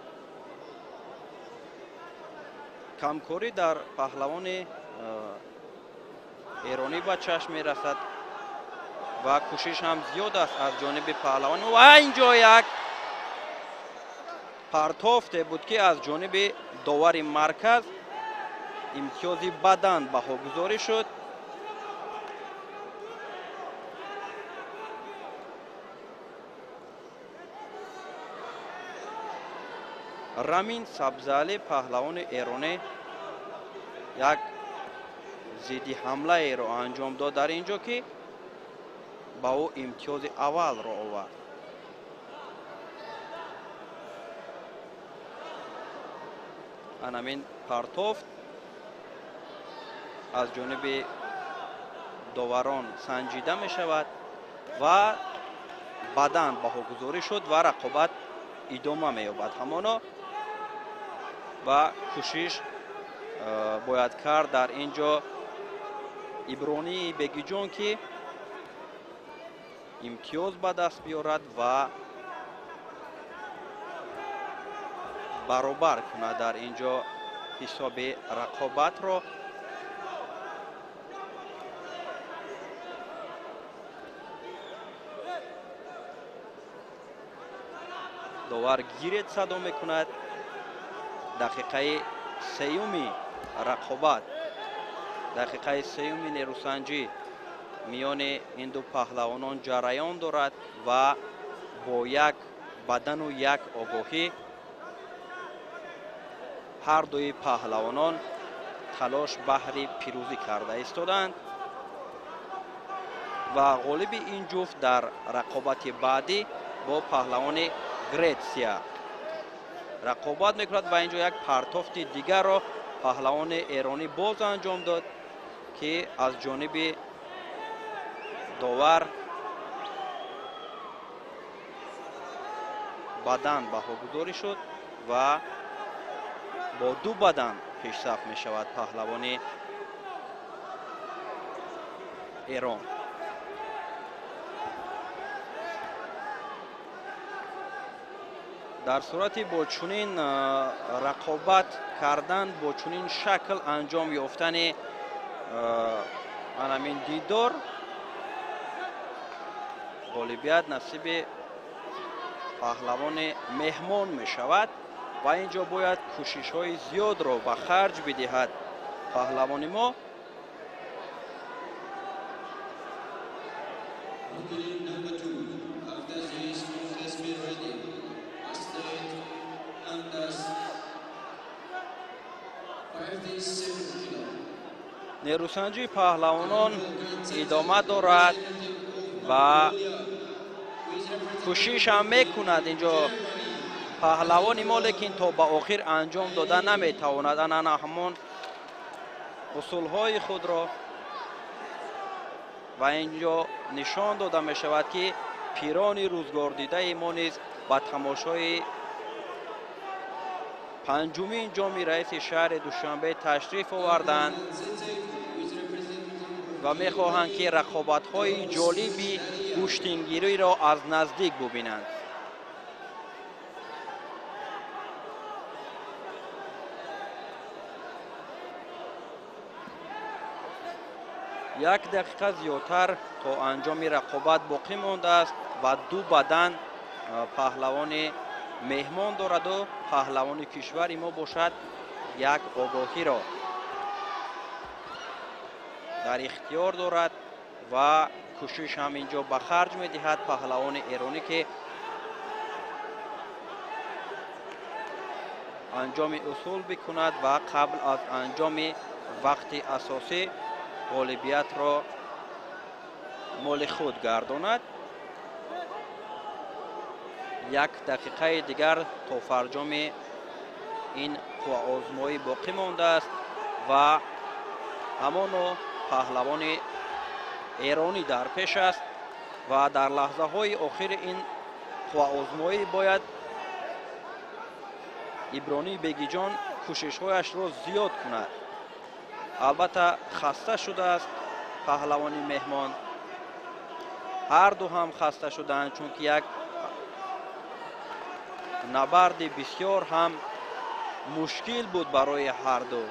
کمکاری در پهلوان ایرانی به چشم می رسد و کوشش هم زیاد است از جانب پهلوان و اینجا یک پرتافت بود که از جانب داور مرکز امتیازی بدن بهاگذاری شد. رامین سبزعلی پهلوان ایرانی یک ضد حمله را انجام داد در اینجا که با او امتیاز اول را آورد. همین پرتافت از جانب داوران سنجیده می شود و بدن بهاگذاری شد و رقابت ادامه می یابد. همانا و کوشش باید کرد در اینجا ابرانی بگیجان که امتیاز به دست بیارد و برابر کند در اینجا حساب رقابت را. داور گیرت صدا میکند. دقیقه سیومی رقابت، دقیقه سیومی نیروسنجی میان این دو پهلوانان جریان دارد و با یک بدن و یک آگاهی هر دوی پهلوانان تلاش بهر پیروزی کرده ایستادند و غالب این جفت در رقابت بعدی با پهلوان گریتسیا رقابت میکند و اینجا یک پرتافت دیگر را پهلوان ایرانی باز انجام داد که از جانب داور بدن بهاگذاری شد و با دو بدن پیشرفت می شود پهلوان ایران. در صورتی با چنین رقابت کردن، با چنین شکل انجام یافتن همین دیدار، غالبیت نصیب پهلوان مهمان می شود و اینجا باید کوشش های زیاد را به خرج بدهد پهلوان ما. نیروسنجی پهلوانان ادامه دارد و کوشش هم میکند اینجا پهلوان ما، لیکن تا به آخر انجام داده نمیتواند همون اصول های خود را و اینجا نشان داده می شود که پیران روزگار دیده ما نیز با تماشای پنجمین جام رئیس شهر دوشنبه تشریف آوردند و میخواهند که رقابت های جالبی کشتینگیری را از نزدیک ببینند. یک دقیقه زیادتر تا انجام رقابت باقی مانده است و دو بدن پهلوان مهمان دارد و پهلوان کشور ما باشد یک آگاهی را در اختیار دارد و کوشش هم اینجا به خرج می دهد پهلوان ایرانی که انجام اصول بکند و قبل از انجام وقت اساسی غالبیت را مال خود گرداند. یک دقیقه دیگر تا فرجام این آزمایی باقی مانده است و همان پهلوان ایرانی در پیش است و در لحظه های آخر این آزمایی باید ابرانی بگیجان کوشش هایش را زیاد کند. البته خسته شده است پهلوان مهمان، هر دو هم خسته شدند چون که یک نبرد بسیار هم مشکل بود برای هر دو.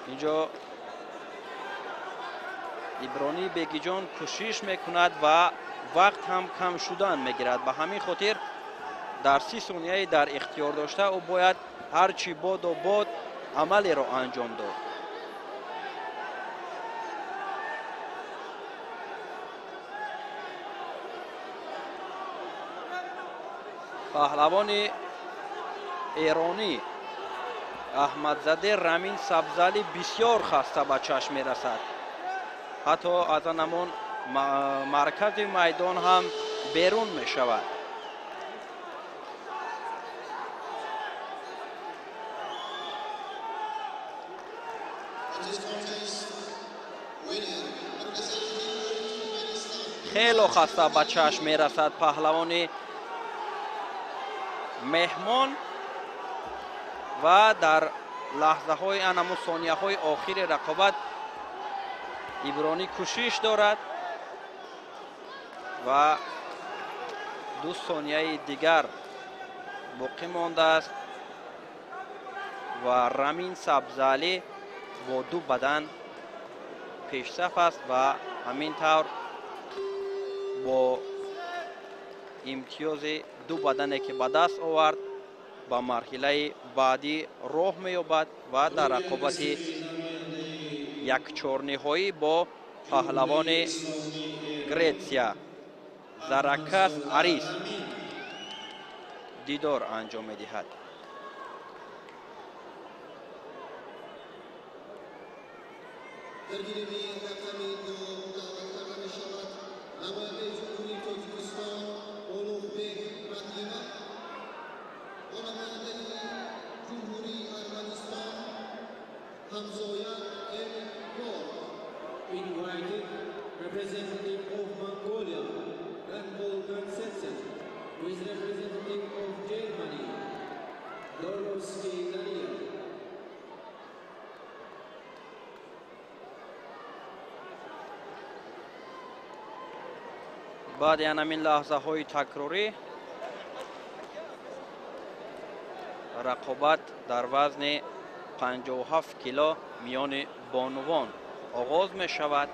اینجا ابرانی بگیجان کوشش میکند و وقت هم کم شدن میگیرد. به همین خاطر در 30 ثانیه در اختیار داشته او باید هرچی باد و باد عملی را انجام داد. پهلوان ایرانی احمدزاده رامین سبزعلی بسیار خسته به چشم میرسد. حتی از آن مرکز میدان هم بیرون می شود. خیلی خسته به چشم می رسد پهلوان مهمان و در لحظه های انمو ثانیه های آخر رقابت ابرانی کوشش دارد و 2 ثانیه دیگر باقی مانده است و رامین سبزعلی با 2 بدن پیش صف است و همین طور با امتیاز 2 بدنی که به دست آورد با مرحله بعدی راه می‌یابد و در رقابت 1/4 نهایی با پهلوان گریتسیا زرکس اریس دیدار انجام می‌دهد. Invited representative of Mongolia, Ranbol Gansetsen, who is representative of Germany, Dorowski Daria. بعد همین لحظه های تکراری رقابت در وزن 57 کیلو میان بانوان آغاز می شود.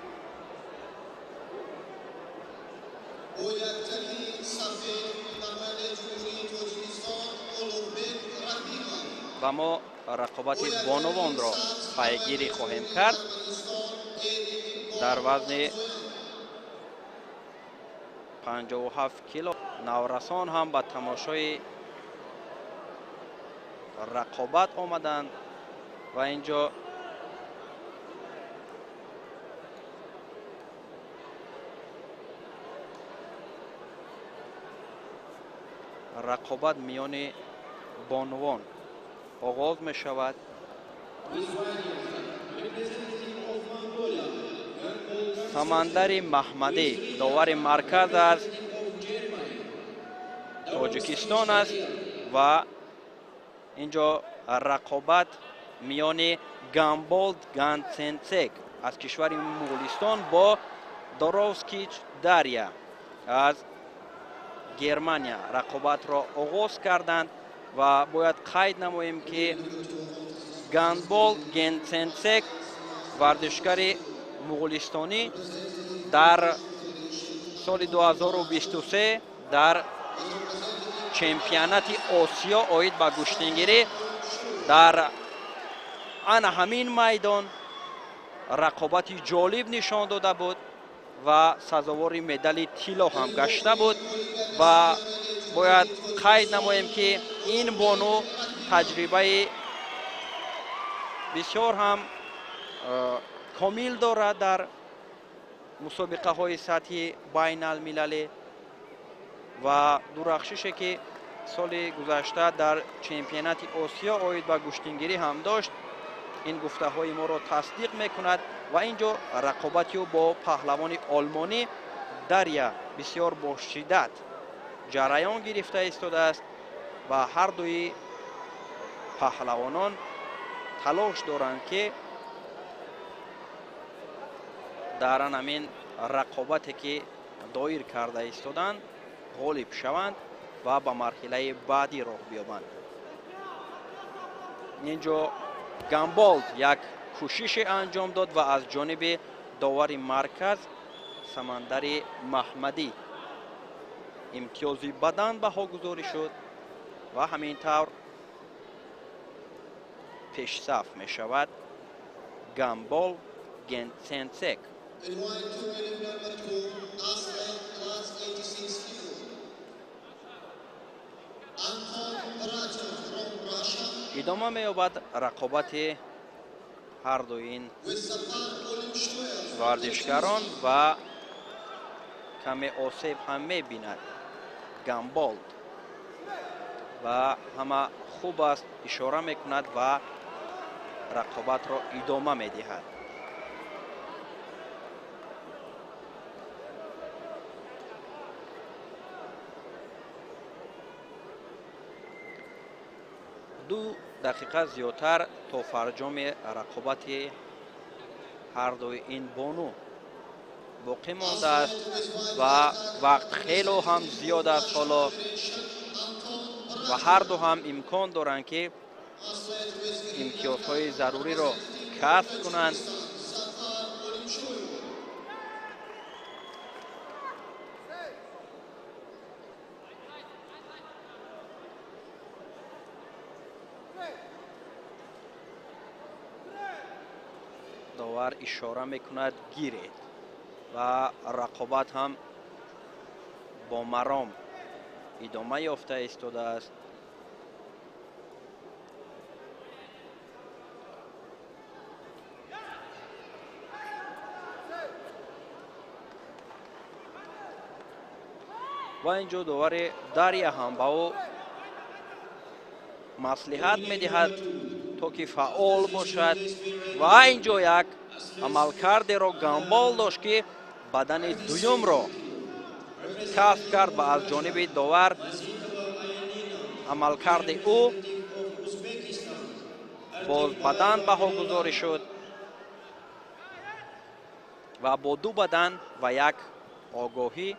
و ما رقابت بانوان را پیگیری خواهیم کرد. در وزن 57 کیلو نورسان هم به تماشای رقابت آمدند و اینجا رقابت میان بانوان آغاز می شود. سمندر محمدی داور مرکز از تاجیکستان است و اینجا رقابت میان گامبولد گانسنسک از کشور مغولستان با دوروسکیچ داریا از گرمانیا رقابت را آغاز کردند و باید قید نماییم که گامبولد گانسنسک ورزشکار مغولستانی در سال 2023 در چمپیونات آسیا آید به گشتنگیری در همین میدان رقابت جالب نشان داده بود و سزاوار مدال طلا هم گشته بود و باید قید نماییم که این بانو تجربه بسیار هم کامل دارد در مسابقه های سطحی بین المللی و درخششی که سال گذشته در چمپیونات آسیا آید به گشتنگیری هم داشت. این گفته های ما را تصدیق میکند و اینجا رقابتی با پهلوان آلمانی داریا بسیار با شدت جریان گرفته ایستاده است و هر دوی پهلوانان تلاش دارند که در همین رقابتی که دایر کرده ایستادند غالب شوند و به مرحله بعدی راه بیابند. اینجا گامبولد یک کوشش انجام داد و از جانب داور مرکز سمندر محمدی امتیازی بدن بها گذاری شد و همینطور پیش صف می شود گامبول گنسنسک. In white, two-wheeler number 2, Aslan, class 86 kilo. Anton Rajov from Russia ادامه می یابد رقابت هر دو این with Safar Olim Shtoyer. ورزشکاران و کمی آسیب هم می بیند گامبولد و همه خوب است اشاره می کند و رقابت را ادامه می دهد. دو دقیقه زیادتر تا فرجام رقابت هر دوی این بانو باقی مانده است و وقت خیلی هم زیاد است حالا و هر دو هم امکان دارند که امتیازهای ضروری را کسب کنند. داور اشاره میکند گیرید و رقابت هم با مرام ادامه یافته ایستاده است. و اینجا داور دریا هم با او مصلحت میدهد تا که فعال باشد و اینجا یک عملکرد را گامبول داشت که بدن دویم را کسب کرد و از جانب داور عملکرد او باز بدن بها گذاری شد و با دو بدن و یک آگاهی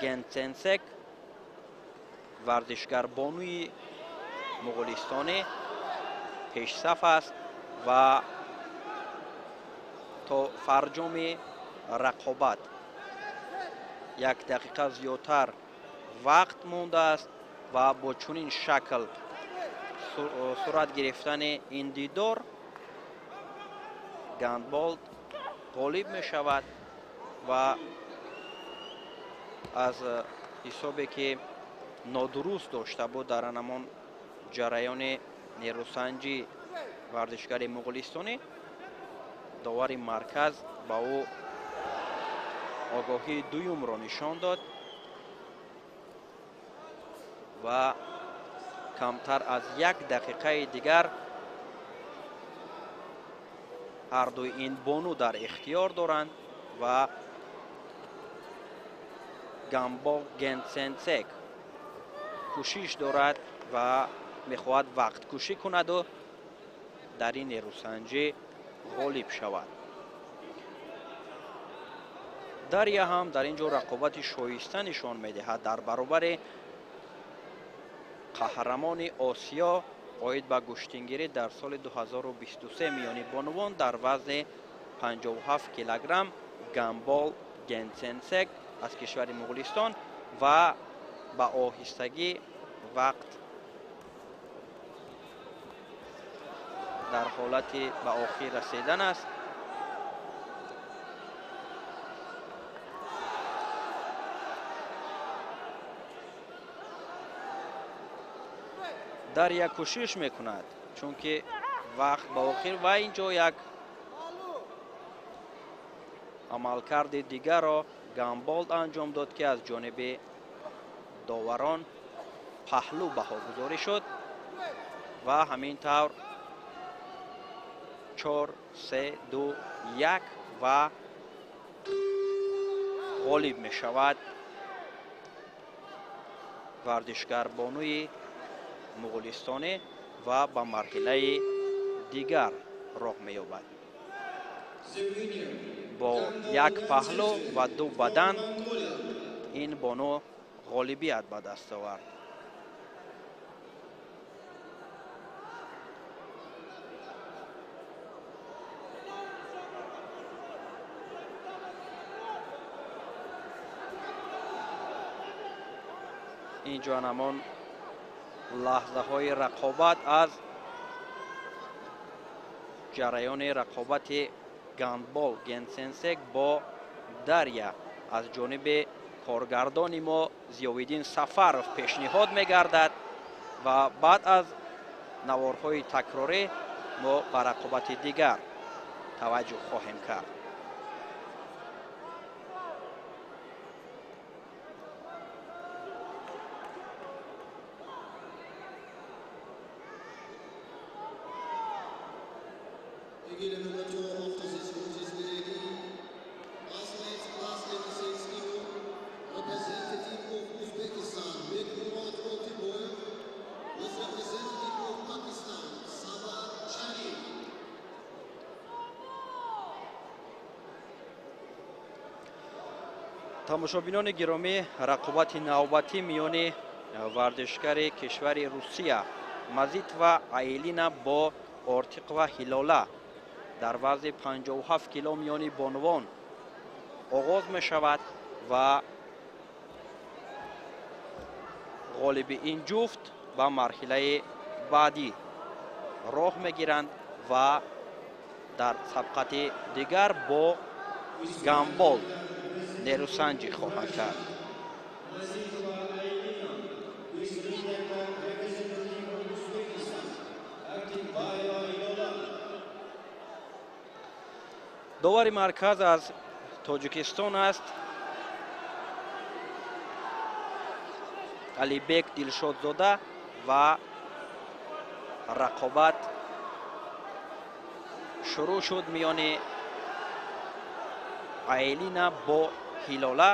گنسنسک ورزشگر بانوی مغولستانی پیش صف است و تا فرجام رقابت یک دقیقه زیادتر وقت مانده است و با چنین شکل صورت گرفتن این دیدار گامبولد غالب می شود و از حسابی که نادرست داشته بود در همان جریان نیروسنجی ورزشگر مغولستانی داور مرکز با او آگاهی دویم را نشان داد و کمتر از یک دقیقه دیگر هر دوی این بانو در اختیار دارند و گامبول گنسنسک کوشش دارد و میخواهد وقت کشی کند و در این نیروسنجی غالب شود. دریا هم در اینجا رقابت شایسته نشان میدهد در برابر قهرمان آسیا عاید به گشتنگیری در سال 2023 میانی بانوان در وزن 57 کیلوگرم گامبول گنسنسک از کشور مغولستان و با آهستگی وقت در حالت به آخر رسیدن است. در یک کوشش میکند چون که وقت به آخر و اینجا یک عملکرد دیگر را گامبولد انجام داد که از جانب داوران پهلو بها گذاری شد و همینطور 4 3 2 1 و غالب می شود ورزشگر بانوی مغولستانی و به مرحله دیگر راه می یابد. با یک پهلو و دو بدن این بانو غالبیت به دست آورد. اینجا همان لحظه های رقابت از جریان رقابت گندبال گنسنسک با دریا از جانب کارگردان ما ضیاءالدین سفرов پیشنهاد می‌گردد و بعد از نوارهای تکراری ما به رقابت دیگر توجه خواهیم کرد. Beginning number 2 of position, which is Lady. Athletes class 86 kilo. Representative of Uzbekistan, Bekmurod Otiboyev. Was representative of Pakistan, Sabar Chani. тамошобинони гиромӣ, рақобати навбатӣ миёни варзишгари кишвари Русия Мазитова Айлина бо Ортиқова Ҳилола дар вазни 57 кило миёни бонувон оғоз мешавад ва ғолиби ин ҷуфт ба марҳилаи баъдӣ роҳ мегиранд ва дар сабқати дигар бо гандбол нерӯсанҷӣ хоҳад кард. довари марказ аз тоҷикистон аст Алибек Дилшодзода ва рақобат шурӯъ шуд миёни Айлина бо Ҳилола.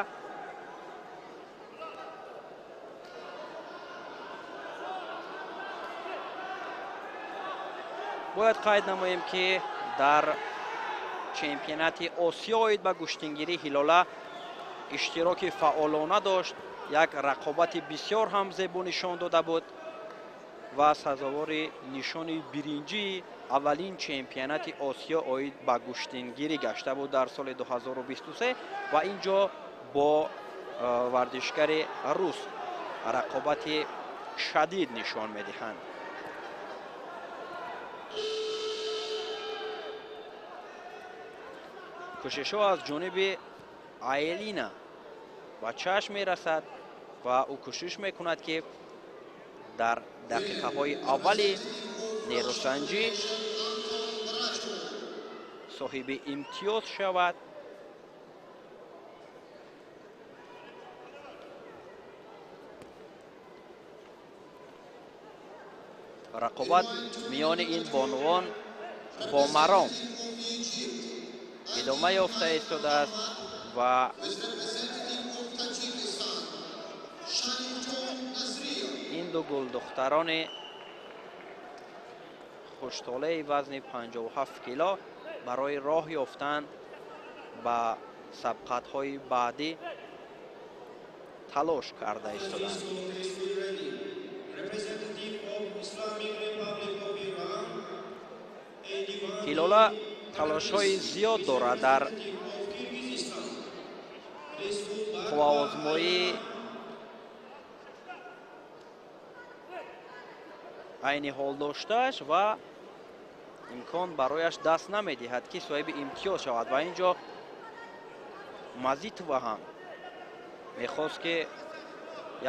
бояд қайд намоем ки дар чемпионати Осиё оид ба гӯштингирӣ Ҳилола иштироки фаъолона дошт. як рақобати бисёр ҳам зебо нишон дода буд ва сазовори нишони биринҷии аввалин чемпионати Осиё оид ба гӯштингирӣ гашта буд дар соли 2023 ва ин ҷо бо варзишгари рус рақобати шадид нишон медиҳанд. кӯшишҳо аз ҷониби Айлина ба чашм мерасад ва ӯ кӯшиш мекунад ки дар дақиқаҳои аввали нерӯсанҷӣ соҳиби имтиёз шавад. рақобат миёни ин бонувон бо маром идома ёфта истодааст ва ин ду гулдухтарони хуштолаи вазни 57 кило барои роҳ ёфтан ба сабқатҳои баъдӣ талош карда истоданд. Ҳилола талошҳои зиёд дорад дар қувваозмоӣ айни ҳол доштааш ва имкон барояш даст намедиҳад ки соҳиби имтиёз шавад ва ин ҷо Мазитова ҳам мехост ки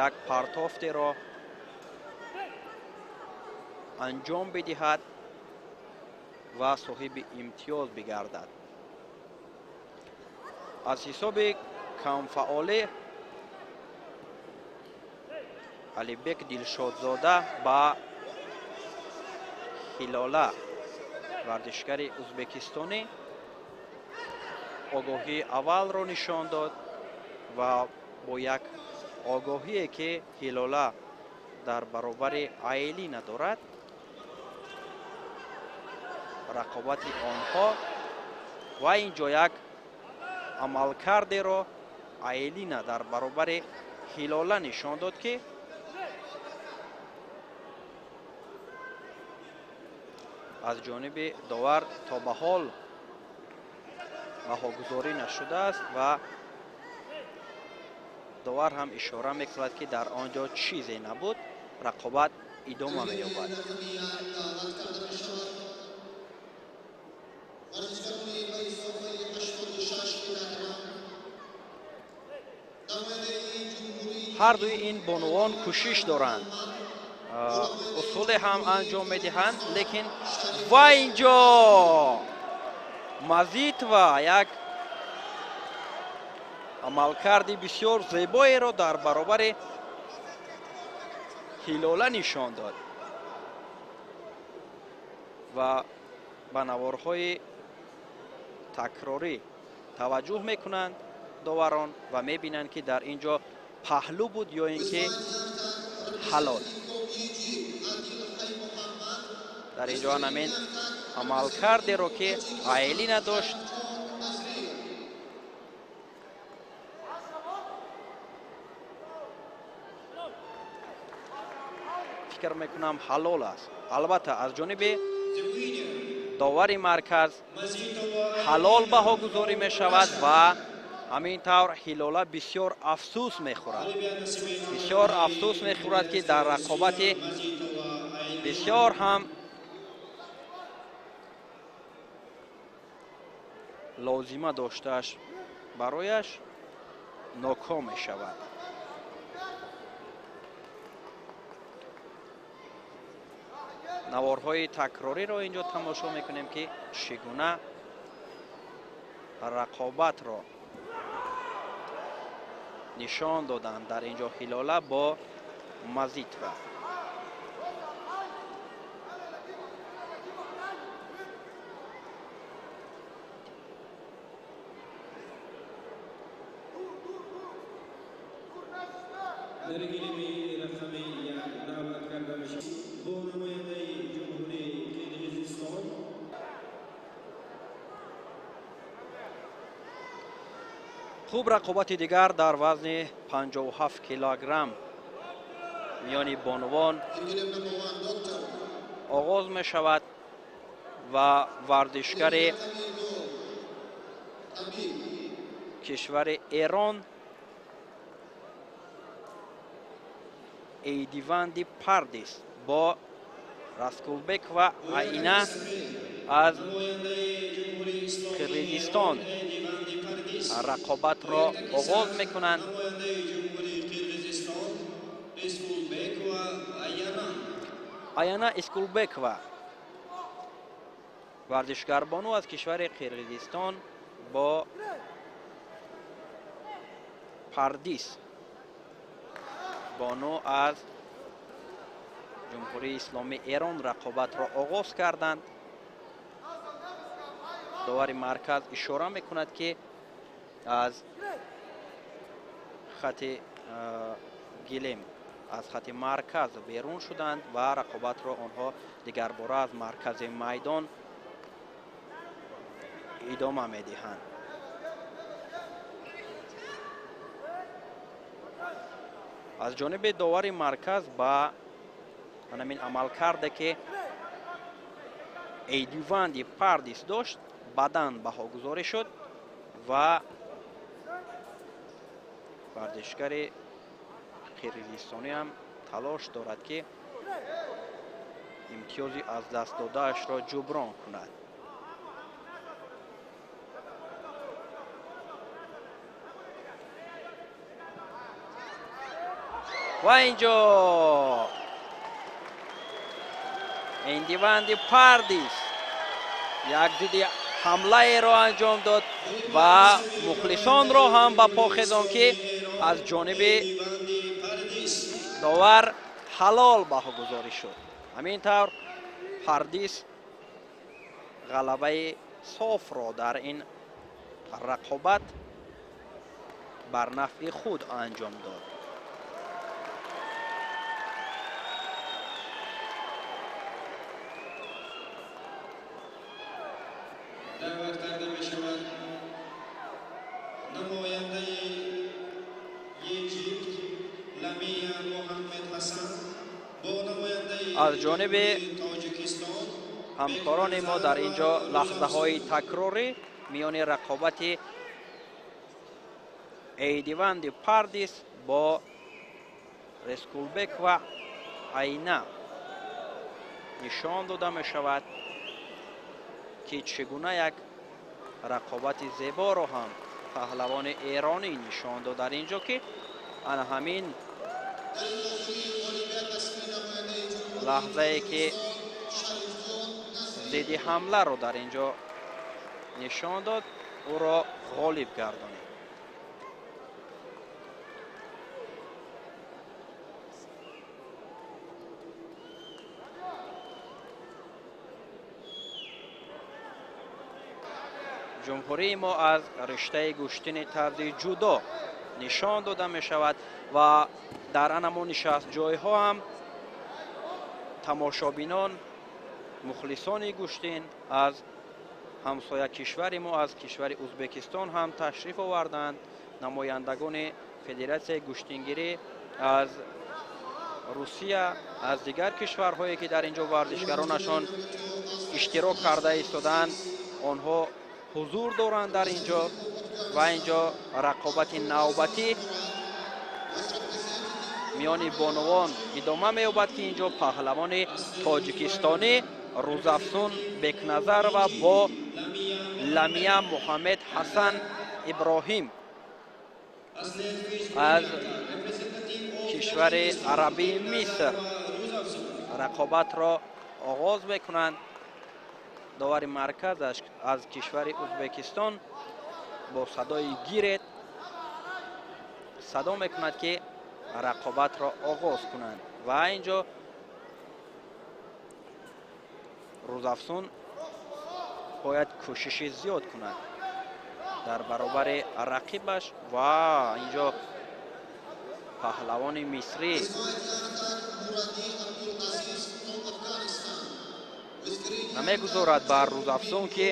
як партофтеро анҷом бидиҳад ва соҳиби имтиёз бигардад. аз ҳисоби камфаъолӣ Алибек Дилшодзода ба Ҳилола варзишгари ӯзбекистонӣ огоҳии аввалро нишон дод ва бо як огоҳие ки Ҳилола дар баробари Айлина дорад рақобати онҳо ва ин ҷо як амалкардеро Айлина дар баробари Ҳилола нишон дод ки аз ҷониби довар то ба ҳол баҳогузорӣ нашудааст ва داور هم اشاره میکند که در آنجا چیزی نبود. رقابت ادامه می‌یابد. هر دوی این بانوان کوشش دارند، اصول هم انجام میدهند، لیکن و اینجا مزید و یک عملکرد بسیار زیبایی را در برابر هیلاله نشان داد و به نوارهای تکراری توجه میکنند داوران و میبینند که در اینجا پهلو بود یا اینکه حلال. در اینجا همین عملکردی رو که عائلی نداشت فکر میکنم حلال است. البته از جانب داور مرکز حلال بها گذاری می شود و همین طور هیلاله بسیار افسوس می خورد. بسیار افسوس می خورد که در رقابت بسیار هم لازمه داشتهش برایش ناکام می شود. نوارهای تکراری را اینجا تماشا میکنیم که چگونه رقابت را نشان دادن در اینجا هیلاله با مزیتوه. در گیری رقم یک دعوت کرده میشه با نماینده جمهوری کرگیزستان. خوب رقابت دیگر در وزن 57 کیلوگرم میان بانوان آغاز می شود و ورزشگر کشور ایران ایدیواندی پاردیس با راسکولبک و آینا از کرگیزستان رقابت را آغاز میکنند. آینا اسکولبک و ورزشگر بانو از کشور کرگیزستان با پاردیس بانو از جمهوری اسلامی ایران رقابت را آغاز کردند. داور مرکز اشاره میکند که از خط گلیم از خط مرکز بیرون شدند و رقابت را آنها دیگر باره از مرکز میدان ادامه میدهند. از جانب داور مرکز با همین عمل کرده که ایدیواندی پاردیس داشت بدن بها گذاری شد و ورزشگر کرگیزستانی هم تلاش دارد که امتیازی از دست دادهش را جبران کند. و اینجا ایدیواندی پاردیس یک ضد حمله را انجام داد و مخلصان را هم با پا خیزان که از جانب داور حلال بها گذاری شد. همین طور پاردیس غلبه صاف را در این رقابت بر نفع خود انجام داد. دعوت کرده می شود نماینده ایجیپت لمیه محمد حسن با نماینده از جانب تاجیکستان همکاران ما در اینجا لحظه های تکراری میان رقابت ایدیواندی پاردیس با رسکولبک و айна нишон дода мешавад ки чӣ гуна як рақобати зеборо ҳам паҳлавони эронӣ нишон дод дар ин ҷо ки ана ҳамин лаҳзае ки зидди ҳамларо дар ин ҷо нишон дод ӯро ғолиб гардонид. ҷумҳурии мо аз риштаи гӯштини тарзи ҷудо нишон дода мешавад ва дар анамо нишастҷойҳо ҳам тамошобинон мухлисони гӯштин аз ҳамсоя кишвари мо аз кишвари ӯзбекистон ҳам ташриф оварданд. намояндагони федератсияи гӯштингирӣ аз русия, аз дигар кишварҳое ки дар ин ҷо варзишгаронашон иштирок карда истоданд, онҳо ҳузур доранд дар ин ҷо ва ин ҷо рақобати навбатӣ миёни бонувон идома меёбад ки ин ҷо паҳлавони тоҷикистонӣ рӯзафзун бекназарова бо ламия муҳаммед ҳасан иброҳим аз кишвари арабии миср рақобатро оғоз мекунанд. довари марказаш аз кишвари ӯзбекистон бо садои гирет садо мекунад ки рақобатро оғоз кунанд ва ин ҷо рӯзафзун бояд кӯшиши зиёд кунад дар баробари рақибаш ва ин ҷо паҳлавони мисрӣ намегузорад бар рӯзафзун ки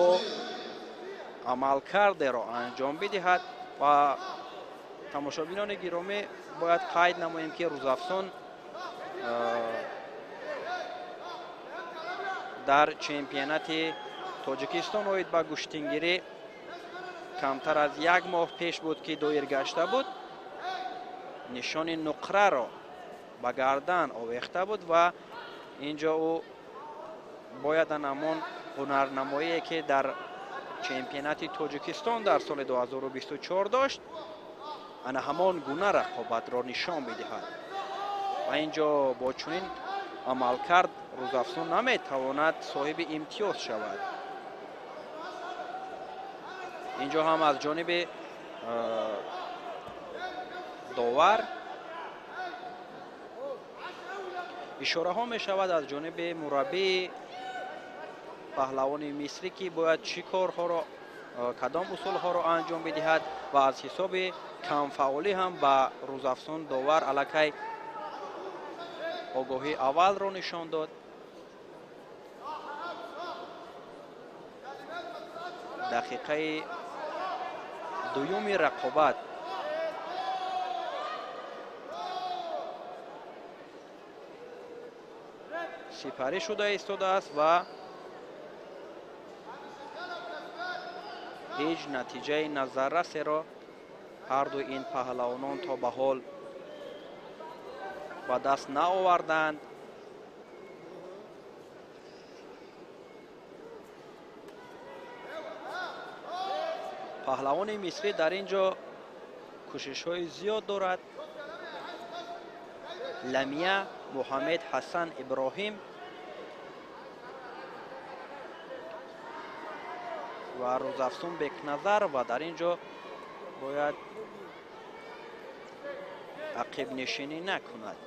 ӯ амалкардеро анҷом бидиҳад ва тамошобинони гиромӣ бояд қайд намоем ки рӯзафзун дар чемпионати тоҷикистон оид ба гӯштингирӣ камтар аз як моҳ пеш буд ки доир гашта буд, нишони нуқраро ба гардан овехта буд ва ин ҷо ӯ бояд анамон ҳунарнамоие ки дар чемпионати тоҷикистон дар соли 2024 дошт ана ҳамон гуна рақобатро нишон бидиҳад ва ин ҷо бо чунин амалкард рӯзафзун наметавонад соҳиби имтиёз шавад. ин ҷо ҳам аз ҷониби довар ишораҳо мешавад аз ҷониби мураббии паҳлавони мисрӣ ки бояд чӣ корҳоро кадом усулҳоро анҷом бидиҳад ва аз ҳисоби камфаъолӣ ҳам ба рӯзафзун довар аллакай огоҳии аввалро нишон дод. дақиқаи дуюми рақобат сипарӣ шуда истодааст ва ҳеҷ натиҷаи назаррасеро ҳарду ин паҳлавонон то ба ҳол ба даст наоварданд. паҳлавони мисрӣ дар ин ҷо кӯшишҳои зиёд дорад. ламия муҳаммед ҳасан иброҳим ва рӯзафзун бекназарова дар ин ҷо бояд ақибнишинӣ накунад.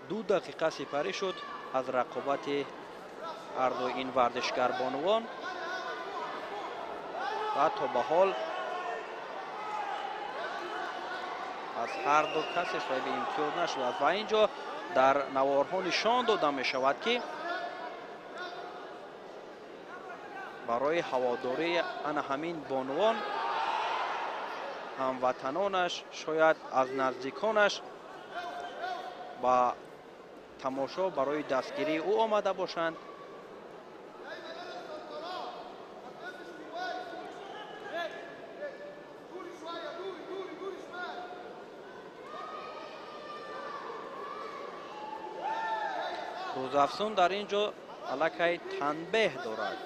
ду дақиқа сипарӣ шуд аз рақобати ҳарду ин варзишгарбонувон ва то ба ҳол аз ҳарду касе соҳиби имтиёз нашудааст ва ин ҷо дар наворҳо нишон дода мешавад ки барои ҳаводории ана ҳамин бонувон ҳамватанонаш шояд аз наздиконаш ба тамошо барои дастгирии ӯ омада бошанд. рӯзафзун дар ин ҷо аллакай танбеҳ дорад.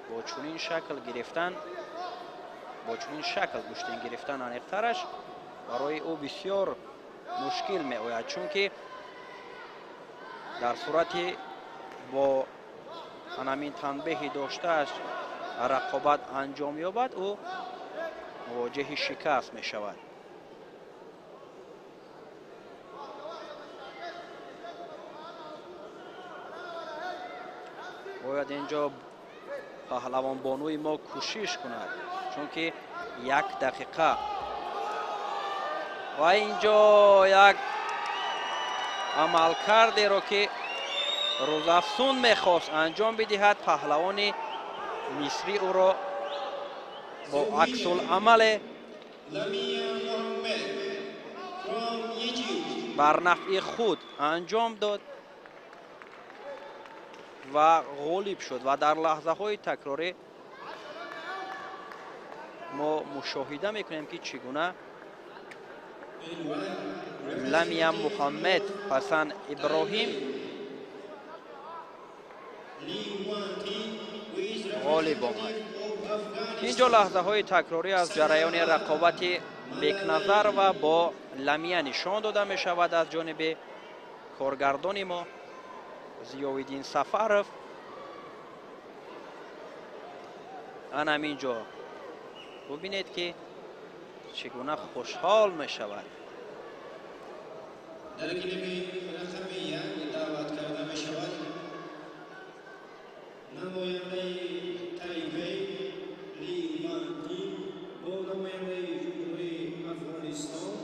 бо чунин шакл гирифтан, бо чунин шакл гӯштин гирифтан аниқтараш барои ӯ бисёр мушкил меояд, чунки дар сурати бо анамин танбеҳи доштааш рақобат анҷом ёбад, ӯ мувоҷиҳи шикаст мешавад. бояд ин ҷо паҳлавонбонуи мо кӯшиш кунад, чунки 1 дақиқа ва ин ҷо як амалкардеро ки рӯзафзун мехост анҷом бидиҳад, паҳлавони мисрӣ ӯро бо аксуламале бар нафъи худ анҷом дод ва ғолиб шуд. ва дар лаҳзаҳои такрорӣ мо мушоҳида мекунем ки чӣ гуна ламия муҳаммед ҳасан иброҳим ғолиб омад. ин ҷо лаҳзаҳои такрорӣ аз ҷараёни рақобати бекназар ва бо ламия нишон дода мешавад аз ҷониби коргардони мо зиёвиддин сафаров. анам ин ҷо бубинед ки чӣ гуна хушҳол мешавад. дар гирифи рақами 1 даъват карда мешавад намояндаи тайпей Ли Ван Тин бо намояндаи ҷумҳурии Афғонистон.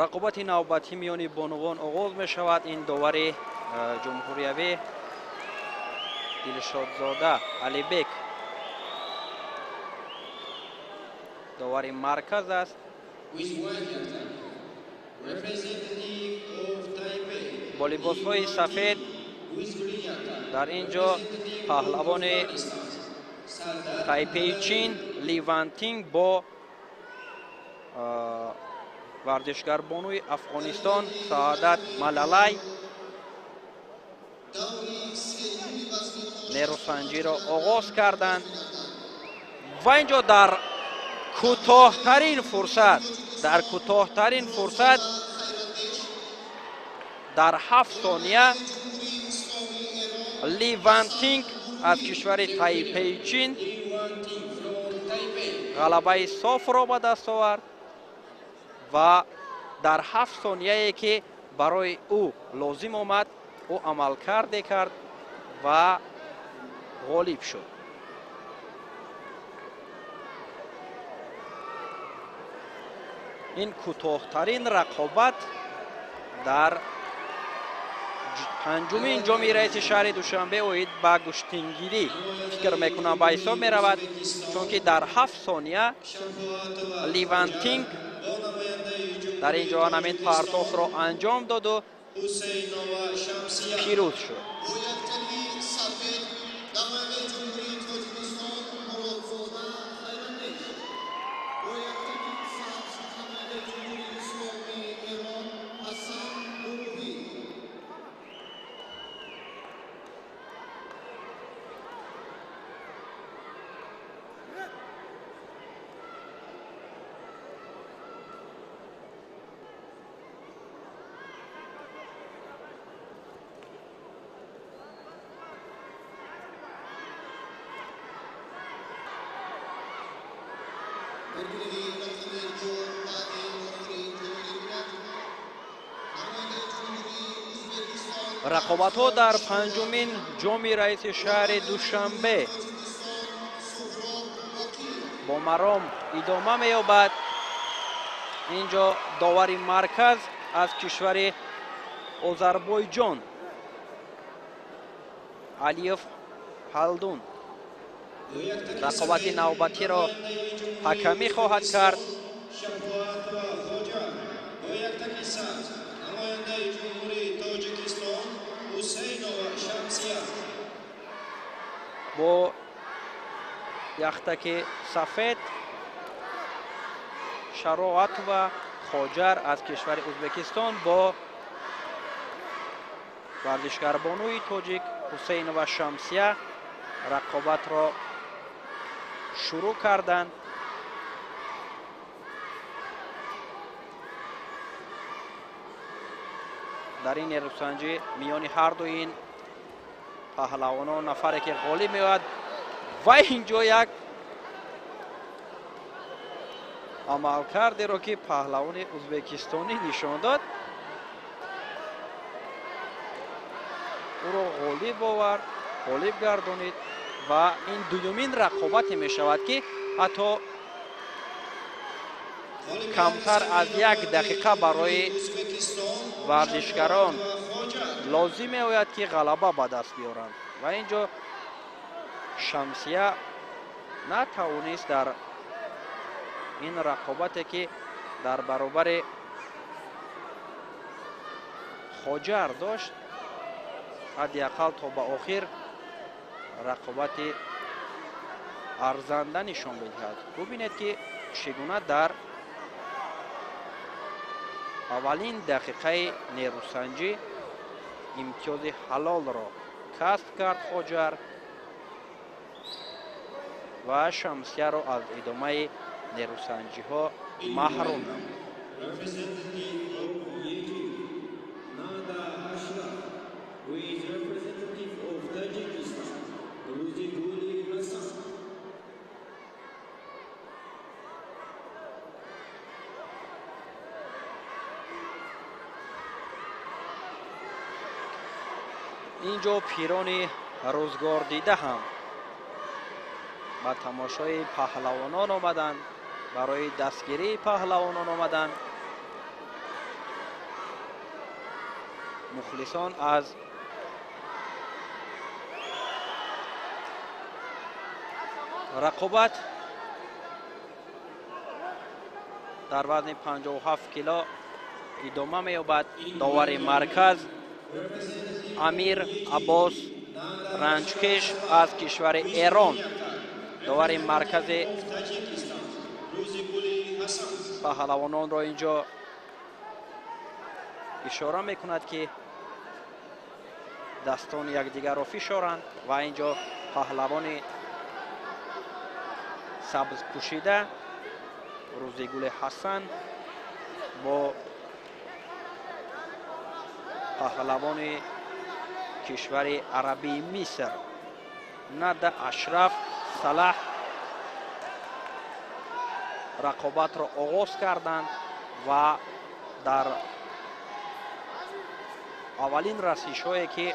рақобати навбатӣ миёни бонувон оғоз мешавад. ин довари ҷумҳуриявӣ дилшодзода алибек довари марказ аст. бо либосҳои сафед дар ин ҷо паҳлавони тайпейчин Ли Ван Тин бо вардишгарбонуи Афғонистон Саадат Малалай нерӯсанҷиро оғоз карданд ва ин ҷо дар кӯтоҳтарин фурсат дар 7 сония Ли Ван Тин аз кишвари Тайпейчин ғалабаи софро ба даст овард ва дар 7 сонияе ки барои ӯ лозим омад, ӯ амалкарде кард ва ғолиб шуд. ин кӯтоҳтарин рақобат дар панҷумин ҷоми раиси шаҳри Душанбе оид ба гӯштингирӣ фикр мекунам ба ҳисоб меравад, чунки дар 7 сония Ли Ван Тин дар ин ҷо анамин партофро анҷом доду пирӯз шуд. рақобатҳо дар панҷумин ҷоми раиси шаҳри Душанбе бо маром идома меёбад. ин ҷо довари марказ аз кишвари Озарбойҷон Алиев Халдун рақобати навбатиро ҳакамӣ хоҳад кард. Hüseyin яхтаки сафед шароат ва хоҷар аз кишвари ӯзбекистон бо варзишгарбонуи тоҷик ҳусейнова шамсия рақобатро шурӯъ карданд. дар ин нерӯсанҷӣ миёни ҳарду ин паҳлавонон нафаре ки ғолиб меояд ва инҷо як амалкардеро ки паҳлавони ӯзбекистонӣ нишон дод, ӯро ғолиб гардонид ва ин дуюмин рақобате мешавад ки ҳатто камтар аз 1 дақиқа барои варзишгарон лозим меояд ки ғалаба ба даст биёранд ва инҷо шамсия натавонист дар ин рақобате ки дар баробари хоҷар дошт ҳадди ақал то ба охир рақобати арзанда нишон бидиҳад. бубинед ки чӣ гуна дар аввалин дақиқаи нерӯсанҷӣ имтиёзи ҳалолро касб кард хоҷар ва шамсияро аз идомаи нерӯсанҷиҳо маҳрум намуд. Representative of Yeki, Nada Ashraf, who is representative of Tajikistan, Ruziguli Hassan. инҷо пирони рӯзгордида ҳам ба тамошои паҳлавонон омаданд, барои дастгирии паҳлавонон омаданд. мухлисон аз рақобат дар вазни 57 кило идома меёбад. довари марказ амир аббос ранҷкеш аз кишвари эрон, довари маркази паҳлавононро инҷо ишора мекунад ки дастони якдигарро фишоранд ва инҷо паҳлавони сабзпӯшида Рӯзигули Ҳасан бо паҳлавони кишвари арабии Миср Нада Ашраф Салаҳ рақобатро оғоз карданд ва дар аввалин расишҳое ки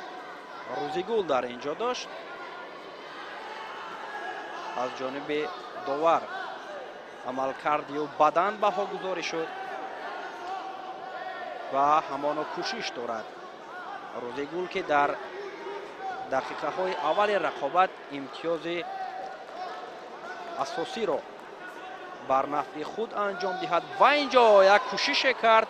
Рӯзигул дар инҷо дошт аз ҷониби довар амалкардию бадан баҳогузорӣ шуд ва ҳамоно кӯшиш дорад Рӯзигул ки дар дақиқаҳои аввали рақобат имтиёзи асосиро бар нафъи худ анҷом диҳад ва инҷо як кӯшише кард.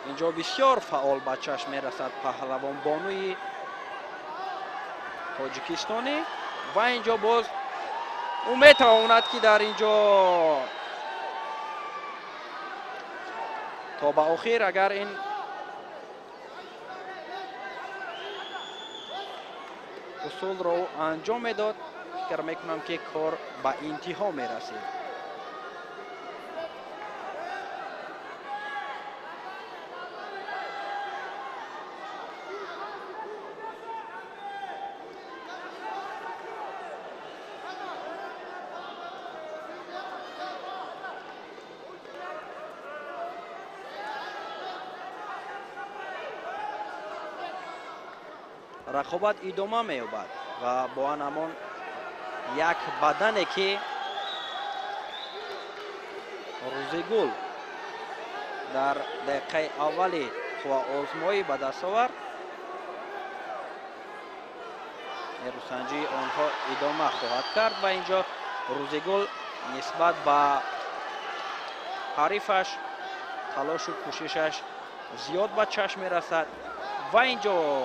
инҷо бисёр фаъол ба чашм мерасад паҳлавонбонуи тоҷикистонӣ ва инҷо боз ӯ метавонад ки дар инҷо то ба охир агар ин усулро анҷом медод, фикр мекунам ки кор ба интиҳо мерасид. рақобат идома меёбад ва бо ан ҳамон як бадане ки Рӯзигул дар дақиқаи аввали қувваозмоӣ ба даст овард, нерӯсанҷии онҳо идома хоҳад кард ва инҷо Рӯзигул нисбат ба ҳарифаш талошу кӯшишаш زیاد به چشم میرسد و اینجا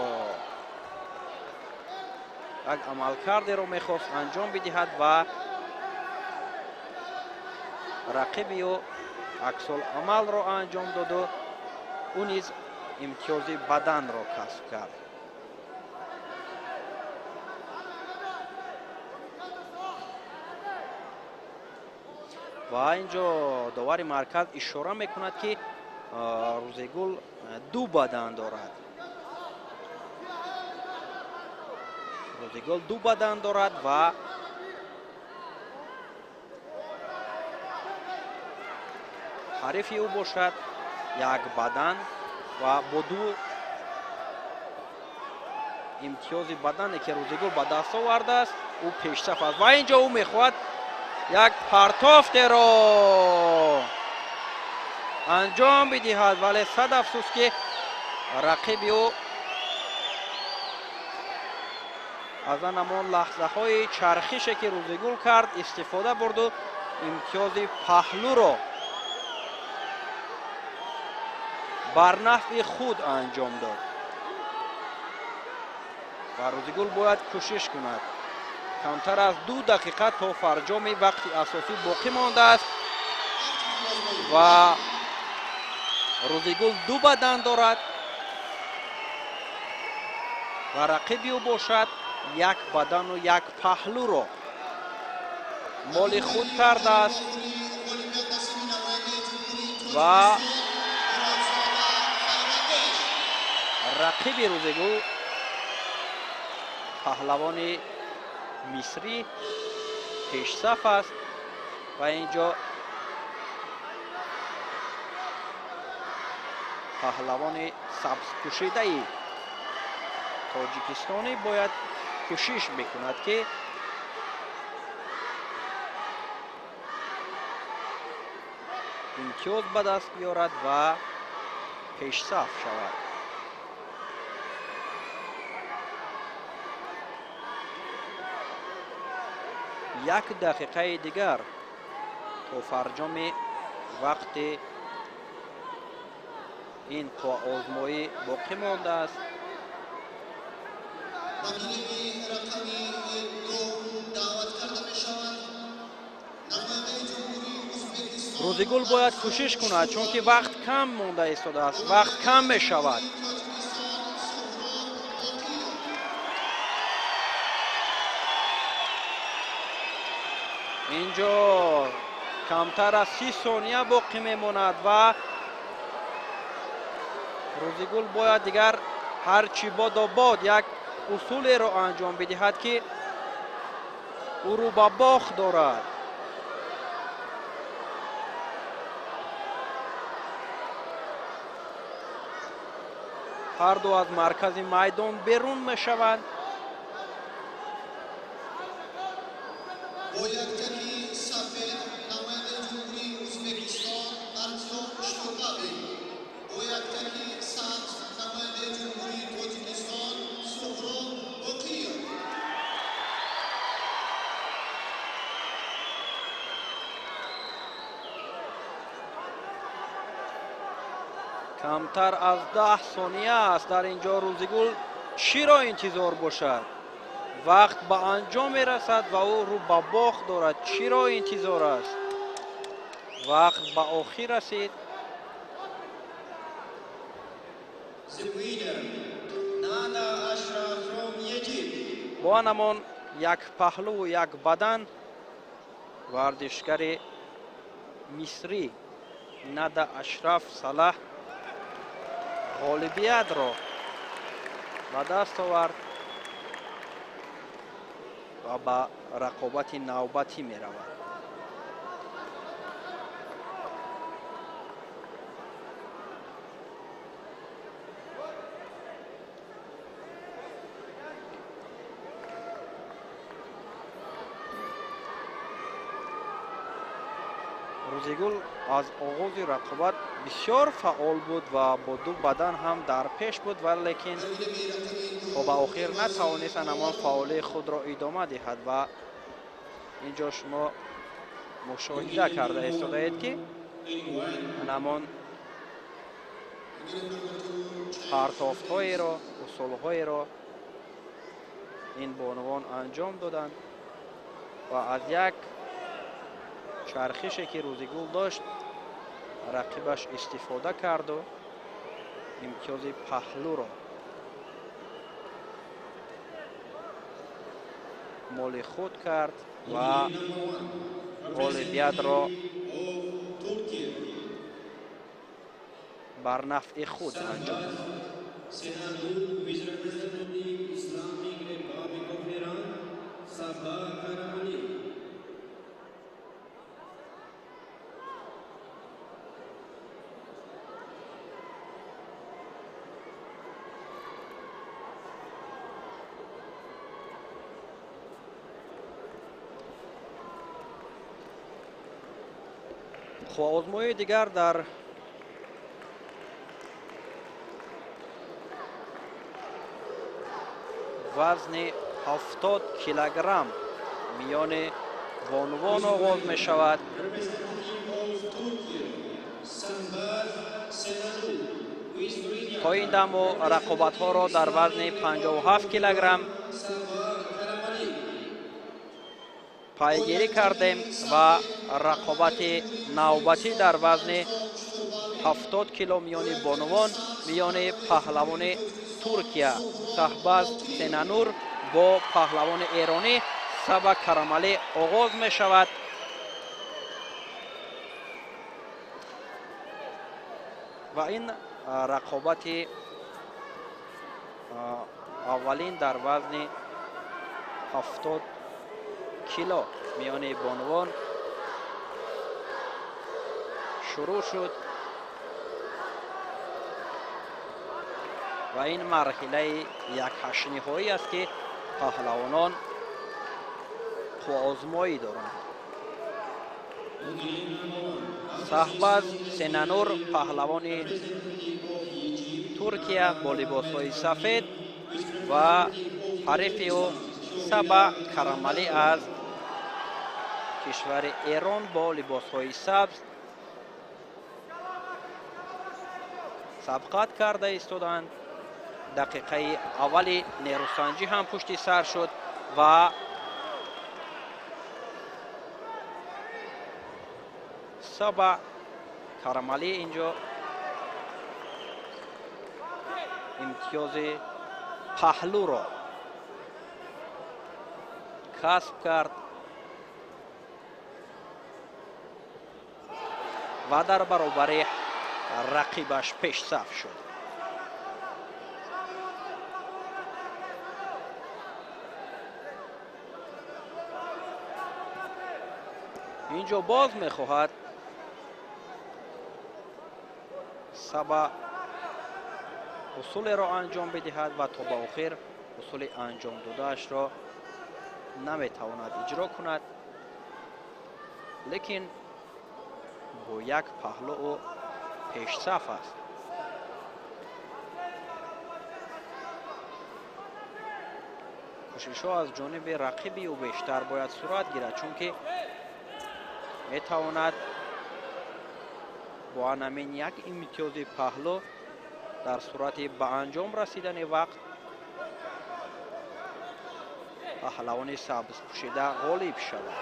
یک عملکردی رو میخواست انجام بدهد و رقیبی و عکس العمل رو انجام داد و او نیز امتیاز بدن را کسب کرد. و اینجا داور مرکز اشاره میکند که روزگل دو بدن دارد. روزگل دو بدن دارد و حریف او باشد یک بدن و با دو امتیاز بدنی که روزگل به دست آورده است او پیشرفت است و اینجا او میخواهد یک پرتافت را انجام بدهد ولی صد افسوس که رقیب او از همان لحظه های چرخشی که روزگل کرد استفاده برد و امتیاز پهلو را بر نفع خود انجام داد و روزگل باید کوشش کند. کمتر از 2 دقیقه تا فرجام وقت اساسی باقی مانده است و روزگل 2 بدن دارد و رقیبی او باشد یک بدن و یک پهلو را مال خود کرده است و رقیب روزگل پهلوان مصری پیشصف است و اینجا پهلوان سبز پوشیده تاجیکستانی باید کوشش بکند که امتیاز به دست بیارد و پیشصف شود. یک دقیقه دیگر تا فرجام وقت این آزمایی باقی مانده است. روزگل باید کوشش کند چون که وقت کم مانده ایستاده است، وقت کم می شود. اینجا کمتر از 30 ثانیه باقی میماند و روزگل باید دیگر هرچی باد یک اصول را انجام بدهد که او رو به باخت دارد. هر دو از مرکز میدان بیرون می شوند. کمتر از 10 ثانیه است. در اینجا روزگل چی را انتظار باشد؟ وقت به انجام می رسد و او رو به باخت دارد. چی را انتظار است؟ وقت به آخر رسید. با نمان یک پهلو و یک بدن ورزشگر مصری ندا اشرف صلاح غالبیت را به دست آورد و به رقابت نوبتی می رود. روزگل از آغاز رقابت بسیار فعال بود و با 2 بدن هم در پیش بود ولیکن به آخر نتوانست همان فعالی خود را ادامه دهد و اینجا شما مشاهده کرده ایستاده اید که همان партофтҳоеро, усулҳоеро ин бонувон анҷом доданд ва аз як чархише ки рӯзигул дошт рақибаш истифода карду имтиёзи паҳлӯро моли худ кард ва олимпиадро бар нафъи худ анҷом дод. Senador, who is representing Islamic Republic of Iran, Sabah Karamali. озмоии дигар дар вазни 70 килограмм миёни бонувон оғоз мешавад. то ин дам мо рақобатҳоро дар вазни 57 килограмм пайгирӣ кардем ва рақобати навбатӣ дар вазни 70 кило миёни бонувон миёни паҳлавони Туркия Саҳбаз Сенанур бо паҳлавони эронӣ Саба Карамалӣ оғоз мешавад. ва ин рақобати аввалин дар вазни 70 кило миёни бонувон шурӯъ шуд ва ин марҳилаи якҳаштниҳоӣ аст ки паҳлавонон қувваозмоӣ доранд. Саҳбаз Сенанур паҳлавони Туркия бо либосҳои сафед ва ҳарифи ӯ Саба Карамалӣ аз кишвари Эрон бо либосҳои сабз сабқат карда истоданд. дақиқаи аввали нерӯсанҷӣ ҳам пушти сар шуд ва Саба Карамалӣ инҷо имтиёзи паҳлӯро касб кард ва дар баробари рақибаш пешсаф шуд. инҷо боз мехоҳад Саба усулеро анҷом бидиҳад ва то ба охир усули анҷом додаашро наметавонад иҷро кунад, лекин бо як паҳлӯ ӯ пешсаф аст. кӯшишҳо аз ҷониби рақиби ӯ бештар бояд сурат гирад, чунки метавонад бо анамин як имтиёзи паҳлӯ дар сурати ба анҷом расидани вақт паҳлавони сабзпӯшида ғолиб шавад.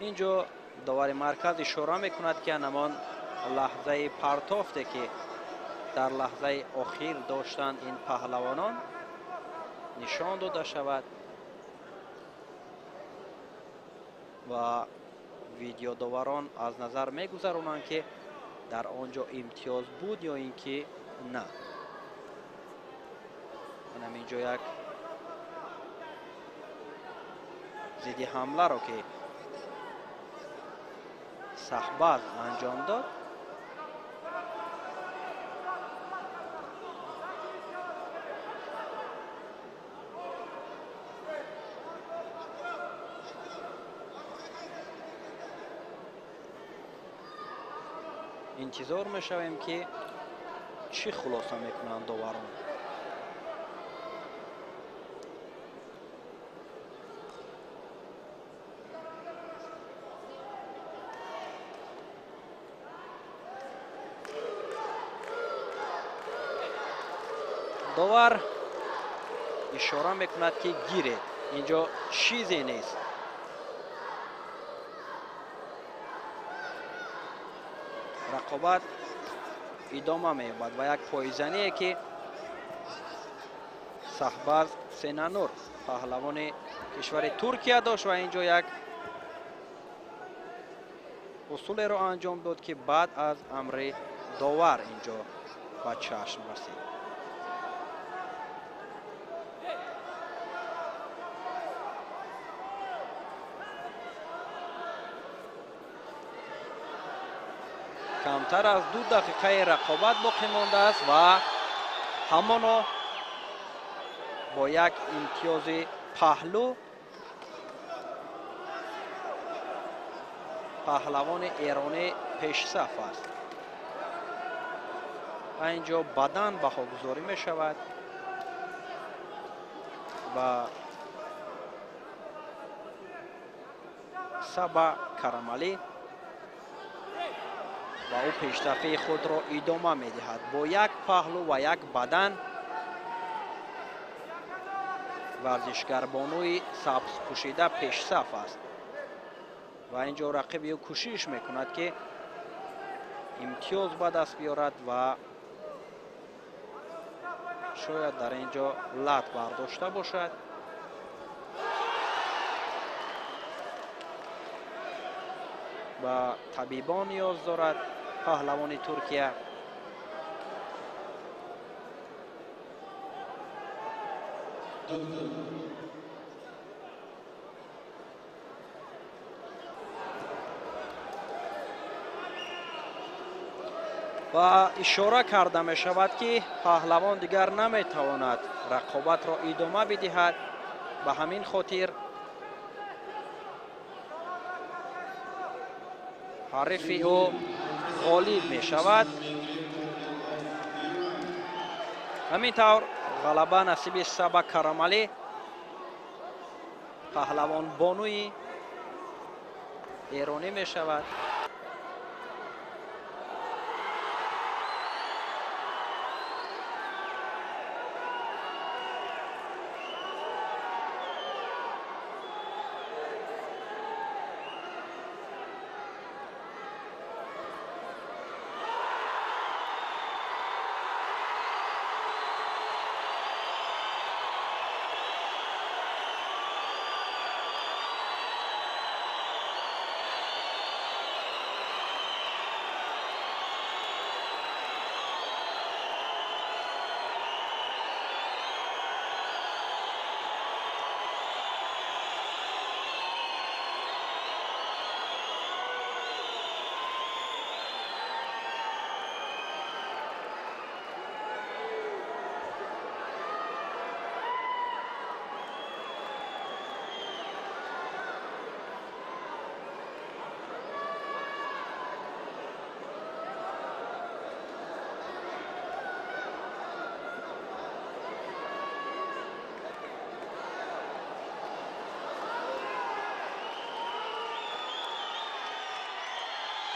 инҷо довари марказ ишора мекунад ки анамон лаҳзаи партофте ки дар лаҳзаи охир доштанд ин паҳлавонон нишон дода шавад ва видеодоварон аз назар мегузаронанд ки дар онҷо имтиёз буд ё ин ки на. манам инҷо як зидди ҳамларо ки Саҳбаз анҷом дод интизор мешавем ки чӣ хулоса мекунанд доварон. داور اشاره میکند که گیره، اینجا چیزی نیست. رقابت ادامه می‌یابد و یک پایزنی که صحباز سینانور پهلوان کشور ترکیه داشت و اینجا یک اصول را انجام داد که بعد از امر داور اینجا به چشم رسید. کمتر از 2 دقیقه رقابت باقی مانده است و همانا با یک امتیاز پهلو پهلوان ایرانی پیش صف است و اینجا بدن بهاگذاری می شود و سبا کرمالی و او پیشرفت خود را ادامه می دهد با یک پهلو و یک بدن. ورزشگر بانوی سبز پوشیده پیش صف است و اینجا رقیب او کوشش میکند که امتیاز به دست بیارد و شاید در اینجا لط برداشته باشد. و طبیبان نیاز دارد پهلوان ترکیه. و اشاره کرده می شود که پهلوان دیگر نمی تواند رقابت را ادامه بدهد، به همین خاطر حریف او غالب می شود. همین طور غلبه نصیب سبا کرمالی پهلوان بانوی ایرانی می شود.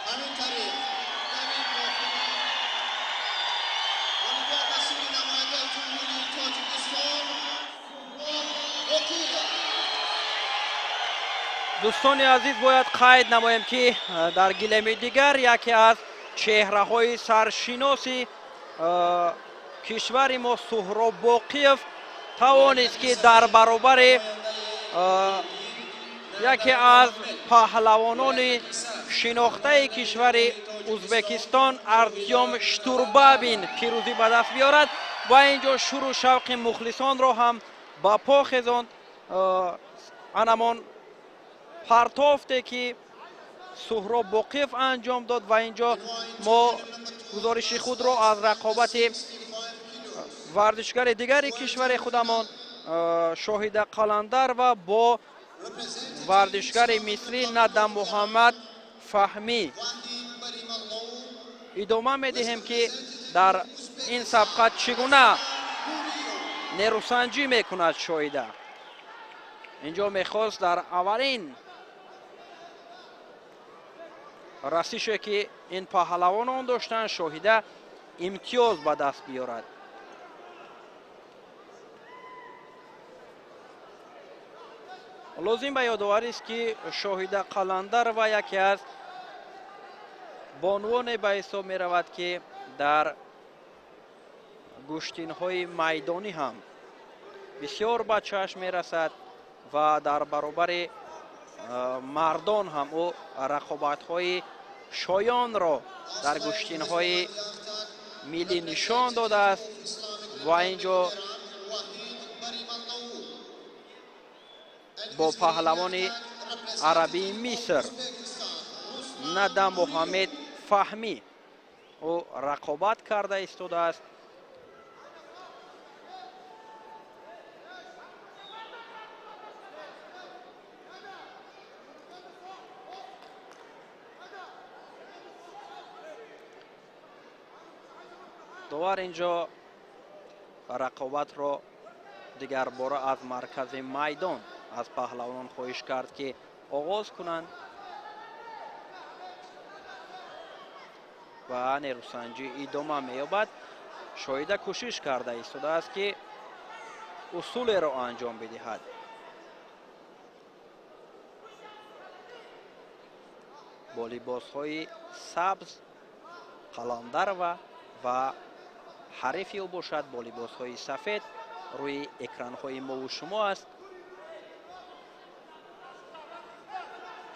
همین طریق نوید باقری والیبال مسئول نماینده جمهوری تاجیکستان وکیل. دوستان عزیز باید قید نماییم که در گلیم دیگر یکی از چهره های سرشناسی کشور ما سهراب باقیف توانست که در برابر یکی از پهلوانان شناخته کشور ازبکستان ارتیوم شتوربابین پیروزی به دست بیارد و اینجا شور و شوق مخلصان را هم با پا خیزاند. انمان پرتافته که سهراب باقیف انجام داد و اینجا ما گزارش خود را از رقابت ورزشگر دیگر کشور خودمان شاهد قلندر و با ورزشگر مصری ندم محمد فهمی ادامه میدهیم که در این سبقت چگونه نیروسنجی میکند. شاهده اینجا میخواست در اولین رسیشی که این پهلوانان داشتن شاهده امتیاز به دست بیارد. лозим ба ёдоварист ки шоҳида қаландар ва яке аз бонувоне ба ҳисоб меравад ки дар гӯштинҳои майдонӣ ҳам бисёр ба чашм мерасад ва дар баробари мардон ҳам ӯ рақобатҳои шоёнро дар гӯштинҳои миллӣ нишон додааст ва ин ҷо бо паҳлавони арабии миср Надам Муҳаммед Фаҳмӣ ӯ рақобат карда истодааст. довар инҷо рақобатро дигарбора аз маркази майдон аз паҳлавонон хоҳиш кард ки оғоз кунанд ва нерӯсанҷӣ идома меёбад. шоҳида кӯшиш карда истодааст ки усулеро анҷом бидиҳад. бо либосҳои сабз қаландарва ва ҳарифи ӯ бошад бо либосҳои сафед рӯи экранҳои мову шумо аст.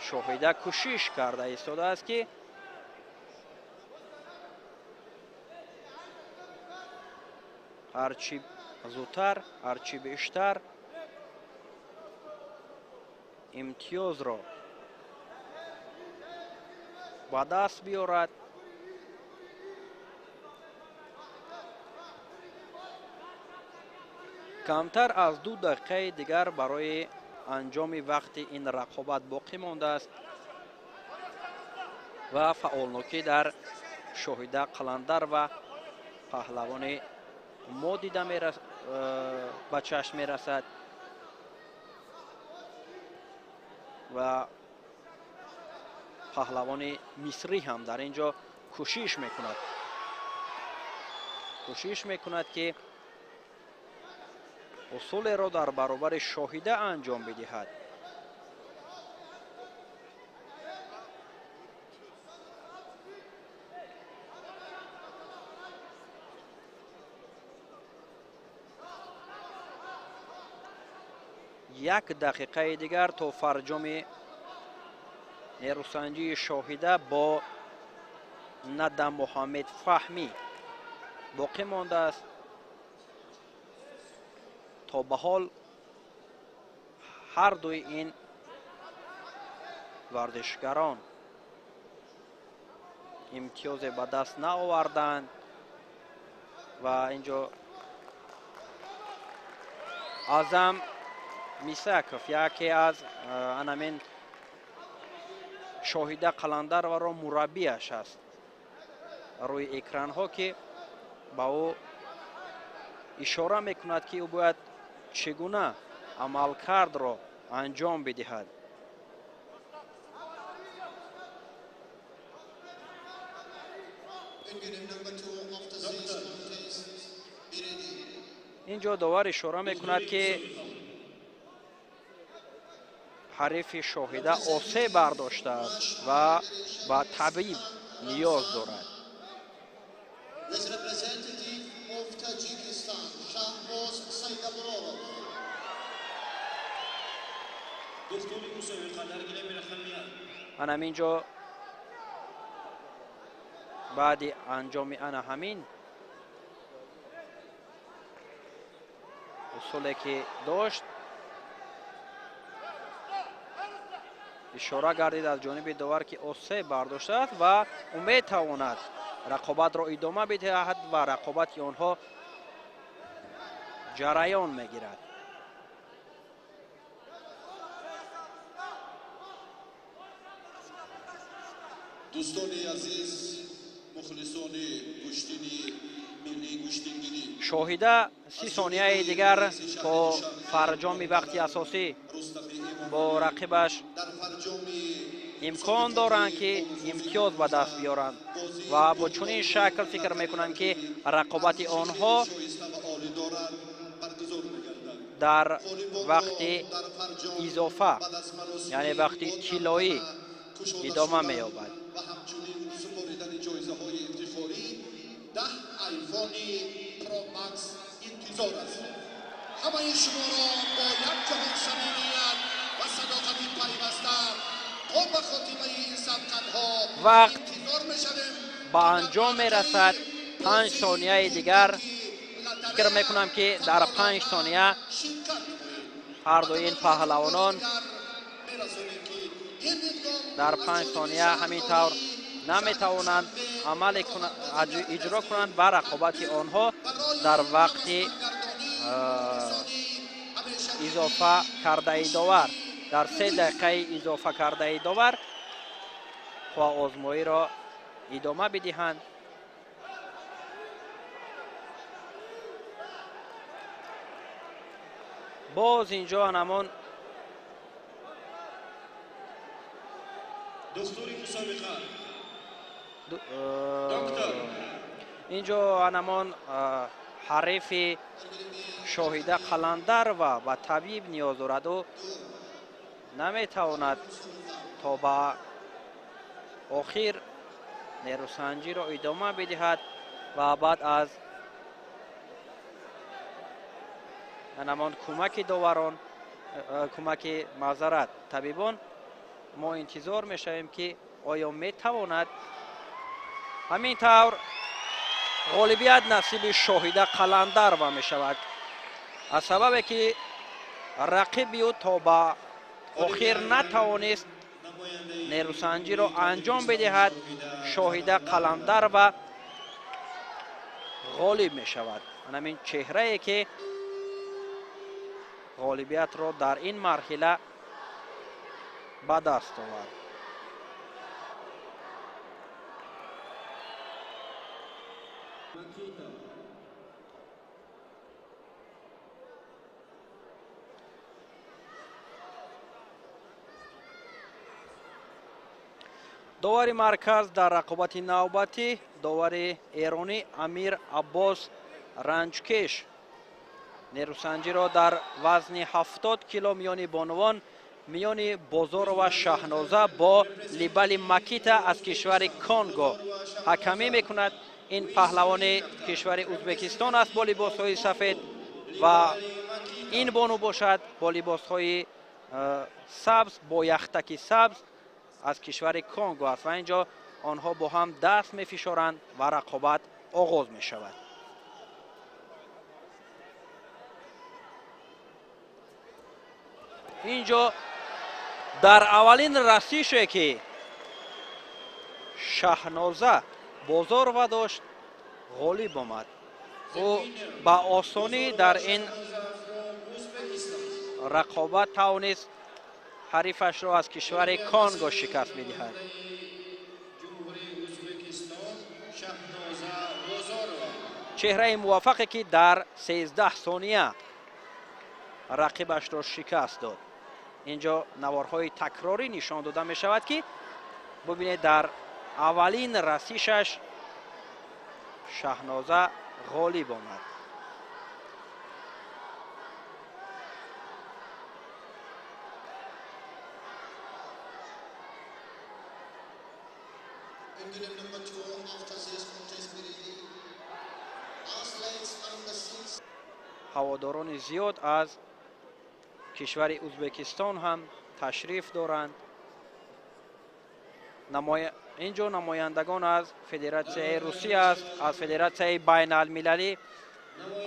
шоҳида кӯшиш карда истодааст ки ҳарчи зудтар ҳарчи бештар имтиёзро ба даст биёрад. камтар аз 2 дақиқаи дигар барои анҷоми вақти ин рақобат боқӣ мондааст ва фаъолнокӣ дар шоҳида қаландар ва паҳлавони мо дида ба чашм мерасад ва паҳлавони мисрӣ ҳам дар ин ҷо кӯшиш мекунад ки усулеро дар баробари шоҳида анҷом бидиҳад. як дақиқаи дигар то фарҷоми нерӯсанҷии шоҳида бо Надам Муҳаммед Фаҳмӣ боқӣ мондааст. то ба ҳол ҳардуи ин варзишгарон имтиёзе ба даст наоварданд ва ин ҷо Азам Мисаков яке аз анамин шоҳида қаландарваро мураббияш аст рӯи экранҳо ки ба ӯ ишора мекунад ки ӯ бояд чӣ гуна амалкардро анҷом бидиҳад. ин ҷо довар ишора мекунад ки ҳарифи шоҳида осеб бардоштааст ва ба табиб ниёз дорад. анам ин ҷо баъди анҷоми ана ҳамин усуле ки дошт ишора гардид аз ҷониби довар ки осеб бардоштааст ва ӯ метавонад рақобатро идома бидиҳад ва рақобати онҳо ҷараён мегирад. дӯстони азиз, мухлисони гӯштини миллии гӯштингирӣ, шоҳида 30 сонияи дигар то фарҷоми вақти асосӣ бо рақибаш дар фарҷоми имкон доранд ки имтиёз ба даст биёранд ва бо чунин шакл фикр мекунанд ки рақобати онҳо шоиста ва олӣ дорад баргузор мегардад. در وقت اضافه یعنی وقت طلایی ادامه می‌یابد. و همچنین سپردن جایزه‌های افتخاری 10 آیفون پرو مکس انتظار است. همه شما را با یک جهان صمیمیت و صداقت پیوسته تا به خاتمه این سبقت‌ها وقت انتظار می‌شویم. به انجام می‌رسد. 5 ثانیه دیگر فکر می‌کنم که در 5 ثانیه هر دو این پهلوانان در 5 ثانیه همینطور نمی‌توانند عمل اجرا کنند و رقابت آنها در وقت اضافه کرده داور در 3 دقیقه اضافه کرده داور و آزمایی را ادامه بدهند. باز اینجا نمان دستور مسابقه اینجا نمان حریف شاهده قلندر و به طبیب نیاز دارد و نمیتواند تا به آخر نیروسنجی را ادامه بدهد و بعد از نمان کمک داوران کمک معذرت طبیبان ما انتظار میشویم که آیا میتواند همینطور غالبیت نصیب شاهده قلندر و میشود از سببی که رقیب او تا به آخر نتوانست نیروسنجی را انجام بدهد. شاهده قلندر و غالب میشود. همین چهره ای که غالبیت را در این مرحله به دست آورد. داور مرکز در رقابت نوبتی داور ایرانی امیر عباس رنجکش نیروسنجی را در وزن 70 کیلو میان بانوان میان بازار و شهنازه با لیبل مکیتا از کشور کنگو حکمی میکند. این پهلوان کشور ازبکستان است با لباس های سفید و این بانو باشد با لباس های سبز با یختکی سبز از کشور کنگو است و اینجا آنها با هم دست میفشارند و رقابت آغاز می شود. اینجا در اولین رسیشی که شهنازه بازار و داشت غالب آمد. او با آسانی در این رقابت توانست حریفش را از کشور کنگو شکست می‌دهد. چهره موفقی که در 13 ثانیه رقیبش را شکست داد. اینجا نوارهای تکراری نشان داده می شود که ببینید در اولین رسیشش شهنازه غالب آمد. هواداران زیاد از کشور ازبکستان هم تشریف دارند. اینجا نمایندگان از فدراسیون روسیه است، از فدراسیون بین المللی،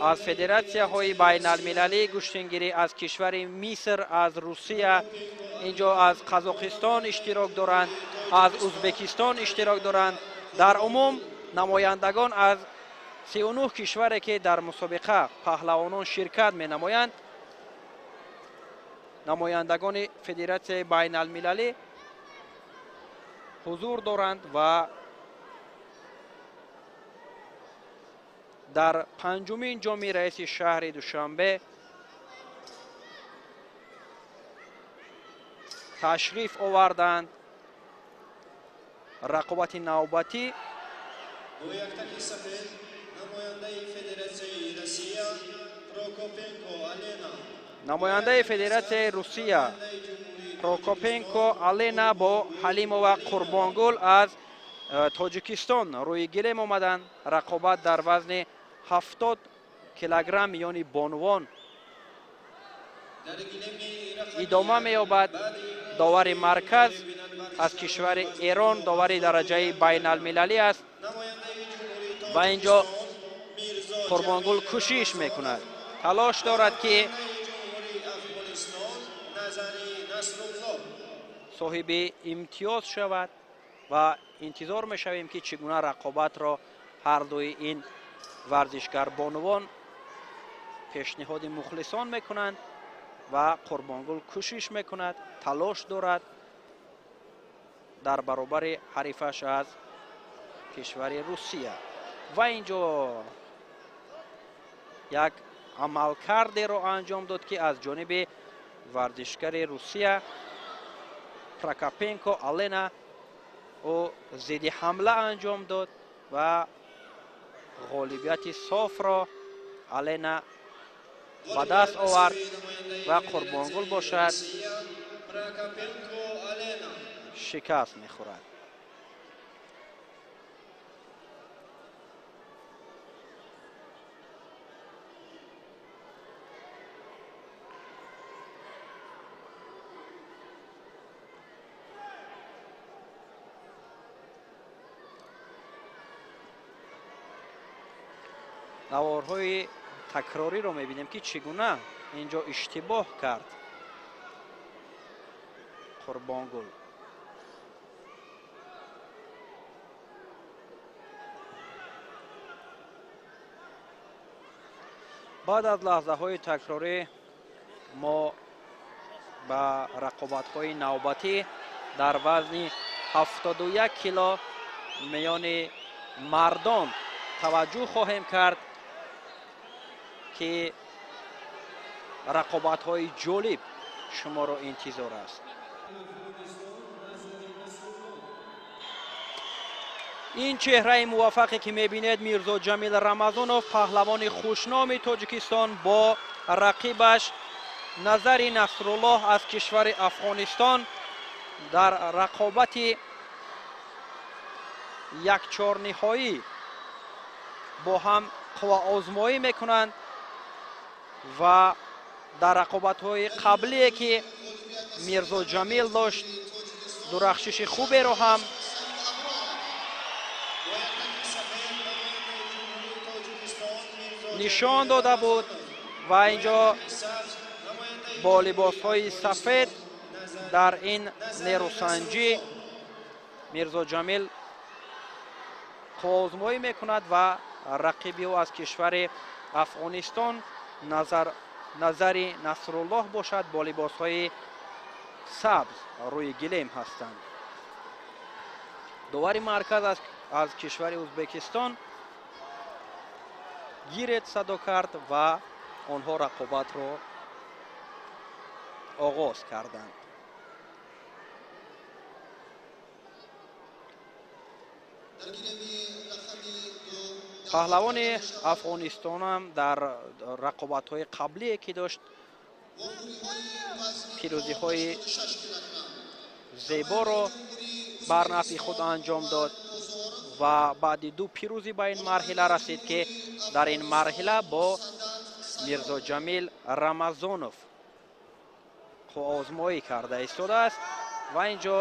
از فدراسیون های بین المللی گشتنگیری از کشور مصر، از روسیه، اینجا از قزاقستان اشتراک دارند، از ازبکستان اشتراک دارند. در عموم نمایندگان از 39 کشوری که در مسابقه پهلوانان شرکت می نمایند نمایندگان فدراسیون بین المللی حضور دارند و در پنجمین جام رئیس شهر دوشنبه تشریف آوردند. رقابت نوبتی با یک تکی سفید نماینده فدراسیون روسیه پروکوپنکو الینا намояндаи федератсияи Русия Прокопенко Алена бо Халимова Қурбонгул аз Тоҷикистон рӯи гилем омаданд. Рақобат дар вазни 70 килограмм миёни бонувон идома меёбад. довари марказ аз кишвари Эрон довари дараҷаи байналмилалӣ аст ва инҷо Қурбонгул кӯшиш мекунад, талош дорад ки соҳиби имтиёз шавад ва интизор мешавем ки чӣ гуна рақобатро ҳардуи ин варзишгар-бонувон пешниҳоди мухлисон мекунанд ва Қурбонгул кӯшиш мекунад, талош дорад дар баробари ҳарифаш аз кишвари Русия. ва инҷо як амалкардеро анҷом дод ки аз ҷониби варзишгари Русия Прокопенко Алена ӯ зидди ҳамла анҷом дод ва ғолибияти софро Алена ба даст овард ва Қурбонгул бошад шикаст мехӯрад. наворҳои такрориро мебинем ки чӣ гуна инҷо иштибоҳ кард Қурбонгул. баъд аз лаҳзаҳои такрорӣ мо ба рақобатҳои навбатӣ дар вазни 71 кило миёни мардон таваҷҷӯҳ хоҳем кард ки рақобатҳои ҷолиб шуморо интизор аст. ин чеҳраи муваффақе ки мебинед Мирзо Ҷамил Рамазонов, паҳлавони хушноми Тоҷикистон, бо рақибаш Назари Насруллоҳ аз кишвари Афғонистон дар рақобати якчорниҳоӣ бо ҳам қувваозмоӣ мекунанд ва дар рақобатҳои қаблие ки Мирзо Ҷамил дошт дурахшиши хуберо ҳам нишон дода буд ва инҷо бо либосҳои сафед дар ин нерӯсанҷӣ Мирзо Ҷамил қувваозмоӣ мекунад ва рақиби ӯ аз кишвари Афғонистон Назари Насруллоҳ бошад, бо либосҳои сабз рӯи гилем ҳастанд. довари марказ аз кишвари Узбекистон гирет садо кард ва онҳо рақобатро оғоз карданд. паҳлавони Афғонистонам дар рақобатҳои қаблие ки дошт пирӯзиҳои зеборо бар нафъи худ анҷом дод ва баъди ду пирӯзӣ ба ин марҳила расид ки дар ин марҳила бо Мирзо Ҷамил Рамазонов қувваозмоӣ карда истодааст ва инҷо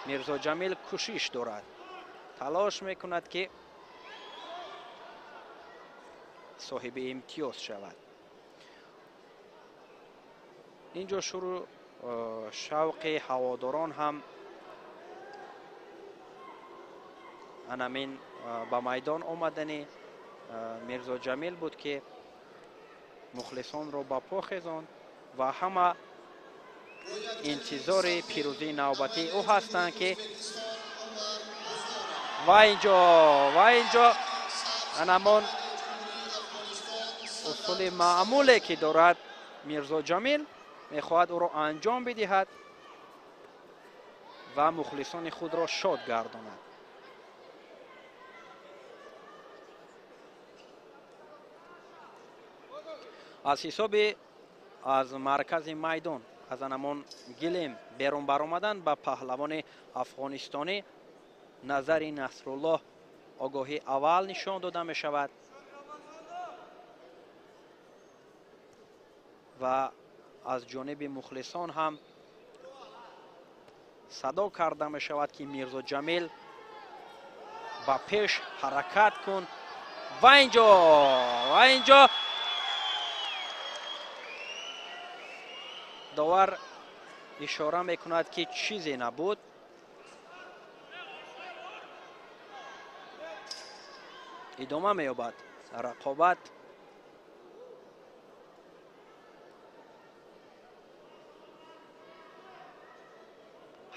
Мирзо Ҷамил кӯшиш дорад, талош мекунад ки соҳиби имтиёз шавад. инҷо шурӯъ шавқи ҳаводорон ҳам анамин ба майдон омадани Мирзо Ҷамил буд ки мухлисонро ба по хезонд ва ҳама интизори пирӯзии навбатии ӯ ҳастанд ки ва инҷо анамон усули маъмуле ки дорад Мирзо Ҷамил мехоҳад ӯро анҷом бидиҳад ва мухлисони худро шод гардонад. аз ҳисоби аз маркази майдон аз анамон гилем берун баромадан ба паҳлавони афғонистонӣ назари насруллоҳ огоҳии аввал нишон дода мешавад ва аз ҷониби мухлисон ҳам садо карда мешавад ки Мирзо Ҷамил ба пеш ҳаракат кун ва инҷо довар ишора мекунад ки чизе набуд. идома меёбад рақобат.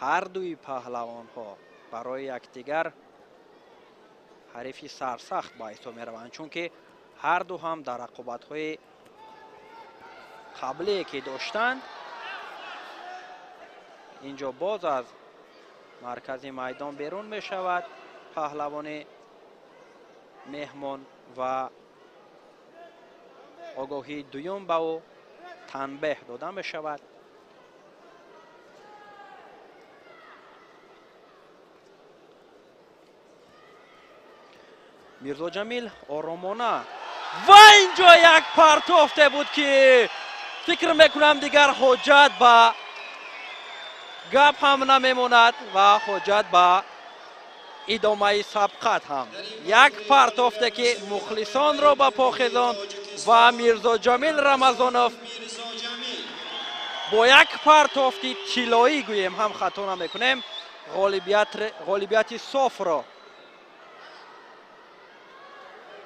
ҳар дуи паҳлавонҳо барои якдигар ҳарифи сарсахт ба ҳисоб мераванд, чунки ҳар ду ҳам дар рақобатҳои қаблие ки доштанд. инҷо боз аз маркази майдон берун мешавад паҳлавони меҳмон ва огоҳии дуюм ба ӯ танбеҳ дода мешавад. Мирзо Ҷамил оромона ва инҷо як партофте буд ки фикр мекунам дигар ҳоҷат ба гап ҳам намемонад ва ҳоҷат ба идомаи сабқат ҳам. Як партофте ки мухлисонро ба похезонд ва Мирзо Ҷамил Рамазонов бо як партофти тиллоӣ гӯем ҳам хато намекунем ғолибияти софро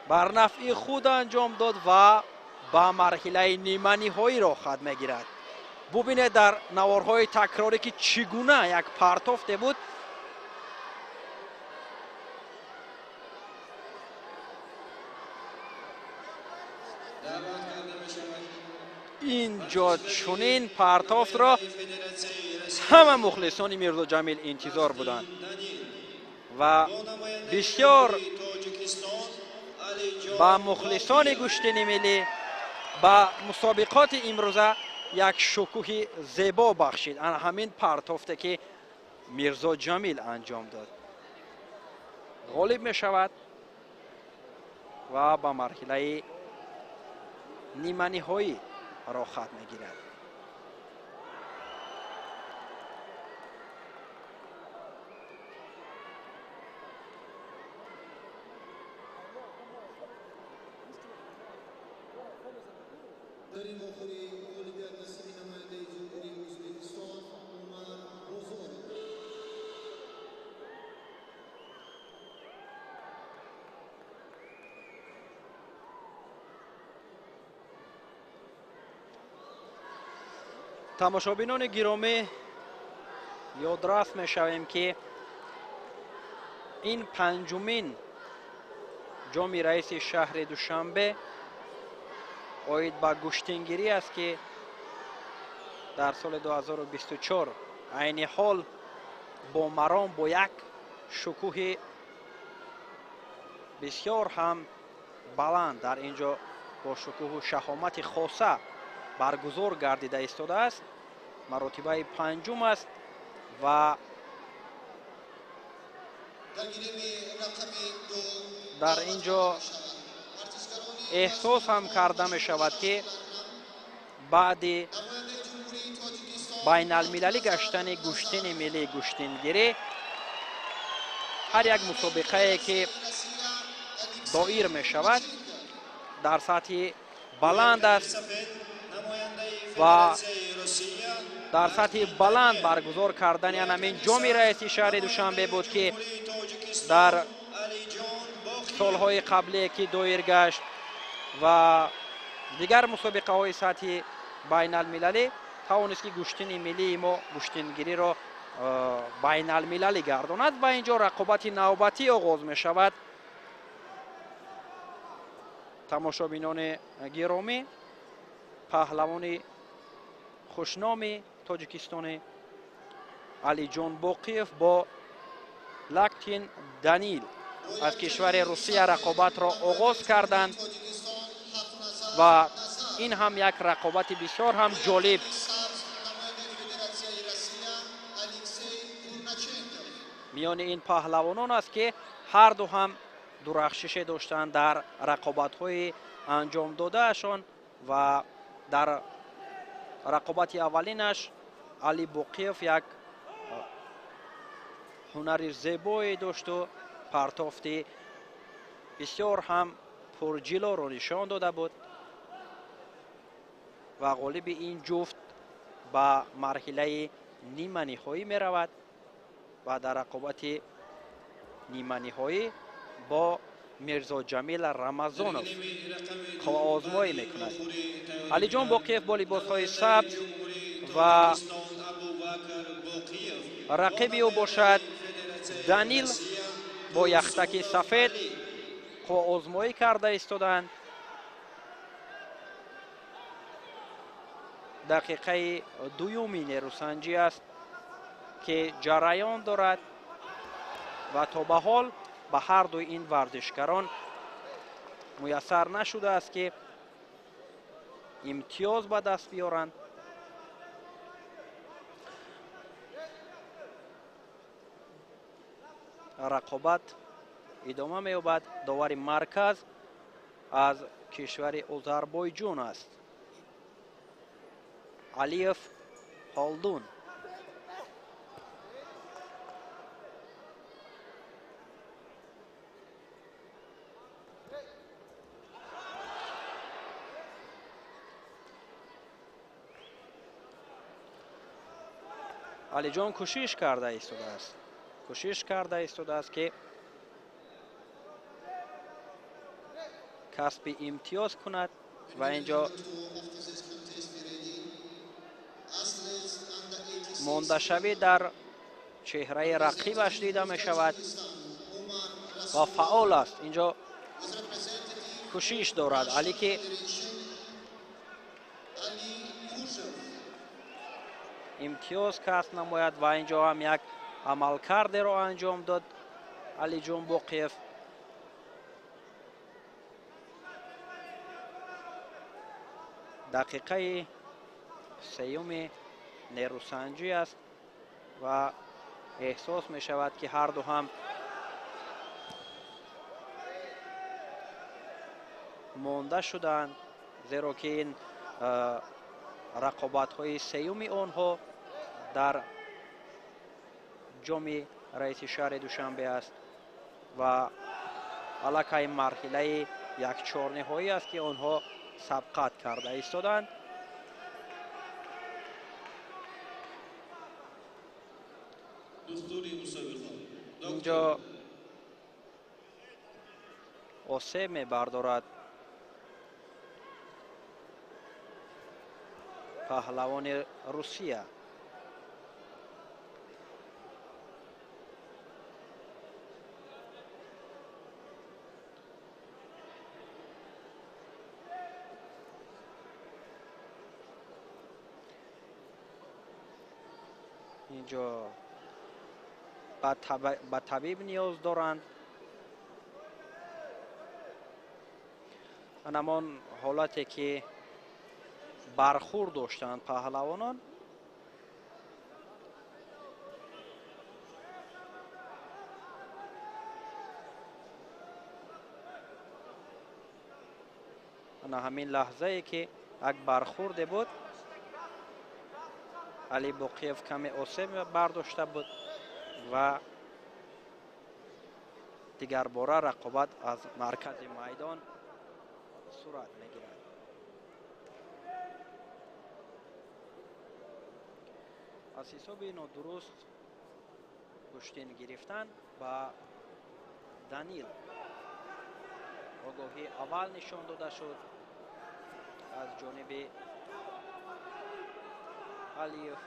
бар нафъи худ анҷом дод ва ба марҳилаи ниманиҳоиро хат мегирад. бубинед дар наворҳои такрорӣ ки чӣ гуна як партофте буд. инҷо чунин партофтро ҳама мухлисони Мирзо Ҷамил интизор буданд ва бисёр ба мухлисони гӯштини миллӣ ба мусобиқоти имрӯза як шукӯҳи зебо бахшид ана ҳамин партофте ки Мирзо Ҷамил анҷом дод. ғолиб мешавад ва ба марҳилаи ниманиҳоӣ рохат мегирад. در این مخوری اولویت نصیب نماینده جمهوری ازبکستان عمر بزرگ. тамошобинони гиромӣ ёдрас мешавем ки ин панҷумин ҷоми раиси шаҳри душанбе оид ба гӯштингирӣ аст ки дар соли 2024 айни ҳол бо маром бо як шукӯҳи бисёр ҳам баланд дар ин ҷо бо шукӯҳу шаҳомати хоса баргузор гардида истодааст. маротибаи панҷум аст ва дар ин ҷо эҳсос ҳам карда мешавад ки баъди байналмилалӣ гаштани гӯштини миллии гӯштингирӣ ҳар як мусобиқае ки доир мешавад дар сатҳи баланд аст ва дар сатҳи баланд баргузор кардани анамин ҷоми раиси шаҳри душанбе буд ки дар солҳои қаблие ки доир гашт ва дигар мусобиқаҳои сатҳи байналмилалӣ тавонист ки гӯштини миллии мо гӯштингириро байналмилалӣ гардонад ва ин ҷо рақобати навбатӣ оғоз мешавад. тамошобинони гиромӣ паҳлавони хушноми тоҷикистони Алиҷон Боқиев бо Лактин Данил аз кишвари Русия рақобатро оғоз карданд ва این هم یک رقابت بسیار هم جالب میان این پهلوانان است که هر دو هم درخشش داشتند در رقابت‌های انجام دادهشان و در رقابت اولینش علی بوقیف یک هنر زیبایی داشت و پرتافتی بسیار هم پرجلو را نشان داده بود و غالب این جفت به مرحله نیمه نهایی می رود و در رقابت نیمه نهایی با میرزا جمیل رمضانوف آزمایی می کند. علی جان بوقیف با لباس های سبز و رقیبی او باشد دانیل با یختک سفید آزمایی کرده ایستادند. دقیقه دومی نیروسنجی است که جریان دارد و تا به حال به هر دو این ورزشکاران میسر نشده است که امتیاز به دست بیارند. رقابت ادامه می‌یابد. داور مرکز از کشور آذربایجان است، علیف هالدون. علی جان کوشش کرده ایستاده است که کسب امتیاز کند و اینجا مانده شوی در چهره رقیبش دیده می شود و فعال است. اینجا کوشش دارد علی که امتیاز کسب نماید و اینجا هم یک عملکرد را انجام داد علی جان بوقیف. دقیقه سیوم نیروسنجی است و احساس می شود که هر دو هم مانده شدند، زیرا که این رقابت های سیوم آنها در جام رئیس شهر دوشنبه است و علاقه مرحله یک چهارنهایی است که آنها سبقت کرده ایستادند. اینجا آسیب می بردارد پهلوان روسیه. اینجا به طبیب نیاز دارند. همان حالتی که برخورد داشتند پهلوانان همین لحظه ای که یک برخورد بود علی بوقیف کمی آسیب برداشته بود و دیگر باره رقابت از مرکز میدان صورت میگیرد. از حساب نادرست کشتین گرفتن با دانیل آگاهی اول نشان داده شد از جانب علیف.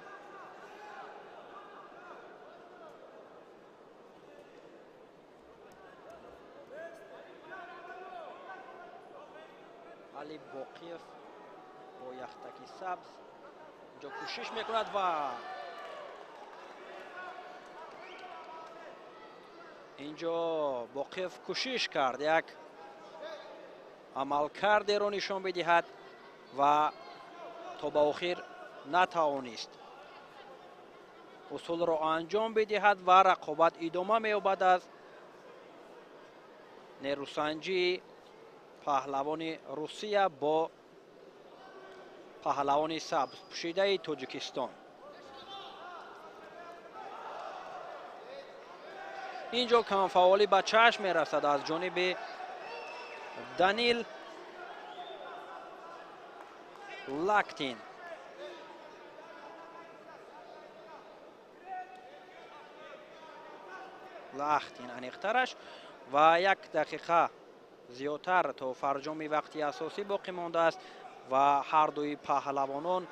علی بوقیف با یختک سبز اینجا کوشش میکند و اینجا بوقیف کوشش کرد یک عملکرد را نشان بدهد و تا به آخر نتوانست اصول را انجام بدهد و رقابت ادامه می‌یابد. از نیروسنجی پهلوان روسیه با پهلوان سبز پوشیده تاجیکستان. اینجا کمفعالی به چشم می‌رسد از جانب دانیل لاکتین. انیقترش و 1 دقیقه زیادتر تا فرجام وقتی اساسی باقی مانده است و هر دوی پهلوانان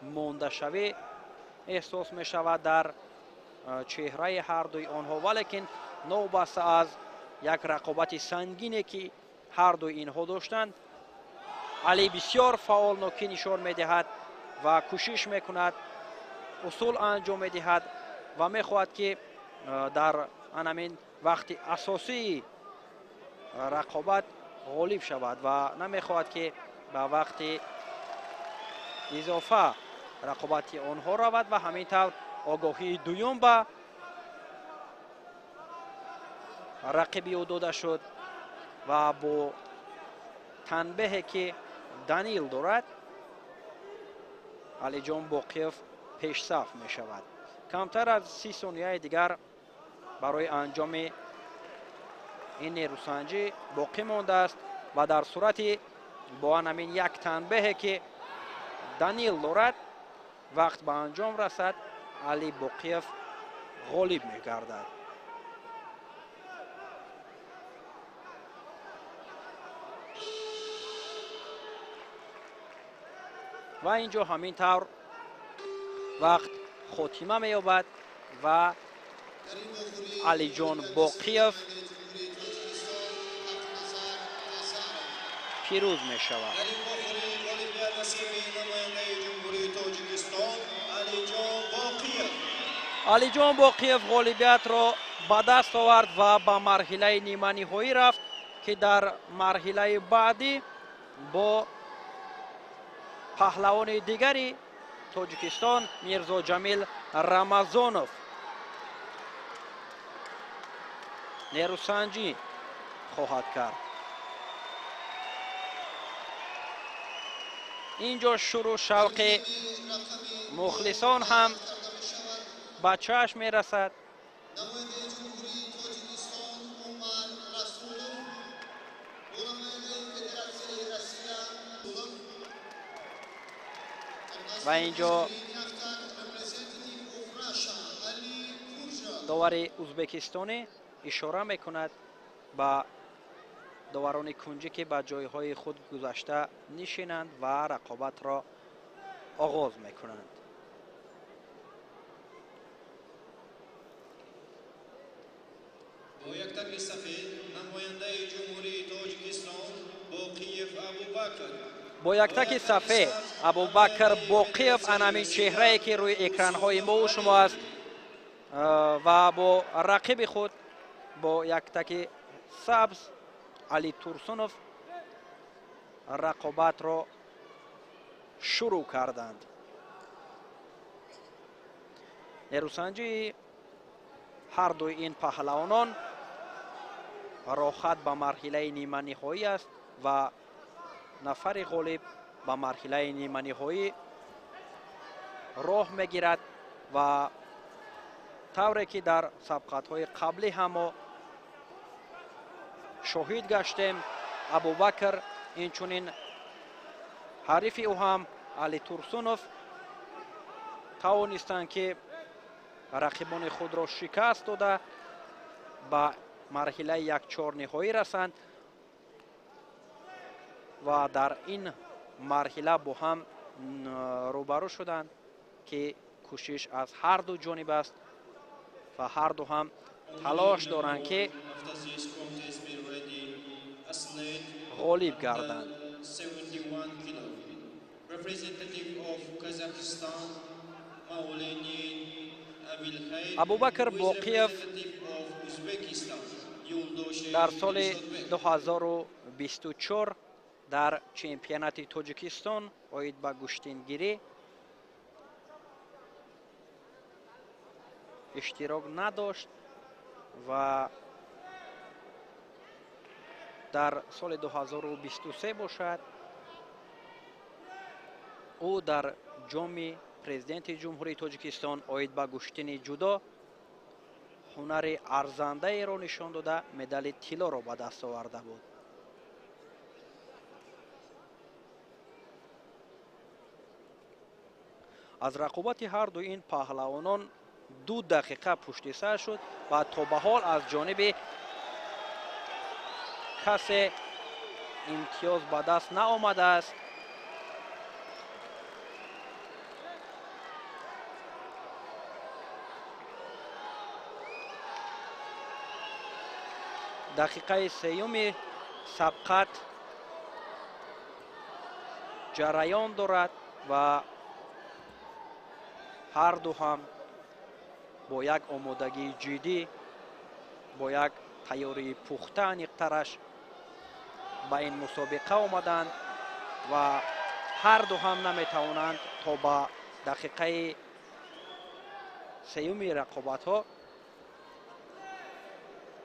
مانده شوی احساس می شود در چهره هر دوی آنها، ولیکن نوبسته از یک رقابت سنگینی که هر دوی اینها داشتند. علی بسیار فعال نوکی نشان می دهد و کوشش می کند اصول انجام می دهد و می خواهد که در همین وقت اساسی رقابت غالب شود و نمی خواهد که به وقت اضافه رقابت آنها رود و همینطور آگاهی دوم به رقیبی او داده شد و با تنبیهی که دانیل دارد علی جان باقیف پیش صف می شود. کمتر از 30 ثانیه دیگر برای انجام این نیروسنجی باقی مانده است و در صورت با همین یک تنبیهی که دانیل دارد وقت به انجام رسد علی باقیف غالب می گردد. و اینجا همینطور وقت خاتمه می یابد و علی جان باقیف پیروز می شود. علی جان باقیف غالبیت را به دست آورد و به مرحله نیمه نهایی رفت که در مرحله بعدی با پهلوان دیگری تاجیکستان میرزا جمیل رمضانوف نیروسنجی خواهد کرد. اینجا شروع شوق مخلصان هم به چشم می رسد. و اینجا داور ازبکستانی اشاره می کند به داوران کنجی که به جایهای خود گذشته نشینند و رقابت را آغاز می کنند. با یک تک سفید نماینده جمهوری تاجیکستان باقیف ابوبکر با یک تک صفحه ابوبکر باقیف انمی چهره که روی اکران های ما و شما است و با رقیب خود با یک تک سبز علی تورسونوف رقابت را شروع کردند. نیروسنجی هر دوی این پهلوانان راحت به مرحله نیمه نهایی است و نفر غالب به مرحله نیمه نهایی راه میگیرد و طوری که در سبقت‌های قبلی هم شاهد گشتیم ابوبکر اینچنین حریف او هم علی تورسونوف توانستند که رقیبان خود را شکست داده به مرحله 1/4 نهایی رسند و در این مرحله با هم روبرو شدند که کوشش از هر دو جانب است و هر دو هم تلاش دارند که غالب گردند. ابوبکر باقیف در سال 2024 در چمپیونات تاجیکستان اوید به گشتینگیری اشتراک نداشت و در سال 2023 باشد او در جام پرزیدنت جمهوری تاجیکستان اوید به گشتن جودو هنر ارزنده ای را نشان داده مدال طلا را به دست آورده بود. از رقابت هر دو این پهلوانان 2 دقیقه پشت سر شد و تا به حال از جانب کسی امتیاز به دست نآمده است. دقیقه سیوم سبقت جریان دارد و هر دو هم با یک آمادگی جدی با یک تیاری پخته انیقترش به این مسابقه آمدند و هر دو هم نمیتوانند تا به دقیقه سیوم رقابت ها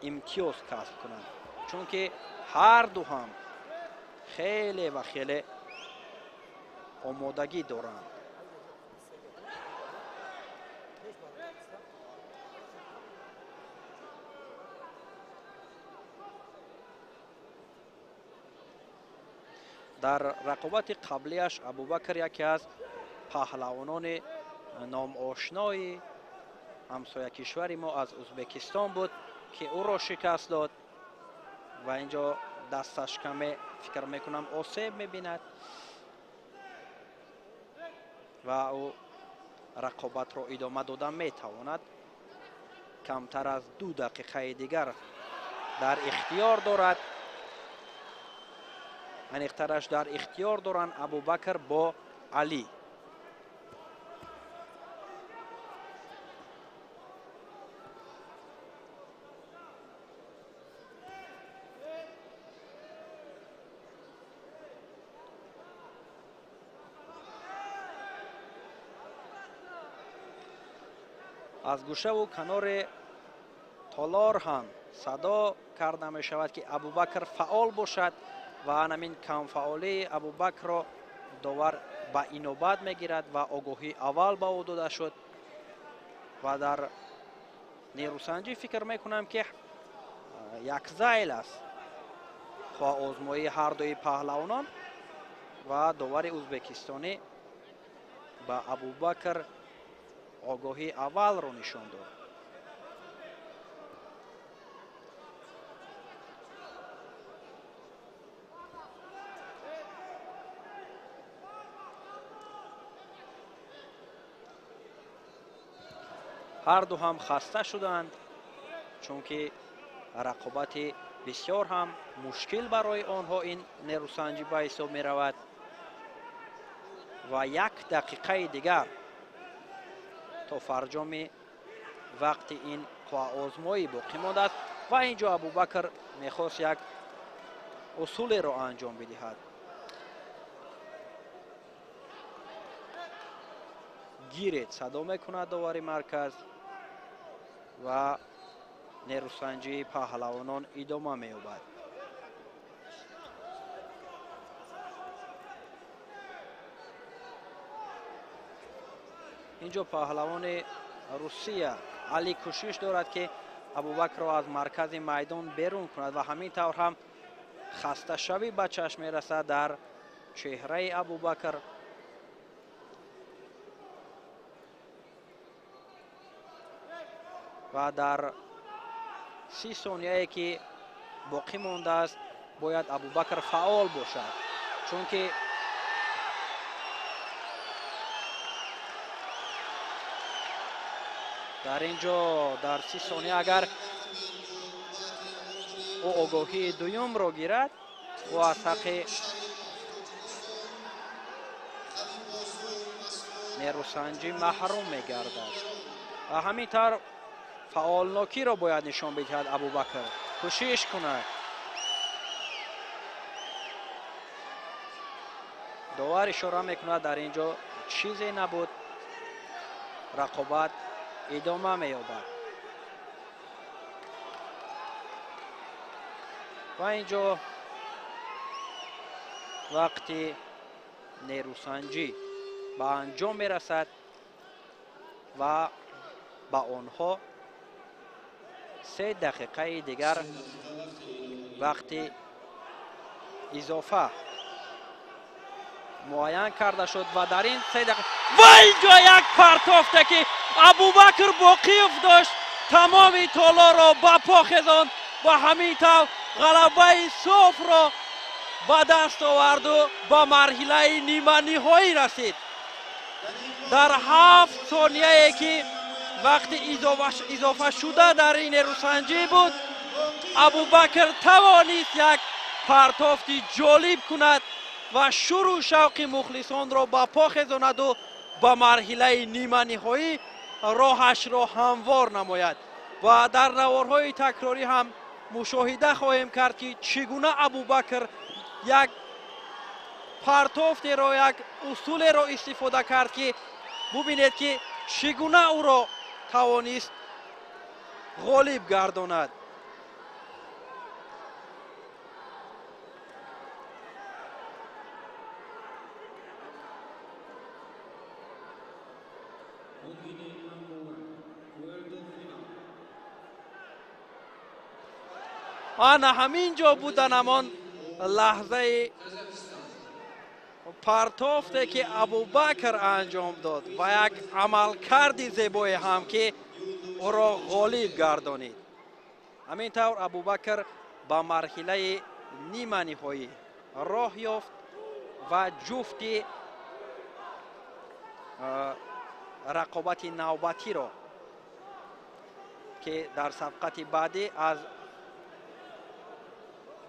امتیاز کسب کنند، چون که هر دو هم خیلی و خیلی آمادگی دارند. در رقابت قبلیش ابوبکر یکی از پهلوانان نام آشنای همسایه کشور ما از ازبکستان بود که او را شکست داد و اینجا دستش کمی فکر میکنم آسیب میبیند و او رقابت را ادامه دادن میتواند. کمتر از 2 دقیقه دیگر در اختیار دارد. انیقترش در اختیار دارند ابوبکر با علی. از گوشه و کنار تالار هم صدا کرده می شود که ابوبکر فعال باشد و همین کم فعالی ابوبکر را داور به اینوبت می گیرد و آگاهی اول به او داده شد و در نیروسنجی فکر می کنم که یک زیل است خواه آزمایی هر دوی پهلوانان و داور ازبکستانی به ابوبکر آگاهی اول را نشان داد. هر دو هم خسته شدند چون که رقابت بسیار هم مشکل برای آنها این نیروسنجی به حساب می رود و 1 دقیقه دیگر تا فرجام وقت این قوه آزمایی باقی مانده است و اینجا ابوبکر میخواست یک اصول را انجام بدهد. گیرید صدا میکند داور مرکز و نیروسنجی پهلوانان ادامه مییابد. اینجا پهلوان روسیه علی کوشش دارد که ابوبکر را از مرکز میدان بیرون کند و همین طور هم خسته شوی به چشم میرسد در چهره ابوبکر. و در 30 ثانیه که باقی مانده است باید ابوبکر فعال باشد چون که در اینجا در 30 ثانیه اگر او آگاهی دوم را گیرد و از حق نیروسنجی محروم میگردد و همینطور فعالناکی را باید نشان بدهد ابوبکر کوشش کند. داور اشاره میکند در اینجا چیزی نبود، رقابت ادامه مییابد. و اینجا وقتی نیروسنجی به انجام میرسد و به آنها 3 دقیقه دیگر وقتی اضافه معین کرده شد و در این 3 دقیقه و اینجا یک پرتافته که ابوبکر باقیف داشت تمام طلا را به پا خزاند و همین طور غلبه صاف را به دست آورد و به مرحله نیمه نهایی رسید. در 7 ثانیه که وقتی اضافه شده در این نیروسنجی بود، ابوبکر توانست یک پرتافتی جالب کند و شروع شوق مخلصان را به پا خزاند و به مرحله نیمه نهایی راهش را هموار نماید. و در نوارهای تکراری هم مشاهده خواهیم کرد که چگونه ابوبکر یک پرتافتی را، یک اصول را استفاده کرد که ببینید که چگونه او را توانست غالب گرداند. آن همینجا بودن همان لحظه پرتافته که ابوبکر انجام داد و یک عملکرد زیبای هم که او را غالب گردانید. همینطور ابوبکر به مرحله نیمه نهایی راه یافت و جفت رقابت نوبتی را که در صفقت بعدی از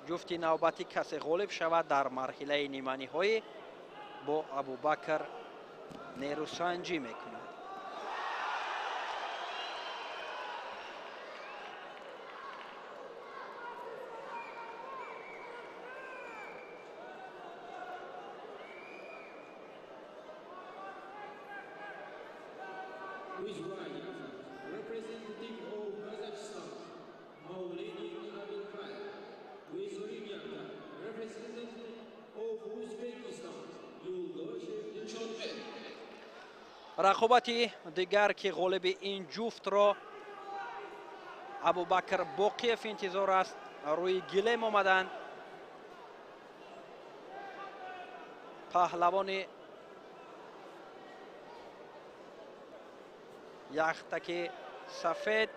جفت نوبتی کسی غالب شود در مرحله نیمه نهایی با ابوبکر نیروسنجی میکند. Who is white, representative of Kazakhstan, Mauleni Abilkay. Who is green, representative of Uzbekistan, Yuldoshev Chonbek. رقابت دیگر که غالب این جفت را ابوبکر باقیف انتظار است، روی گلیم آمدند. پهلوان یختک سفید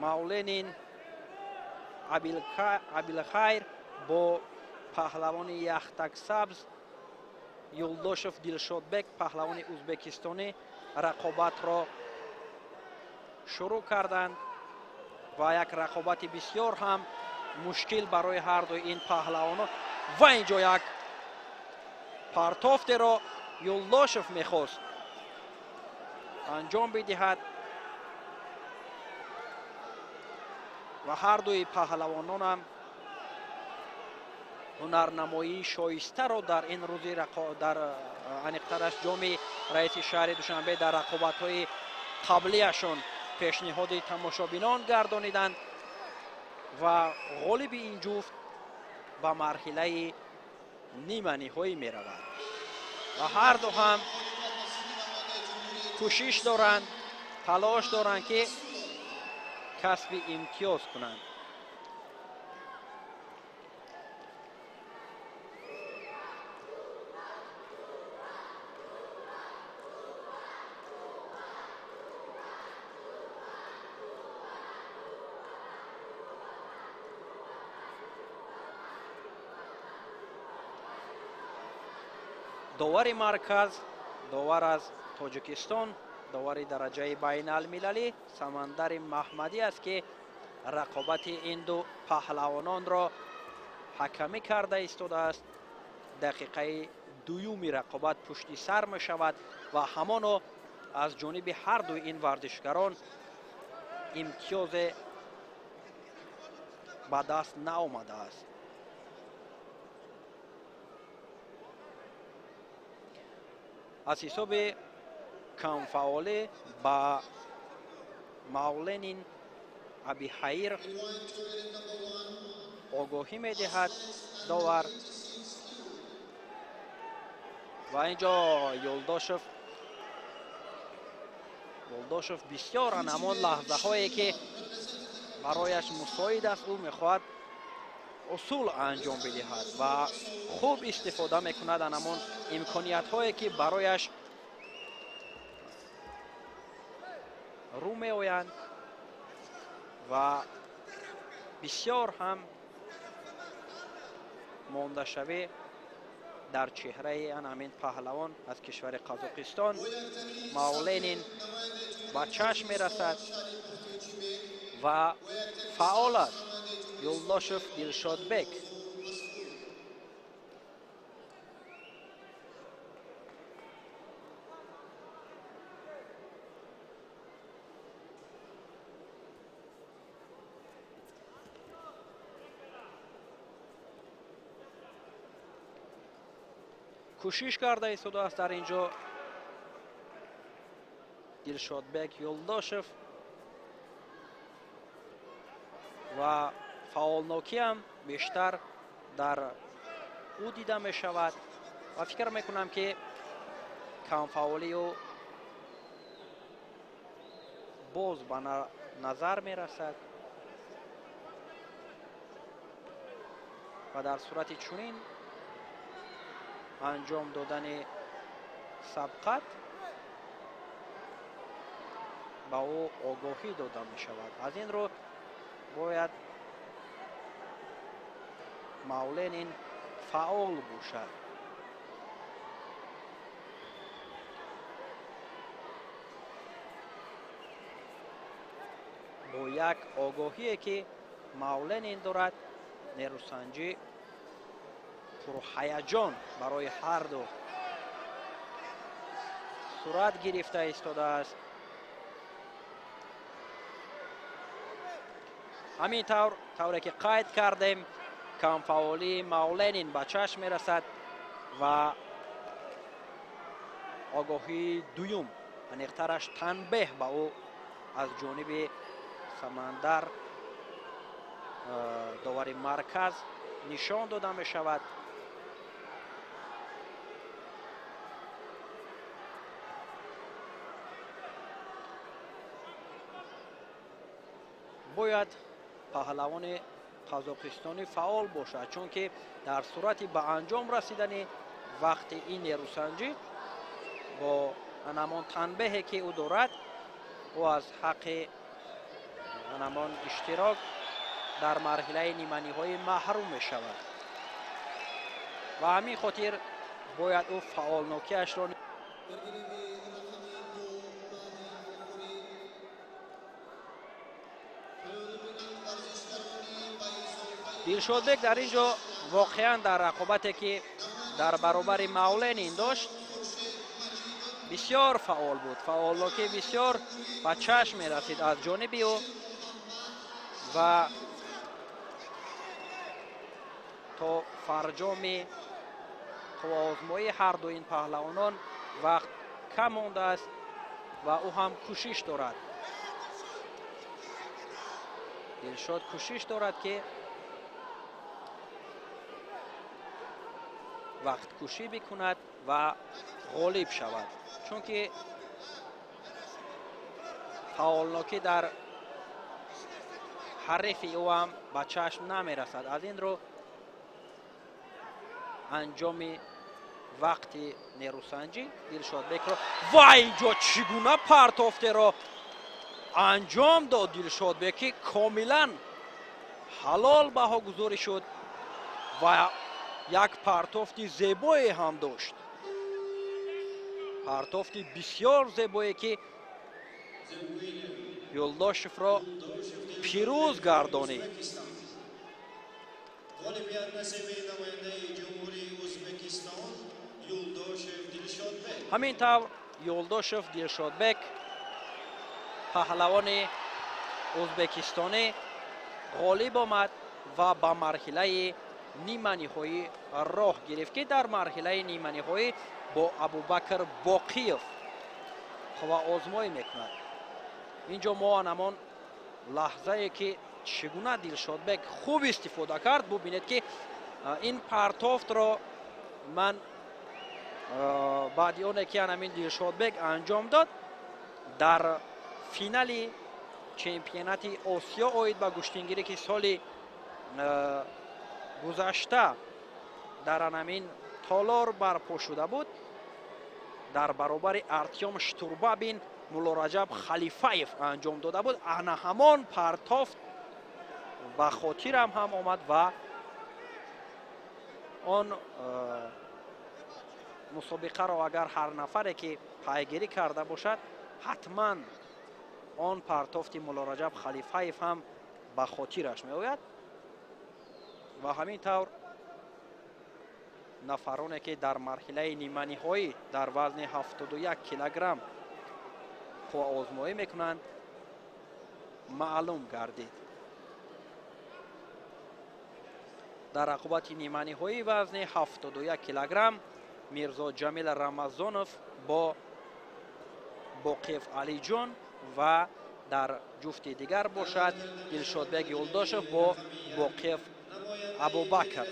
مولین ابیلخیر با پهلوان یختک سبز یولداشف دلشودبک پهلوان ازبکستانی رقابت را شروع کردند و یک رقابت بسیار هم مشکل برای هر دو این پهلوانان. و اینجا یک پرتافت را یولداشف میخواست انجام بدهد و هر دوی پهلوانان هم هنرنمایی شایسته را در این روزی در انیقترش جام رئیس شهر دوشنبه در رقابت‌های قبلیشون پیشنهاد تماشابینان گردانیدند و غالب این جفت به مرحله نیمه نهایی می رود و هر دو هم کوشش دارند، تلاش دارند که کسب امتیاز کنند. داور مرکز داور از تاجیکستان، داور درجه بین المللی سمندر محمدی است که رقابت این دو پهلوانان را حکمی کرده ایستاده است. دقیقه دومی رقابت پشت سر می شود و همانا از جانب هر دو این ورزشکاران امتیاز به دست نآمده است. از حساب کمفعالی با مولین ابی خیر آگاهی میدهد داور و اینجا یولداشف بسیار همان لحظه هایی که برایش مساعد است او میخواهد اصول انجام بدهد و خوب استفاده میکند از همان امکانیت هایی که برایش رو می آیند و بسیار هم مانده شوی در چهره همین پهلوان از کشور قزاقستان مولین با چشم می رسد و فعال است یولداشف دلشادبک. کوشش کرده ایستاده است در اینجا دلشادبک یولداشف و فعالناکی هم بیشتر در او دیده می شود و فکر می کنم که کمفعالی او باز به نظر می رسد و در صورت چنین انجام دادن سبقت با او آگاهی داده می شود. از این رو باید مولین این فعال باشد. با یک آگاهی که مولین این دارد نیروسنجی پرهیجان برای هر دو صورت گرفته ایستاده است. همین طوری که قید کردیم کمفعالی مولین به چشم می رسد و آگاهی دویم انیقترش تنبیه به او از جانب سمندر داور مرکز نشان داده می شود. باید پهلوان قزاقستانی فعال باشد چون که در صورت به انجام رسیدن وقت این نیروسنجی با همان تنبیهی که او دارد او از حق همان اشتراک در مرحله نیمه نهایی محروم می شود و همین خاطر باید او فعالناکیش را دلشادبک در اینجا واقعا در رقابتی که در برابر مولین داشت بسیار فعال بود. فعالناکی بسیار به چشم می رسید از جانب او و تا فرجام آزمایی هر دو این پهلوانان وقت کم مانده است و او هم کوشش دارد. دلشاد کوشش دارد که وقت کشی بکند و غالب شود چون که فعالناکی در حریف او هم به چشم نمی رسد. از این رو انجام وقت نیروسنجی دلشادبک را و اینجا چگونه پرتافته را انجام داد دلشادبک کاملا حلال بها گذاری شد و یک پرتافت زیبایی هم داشت. پرتافت بسیار زیبایی که یولداشف را پیروز گردانید. همین طور یولداشف دلشادبک پهلوان ازبکستانی غالب آمد و به مرحله نیمه نهایی راه گرفت که در مرحله نیمه نهایی با ابوبکر باقیف هوا آزمایی میکند. اینجا ما نمان لحظه ای که چگونه دلشادبک خوب استفاده کرد ببینید که این پرتافت را من بعد اون که همین دلشادبک انجام داد در فینال چمپیونات آسیا اوید به گشتنگیری که سال گذشته در همین تالار برپا شده بود در برابر ارتیوم شتوربابین مولا رجب خلیفایف انجام داده بود. انا همان پرتافت به خاطرم هم آمد و آن مسابقه را اگر هر نفری که پیگیری کرده باشد حتما آن پرتافت مولا رجب خلیفایف هم به خاطرش می آید و همین طور نفرانی که در مرحله نیمه نهایی در وزن 71 کیلوگرم خو آزمایی میکنند معلوم گردید. در رقابت نیمه نهایی وزن 71 کیلوگرم میرزا جمیل رمضانوف با باقیف علی جان و در جفت دیگر باشد دلشادبک یولداشف با باقیف ابوبکر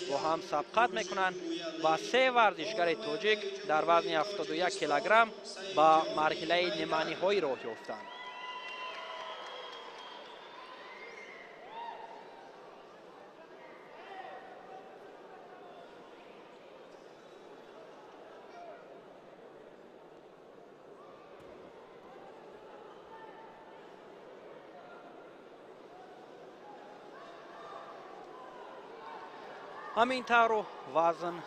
با هم سبقت میکنند و سه ورزشگر تاجیک در وزن 71 کیلوگرم با مرحله نیمه نهایی راه یافتند. همین طور وزن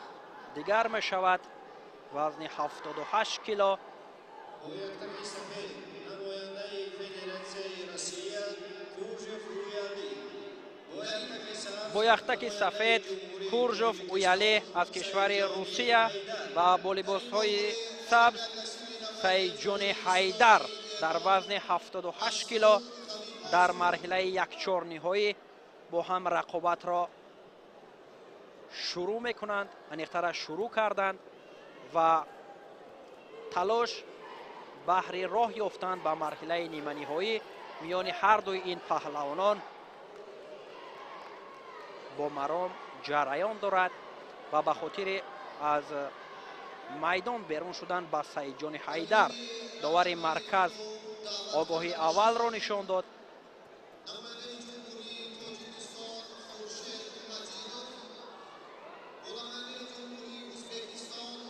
دیگر می شود وزن 78 کیلو با یختک سفید کورژوف اویالی از کشور روسیه و با لباس های سبز سیدجان حیدر در وزن 78 کیلو در مرحله یک چهار نهایی با هم رقابت را شروع میکنند. انیختر شروع کردند و تلاش بهر راه یافتند به مرحله نیمه نهایی میان هر دوی این پهلوانان با مرام جریان دارد و به خاطر از میدان بیرون شدن با سیدجان حیدر داور مرکز آگاهی اول را نشان داد.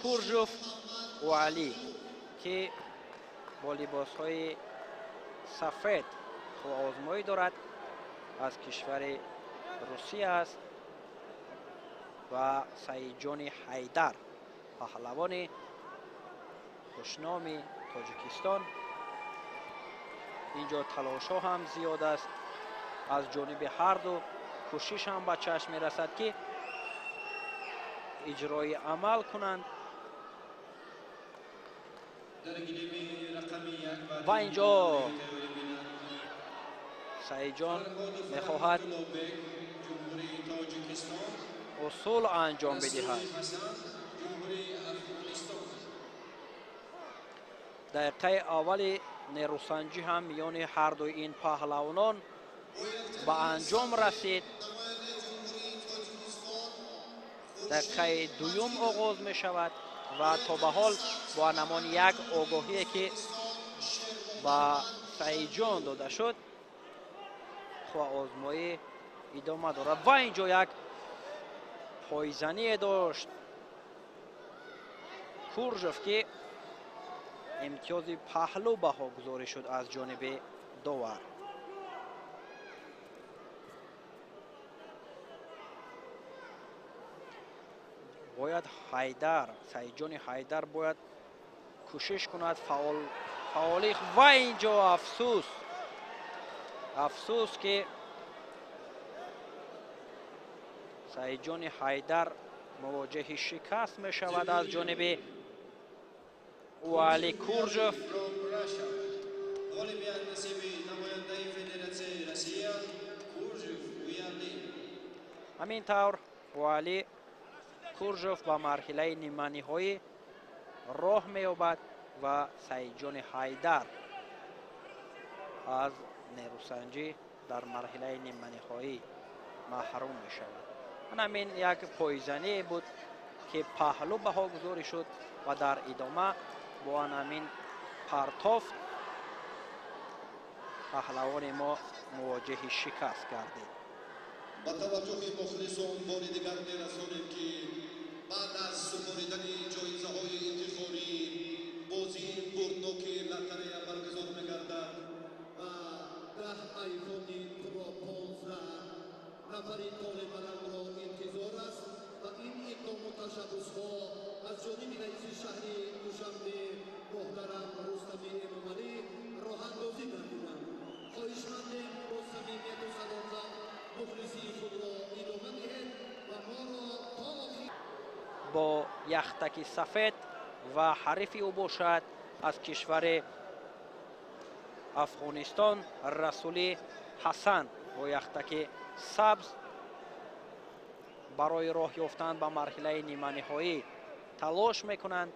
کورژوف و علی که با لباس های سفید و آزمایی دارد از کشور روسیه است و سیدجان حیدر پهلوان خوشنام تاجیکستان. اینجا تلاش ها هم زیاد است از جانب هر دو، کوشش هم به چشم می رسد که اجرای عمل کنند و اینجا سیدجان می خواهد اصول انجام بدهد. دقیقه اول نیروسنجی هم میان هر دو این پهلوانان به انجام رسید. دقیقه دوم آغاز می شود و تا به حال با نمان یک آگاهی که با سیدجان داده شد خواه آزمایی ادامه دارد و اینجا یک پایزنی داشت کورژوف که امتیاز پهلو بها گذاری شد از جانب داور. باید حیدر سیدجان حیدر باید کوشش کند فعالی و اینجا افسوس که سیدجان حیدر مواجه شکست می شود از جانب والی کورژوف. همین طور والی کورژوف با مرحله نیمه‌نهایی راه می‌یابد و سعیدجان حیدر از نیروسنجی در مرحله نیمه‌نهایی محروم می‌شود. همین یک پایزنی بود که پهلو بها گذاری شد و در ادامه با همین پرتافت پهلوان ما مواجه شکست گردید. با توجه مخلصان بار دیگر می‌رسانیم که بعد از سپردن جایزه‌های افتخاری بازی بردناک لاتاری برگزار می‌گردد و 10 آیفون پرو 15 نفری طالبان را انتظار است و این اقدام و تشبس‌ها از جانب رئیس شهر دوشنبه محترم رستم امامعلی راه اندازی نمودند. خواهشمندیم با صمیمیت و صداقت مخلصی خود را ادامه دهید و ما را تا آخر با یختک سفید و حریف او باشد از کشور افغانستان رسولی حسن با یختک سبز برای راه یافتن به مرحله نیمه‌نهایی تلاش میکنند.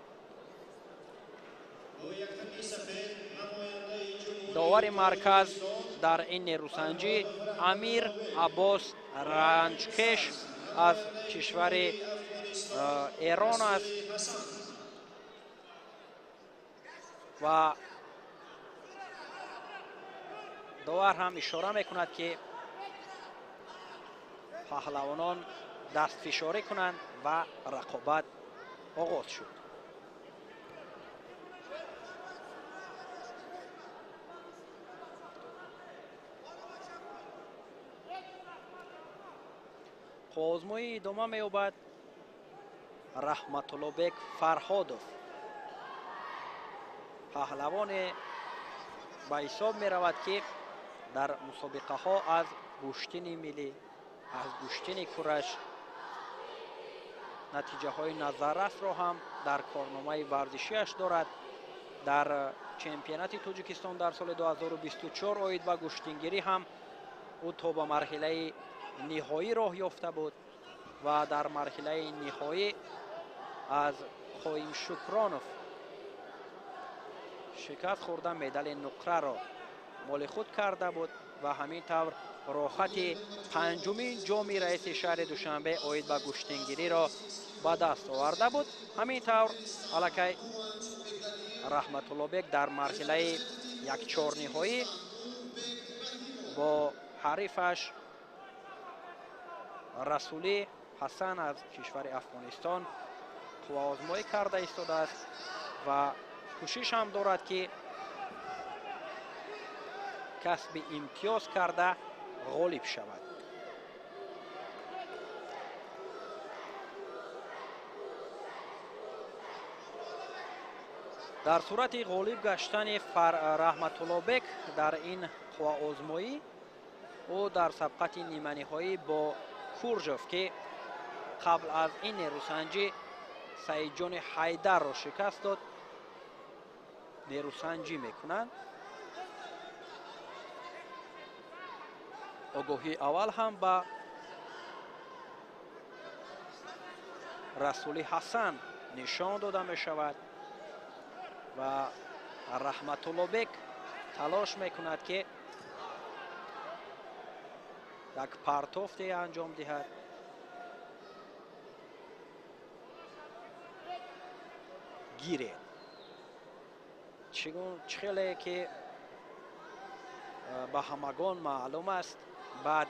داور مرکز در این نیروسنجی امیر عباس رنجکش از کشور ایران است و داور هم اشاره میکند که پهلوانان دست فشاری کنند و رقابت آغاز شد. آزمایی ادامه می‌یابد. رحمت الله بیگ فرهادوف پهلوان به حساب می رود که در مسابقه ها از گشتن ملی از گشتن کرش نتیجه های نظررس را هم در کارنامه ورزشیش دارد. در چمپیونات تاجیکستان در سال 2024 آید به گشتنگیری هم او تا به مرحله نهایی راه یافته بود و در مرحله نهایی از خوایم شکرانوف شکست خورده مدال نقره را مال خود کرده بود و همین طور راحت پنجمین جام رئیس شهر دوشنبه آید به گشتنگیری را به دست آورده بود. همین طور الکی رحمت الله بیگ در مرحله یک چهارنهایی با حریفش رسولی حسن از کشور افغانستان آزمایی کرده ایستاده است و کوشش هم دارد که کسب امتیاز کرده غالب شود. در صورت غالب گشتن رحمت الله بیگ در این آزمایی او در سبقت نیمه‌نهایی با کورژوف که قبل از این نیروسنجی سعیدجان حیدر را شکست داد نیروسنجی میکنند. آگاهی اول هم به رسولی حسن نشان داده می شود و رحمت الله بیگ تلاش میکند که یک پرتافتی انجام دهد. گیره چخیلی که به همگان معلوم است بعد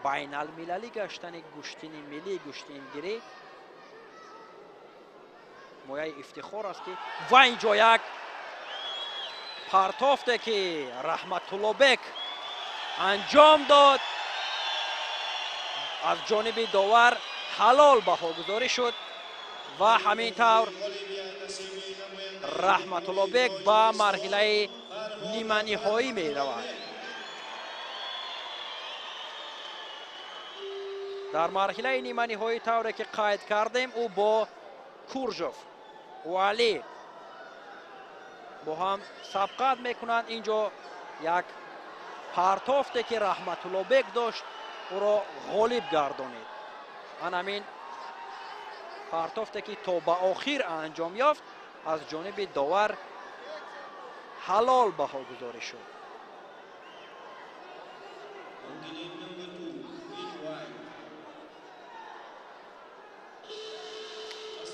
بین المللی گشتن گشتن ملی گشتنگیری مایه افتخار است که و اینجا یک پرتافته که رحمت الله بیگ انجام داد از جانب داور حلال بهاگذاری شد و همین طور رحمت الله بیگ با مرحله نیمه نهایی می رود. در مرحله نیمه نهایی طوری که قید کردیم او با کورژوف و علی با هم سبقت میکنند. اینجا یک پرتافته که رحمت الله بیگ داشت او را غالب گردانید. آن همین پرتافته که تا به آخر انجام یافت از جانب داور حلال بها گذاری شد. On the lead number 2, in white.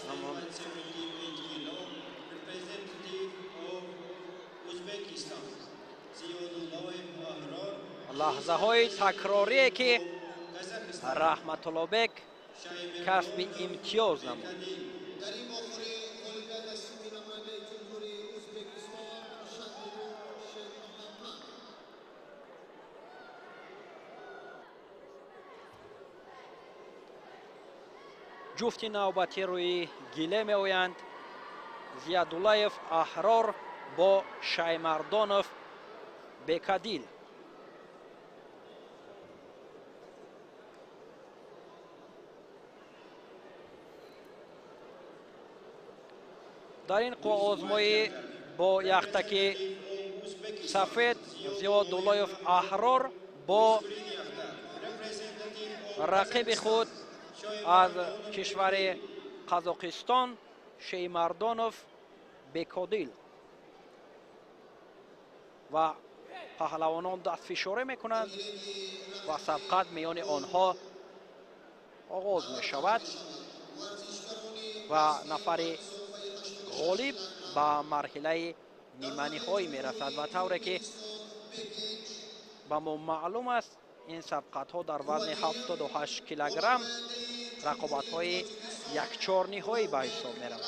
Tamam. 178 kilo, representative of Uzbekistan, Ziaudulloyev Ahrar, لحظه های تکراریه که Kazakhstan, رحمت الله بک کسب امتیاز نمود. در این مخوری الیمپیاد دستی نماینده جمهوری ازبکستان شهریار شیخ محمد. جفت نوبتی روی گله می آیند. زیاداللهیف احرار با شیمردانوف بکدیل. در این آزمایی با یختک سفید زیاداللهیف احرار با رقیب خود از کشور قزاقستان شیمردانوف بکادیل و پهلوانان دست فشاری میکنند و سبقت میان آنها آغاز می شود و نفر غالب به مرحله نیمه نهایی می رسد و طوری که به ما معلوم است این سبقت ها در وزن 78 کیلوگرم رقابت های یک چهار نهایی به حساب می رود.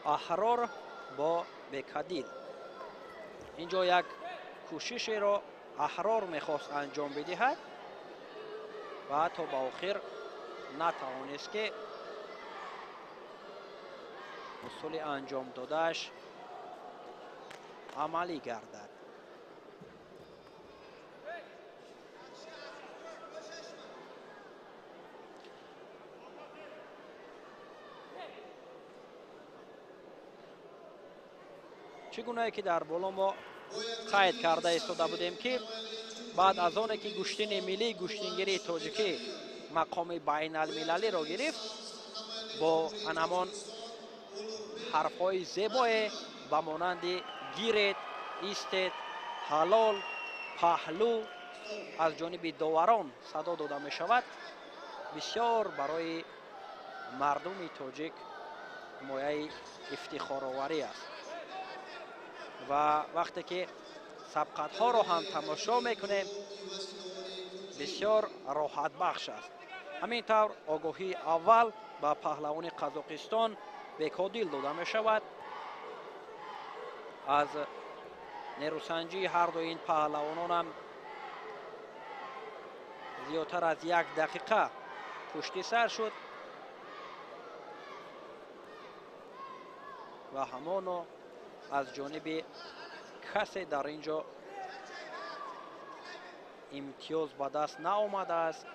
احرار با بکدیل. اینجا یک کوششی را احرار میخواست انجام بدهد و تا به آخر نتوانست که اصول انجام دادهش عملی گردد. چگونه که در بالا ما قید کرده ایستاده بودیم که بعد از آن که گشتین ملی گشتینگیری تاجیکی مقام بین المللی را گرفت با همان حرفهای زیبای به مانند گیرید، ایستید، حلال، پهلو از جانب داوران صدا داده می شود بسیار برای مردم تاجیک مایه افتخار آوری است و وقتی که سبقت ها را هم تماشا میکنیم بسیار راحت بخش است. همینطور آگاهی اول به پهلوان قزاقستان بکادیل داده می شود. از نیروسنجی هر دو این پهلوانان هم زیادتر از یک دقیقه پشت سر شد و همانو از جانب کسی در اینجا امتیاز به دست نآمده است.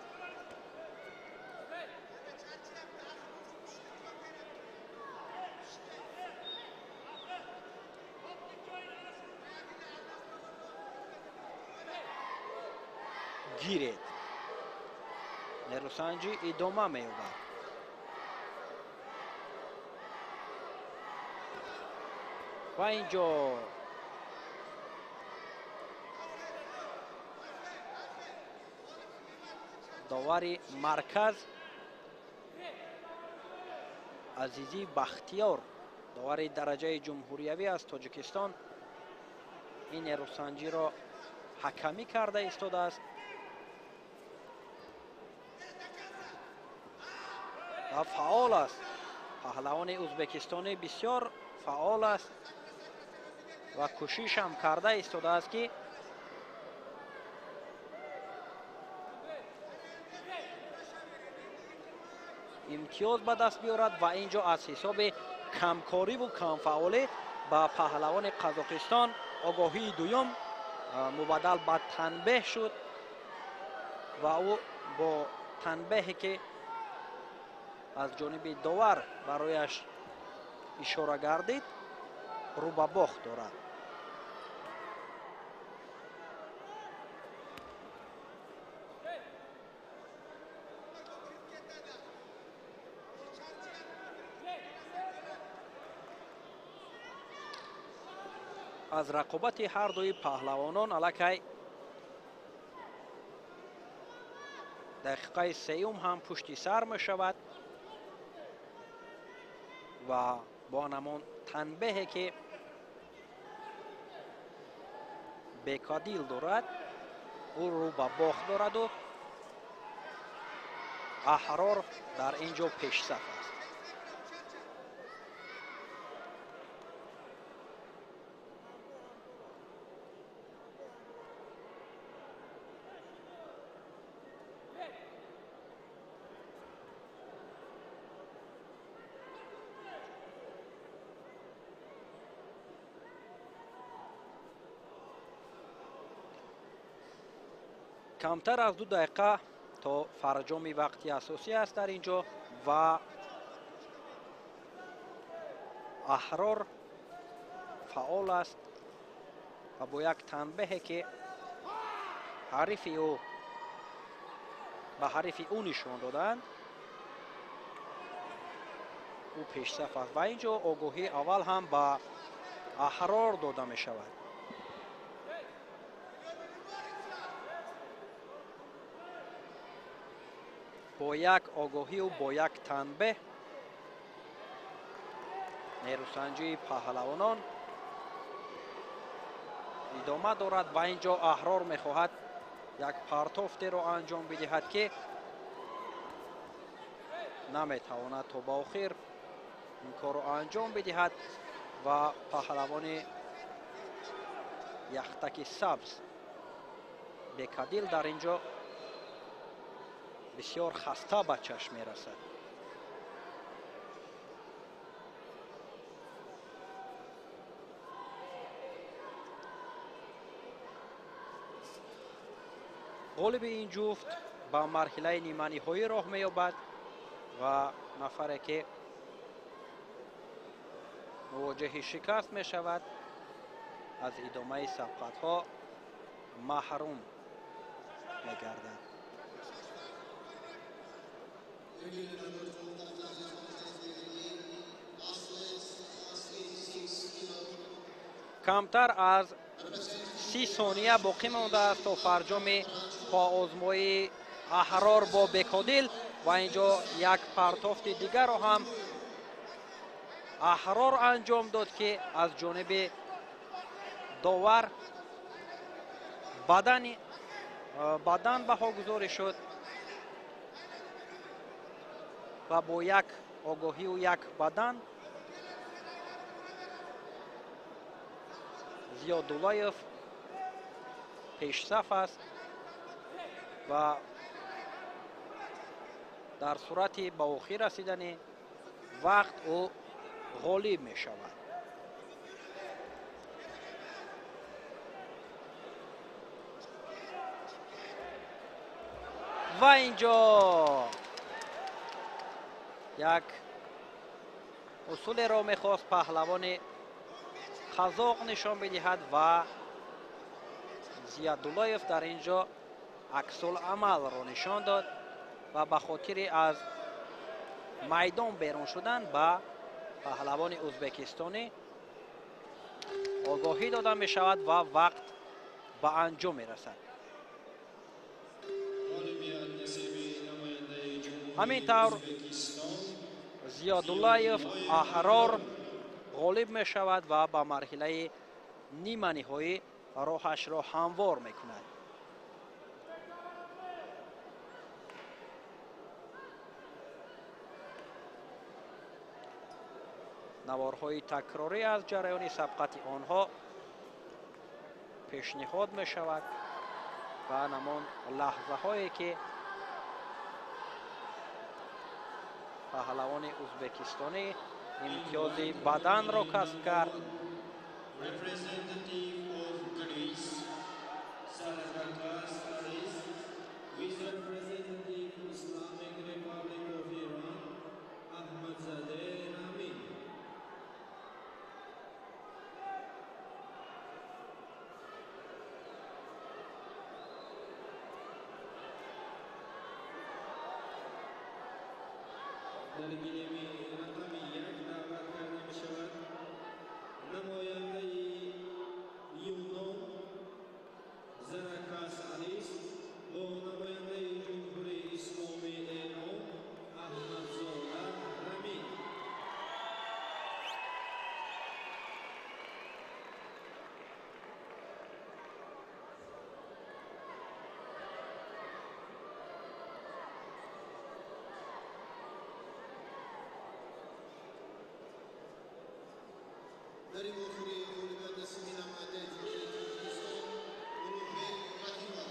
گیرید نیروسنجی ادامه می‌یابد. و اینجا داور مرکز عزیزی بختیار داور درجه جمهوریوی از تاجیکستان این نیروسنجی را حکمی کرده ایستاده است و فعال است. پهلوان ازبکستانی بسیار فعال است و کوشش هم کرده ایستاده است که امتیاز به دست بیارد و اینجا از حساب کمکاری و کمفعالی به پهلوان قزاقستان آگاهی دوم مبدل به تنبیه شد و او با تنبیهی که از جانب داور برایش ишора гардид, рӯ ба бохт дорад. аз рақобати ҳар дуи паҳлавонон аллакай дақиқаи сеюм ҳам пушти сар мешавад ва бо анамон танбеҳе ки бекадил дорад, ӯ рӯ ба бохт дораду аҳрор дар ин ҷо пешсаф аст. камтар аз 2 дақиқа то фарҷоми вақти асосӣ аст дар ин ҷо ва аҳрор фаъол аст ва бо як танбеҳе ки ҳарифи ӯ ба ҳарифи ӯ нишон доданд, ӯ пешсаф аст ва ин ҷо огоҳии аввал ҳам ба аҳрор дода мешавад. бо як огоҳию бо як танбеҳ нерӯсанҷии паҳлавонон идома дорад ва ин ҷо аҳрор мехоҳад як партофтеро анҷом бидиҳад ки наметавонад то ба охир ин корро анҷом бидиҳад ва паҳлавони яхтаки сабз бекадил дар ин ҷо бисёр хаста ба чашм мерасад. ғолиби ин ҷуфт ба марҳилаи ниманиҳоӣ роҳ меёбад ва нафаре ки мувоҷиҳи шикаст мешавад аз идомаи сабқатҳо маҳрум мегардад. камтар аз 30 сония боқӣ мондааст то фарҷоми поозмоии аҳрор бо бекодил ва ин ҷо як партофти дигарро ҳам аҳрор анҷом дод ки аз ҷониби довар бадан баҳогузорӣ шуд ва бо як огоҳию як бадан Зиёдуллаев пешсаф аст ва дар сурати ба охир расидани вақт ӯ ғолиб мешавад. ва ин ҷо як усулеро мехост паҳлавони қазоқ нишон бидиҳад ва Зиядуллаев дар ин ҷо аксулъамалро нишон дод ва ба хотири аз майдон берун шудан ба паҳлавони ӯзбекистонӣ огоҳӣ дода мешавад ва вақт ба анҷом мерасад. ҳамин тавр Зиёдуллаев аҳрор ғолиб мешавад ва ба марҳилаи ниманиҳоӣ роҳашро ҳамвор мекунад. наворҳои такрорӣ аз ҷараёни сабқати онҳо пешниҳод мешавад ва намон лаҳзаҳое ки паҳлавони ӯзбекистонӣ имтиёзи баданро касб кард. در گیلمی رقمی 1 دعوت کرده می شود. نماینده یونان زرکاس علیس با نماینده جمهوری اسلامی ایران احمدزاده رامین. در این مخوری اولویت سمی نماینده جمهوری ترکمنستان اولوبک رحیمov.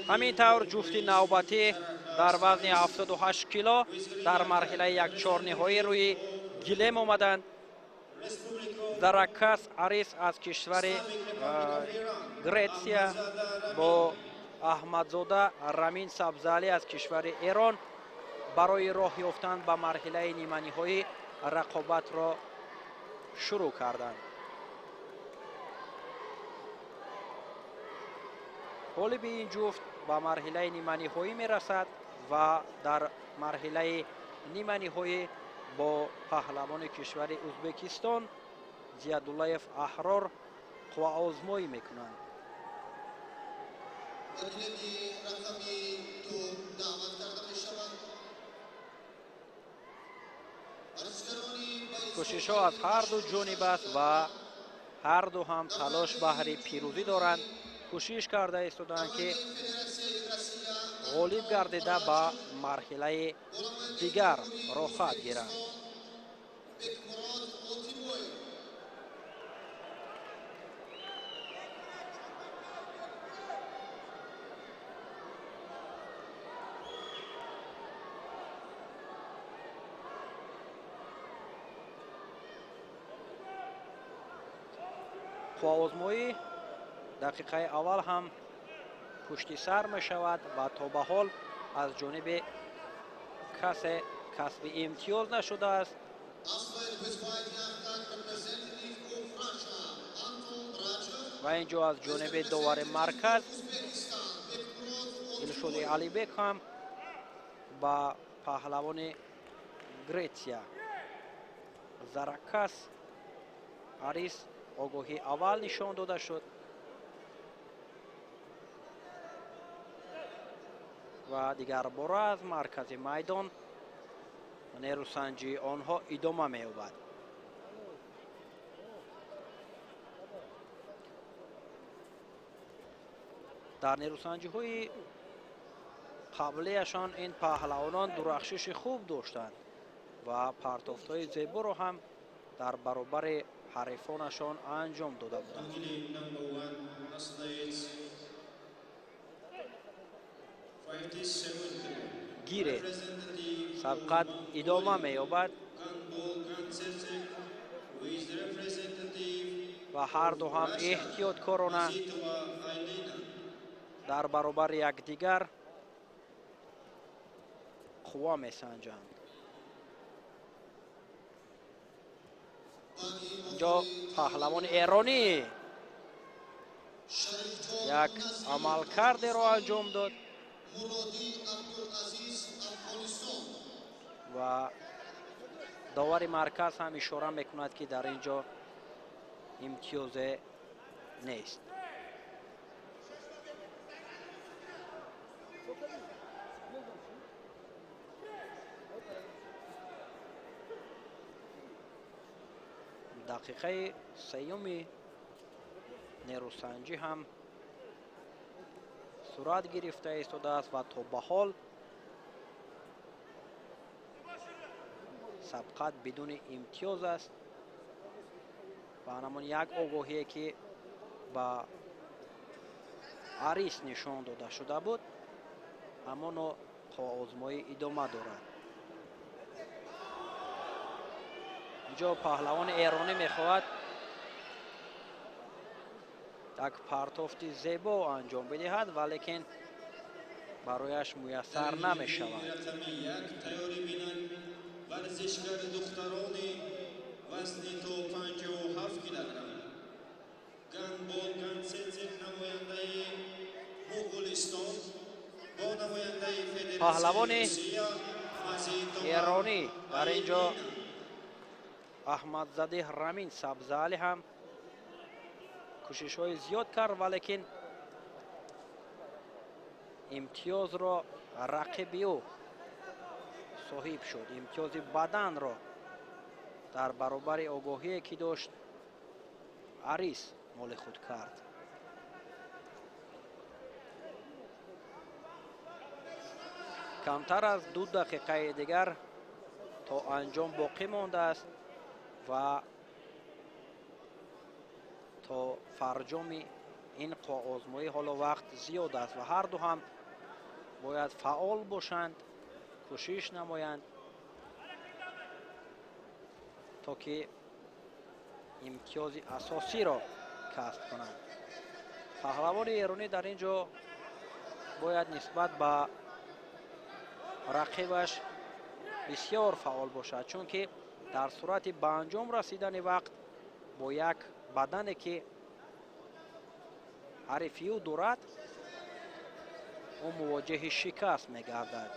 همین طور جفتی نوبتی در وزن 78 کیلو در مرحله یک چهارنهایی روی گلیم آمدند. زرکاس عریس از کشور گریتسیا با احمدزاده رامین سبزعلی از کشور ایران برای راه یافتن به مرحله نیمه‌نهایی رقابت را شروع کردند. غالب این جفت به مرحله نیمه‌نهایی می‌رسد و در مرحله نیمه‌نهایی با پهلوان کشور ازبکستان زیاداللهیف احرار قوا آزمایی می‌کنند. در گیلمی رقمی 2 دعوت کرده می شود. کوشش ها از هر دو جانب است و هر دو هم تلاش بهر پیروزی دارند. کوشش کرده ایستادند که غالب گردیده به مرحله دیگر راه خواهد گیرند. آزمایی دقیقه اول هم پشت سر می شود و تا به حال از جانب کسی کسب امتیاز نشده است. و اینجا از جانب داور مرکز دلشود علیبک هم با پهلوان گریتسیا زرکاس عریس آگاهی اول نشان داده شد و دیگر باره از مرکز میدان نیروسنجی آنها ادامه می‌یابد. در نیروسنجی های قبلیشان این پهلوانان درخشش خوب داشتند و پرتافت های زیبا را هم در برابر حریفانشان انجام داده بودند. گیره سبقت ادامه می‌یابد و هر دو هم احتیاطکارانه در برابر یکدیگر قوا می‌سنجند. اینجا پهلوان ایرانی یک عملکرد را انجام داد و داور مرکز هم اشاره میکند که در اینجا امتیاز نیست. دقیقه سیوم نیروسنجی هم صورت گرفته ایستاده است و تا به حال سبقت بدون امتیاز است و همان یک آگاهی که با عریس نشان داده شده بود اما آزمایی ادامه دارد. اینجا پهلوان ایرانی میخواهد یک پرتافت زیبا انجام بدهد ولیکن برایش میسر نمی شود. ورزشگر دختران وزن تا 57 کیلوگرم گندبال گندسنزن نماینده مغولستان با پهلوان ایرانی در اینجا احمدزاده رامین سبزعلی هم کوشش های زیاد کرد ولیکن امتیاز را رقیبی او صاحب شد. امتیاز بدن را در برابر آگاهی که داشت عریس مال خود کرد. کمتر از 2 دقیقه دیگر تا انجام باقی مانده است و تا فرجام این آزمایی حالا وقت زیاد است و هر دو هم باید فعال باشند، کوشش نمایند تا که امتیاز اساسی را کسب کنند. پهلوان ایرانی در اینجا باید نسبت به رقیبش بسیار فعال باشد، چون که در صورت به انجام رسیدن وقت با یک بدنی که حریفی او دارد او مواجه شکست میگردد.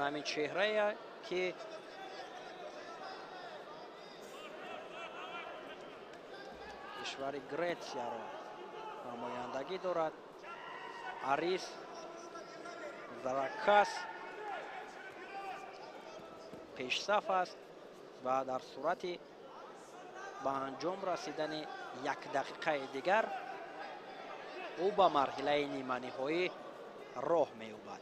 همین چهره که کشور گریتسیا را نمایندگی دارد. عریس زرکس پیش صف است و در صورت به انجام رسیدن 1 دقیقه دیگر او به مرحله نیمه نهایی راه می‌یابد.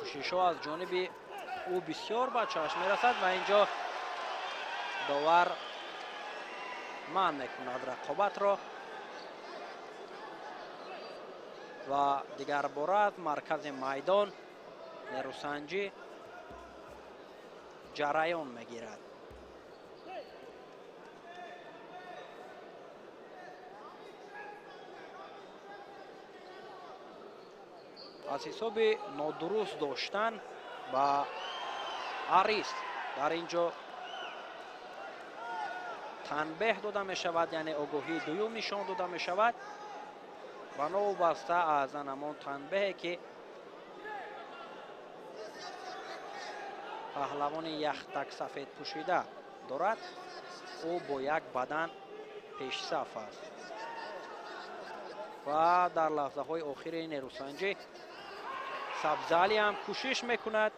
کوشش‌ها از جانب او بسیار به چشم می‌رسد و اینجا داور منع می‌کند رقابت را و دیگر باره از مرکز میدان نیروسنجی جریان می‌گیرد. از حساب نادرست داشتن با عریس در اینجا تنبیه داده می شود، یعنی آگاهی دوم نشان داده می شود و نوبسته از همان تنبیه که پهلوان یختک سفید پوشیده دارد او با یک بدن پیش صف است و در لحظه های آخر نیروسنجی سبزعلی هم کوشش میکند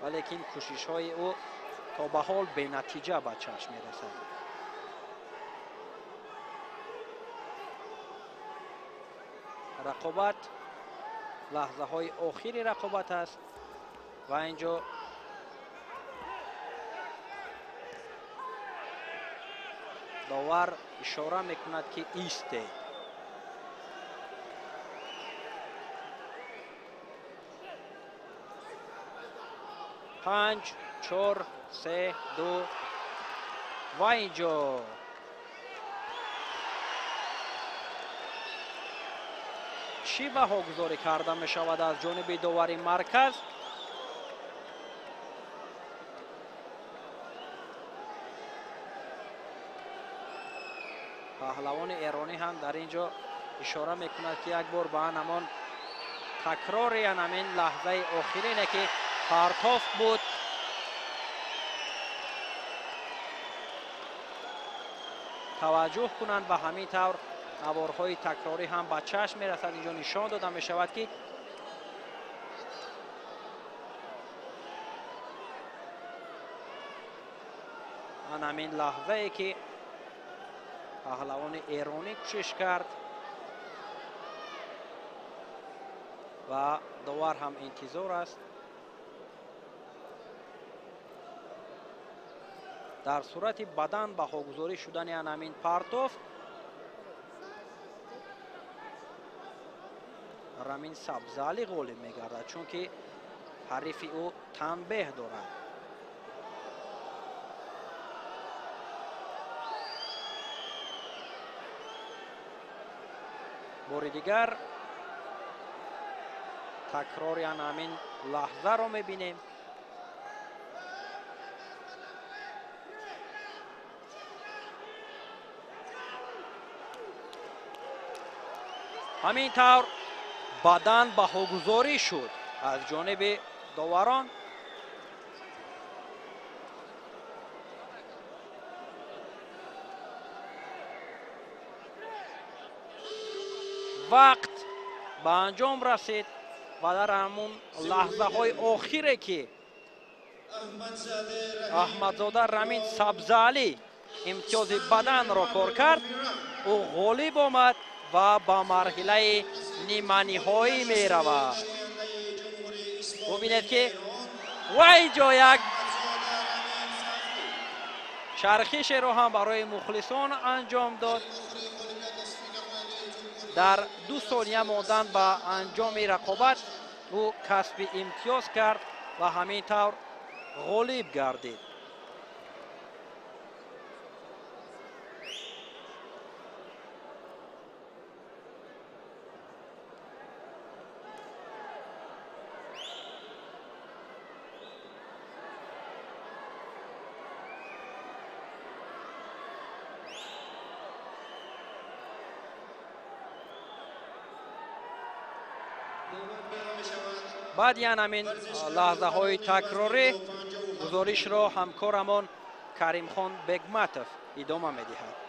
ولیکن کوشش های او تا به حال به نتیجه به چشم میرسد. رقابت لحظه های آخری رقابت است و اینجا داور اشاره میکند که ایسته. پنج، 4، 3، 2 و اینجا چی بهاگذاری کرده می شود از جانب داور مرکز؟ پهلوان ایرانی هم در اینجا اشاره میکند که یک بار به همان تکرار همین لحظه آخرینه که پرتافت بود توجه کنند و همین طور نوارهای تکراری هم به چشم میرسد. اینجا نشان داده می شود که همین لحظه ای که پهلوان ایرانی کوشش کرد و داور هم انتظار است در صورت بدن بهاگذاری شدن همین پرتافت رامین سبزعلی غالب میگردد، چون که حریف او تنبیه دارد. بار دیگر تکراری همین لحظه رو میبینیم. همین طور بدن بهاگذاری شد از جانب داوران. وقت به انجام رسید و در همون لحظه های آخیره که احمدزاده رامین سبزعلی امتیاز بدن را کار کرد، او غالب آمد و به مرحله نیمه‌نهایی می رود. ببینید که و اینجا یک چرخش رو هم برای مخلصان انجام داد. در 2 ثانیه ماندن به انجام رقابت او کسب امتیاز کرد و همینطور غالب گردید. بعد یعنی همین لحظه های تکراری گزارش را همکارمان کریم خان بگمتов ادامه می‌دهد.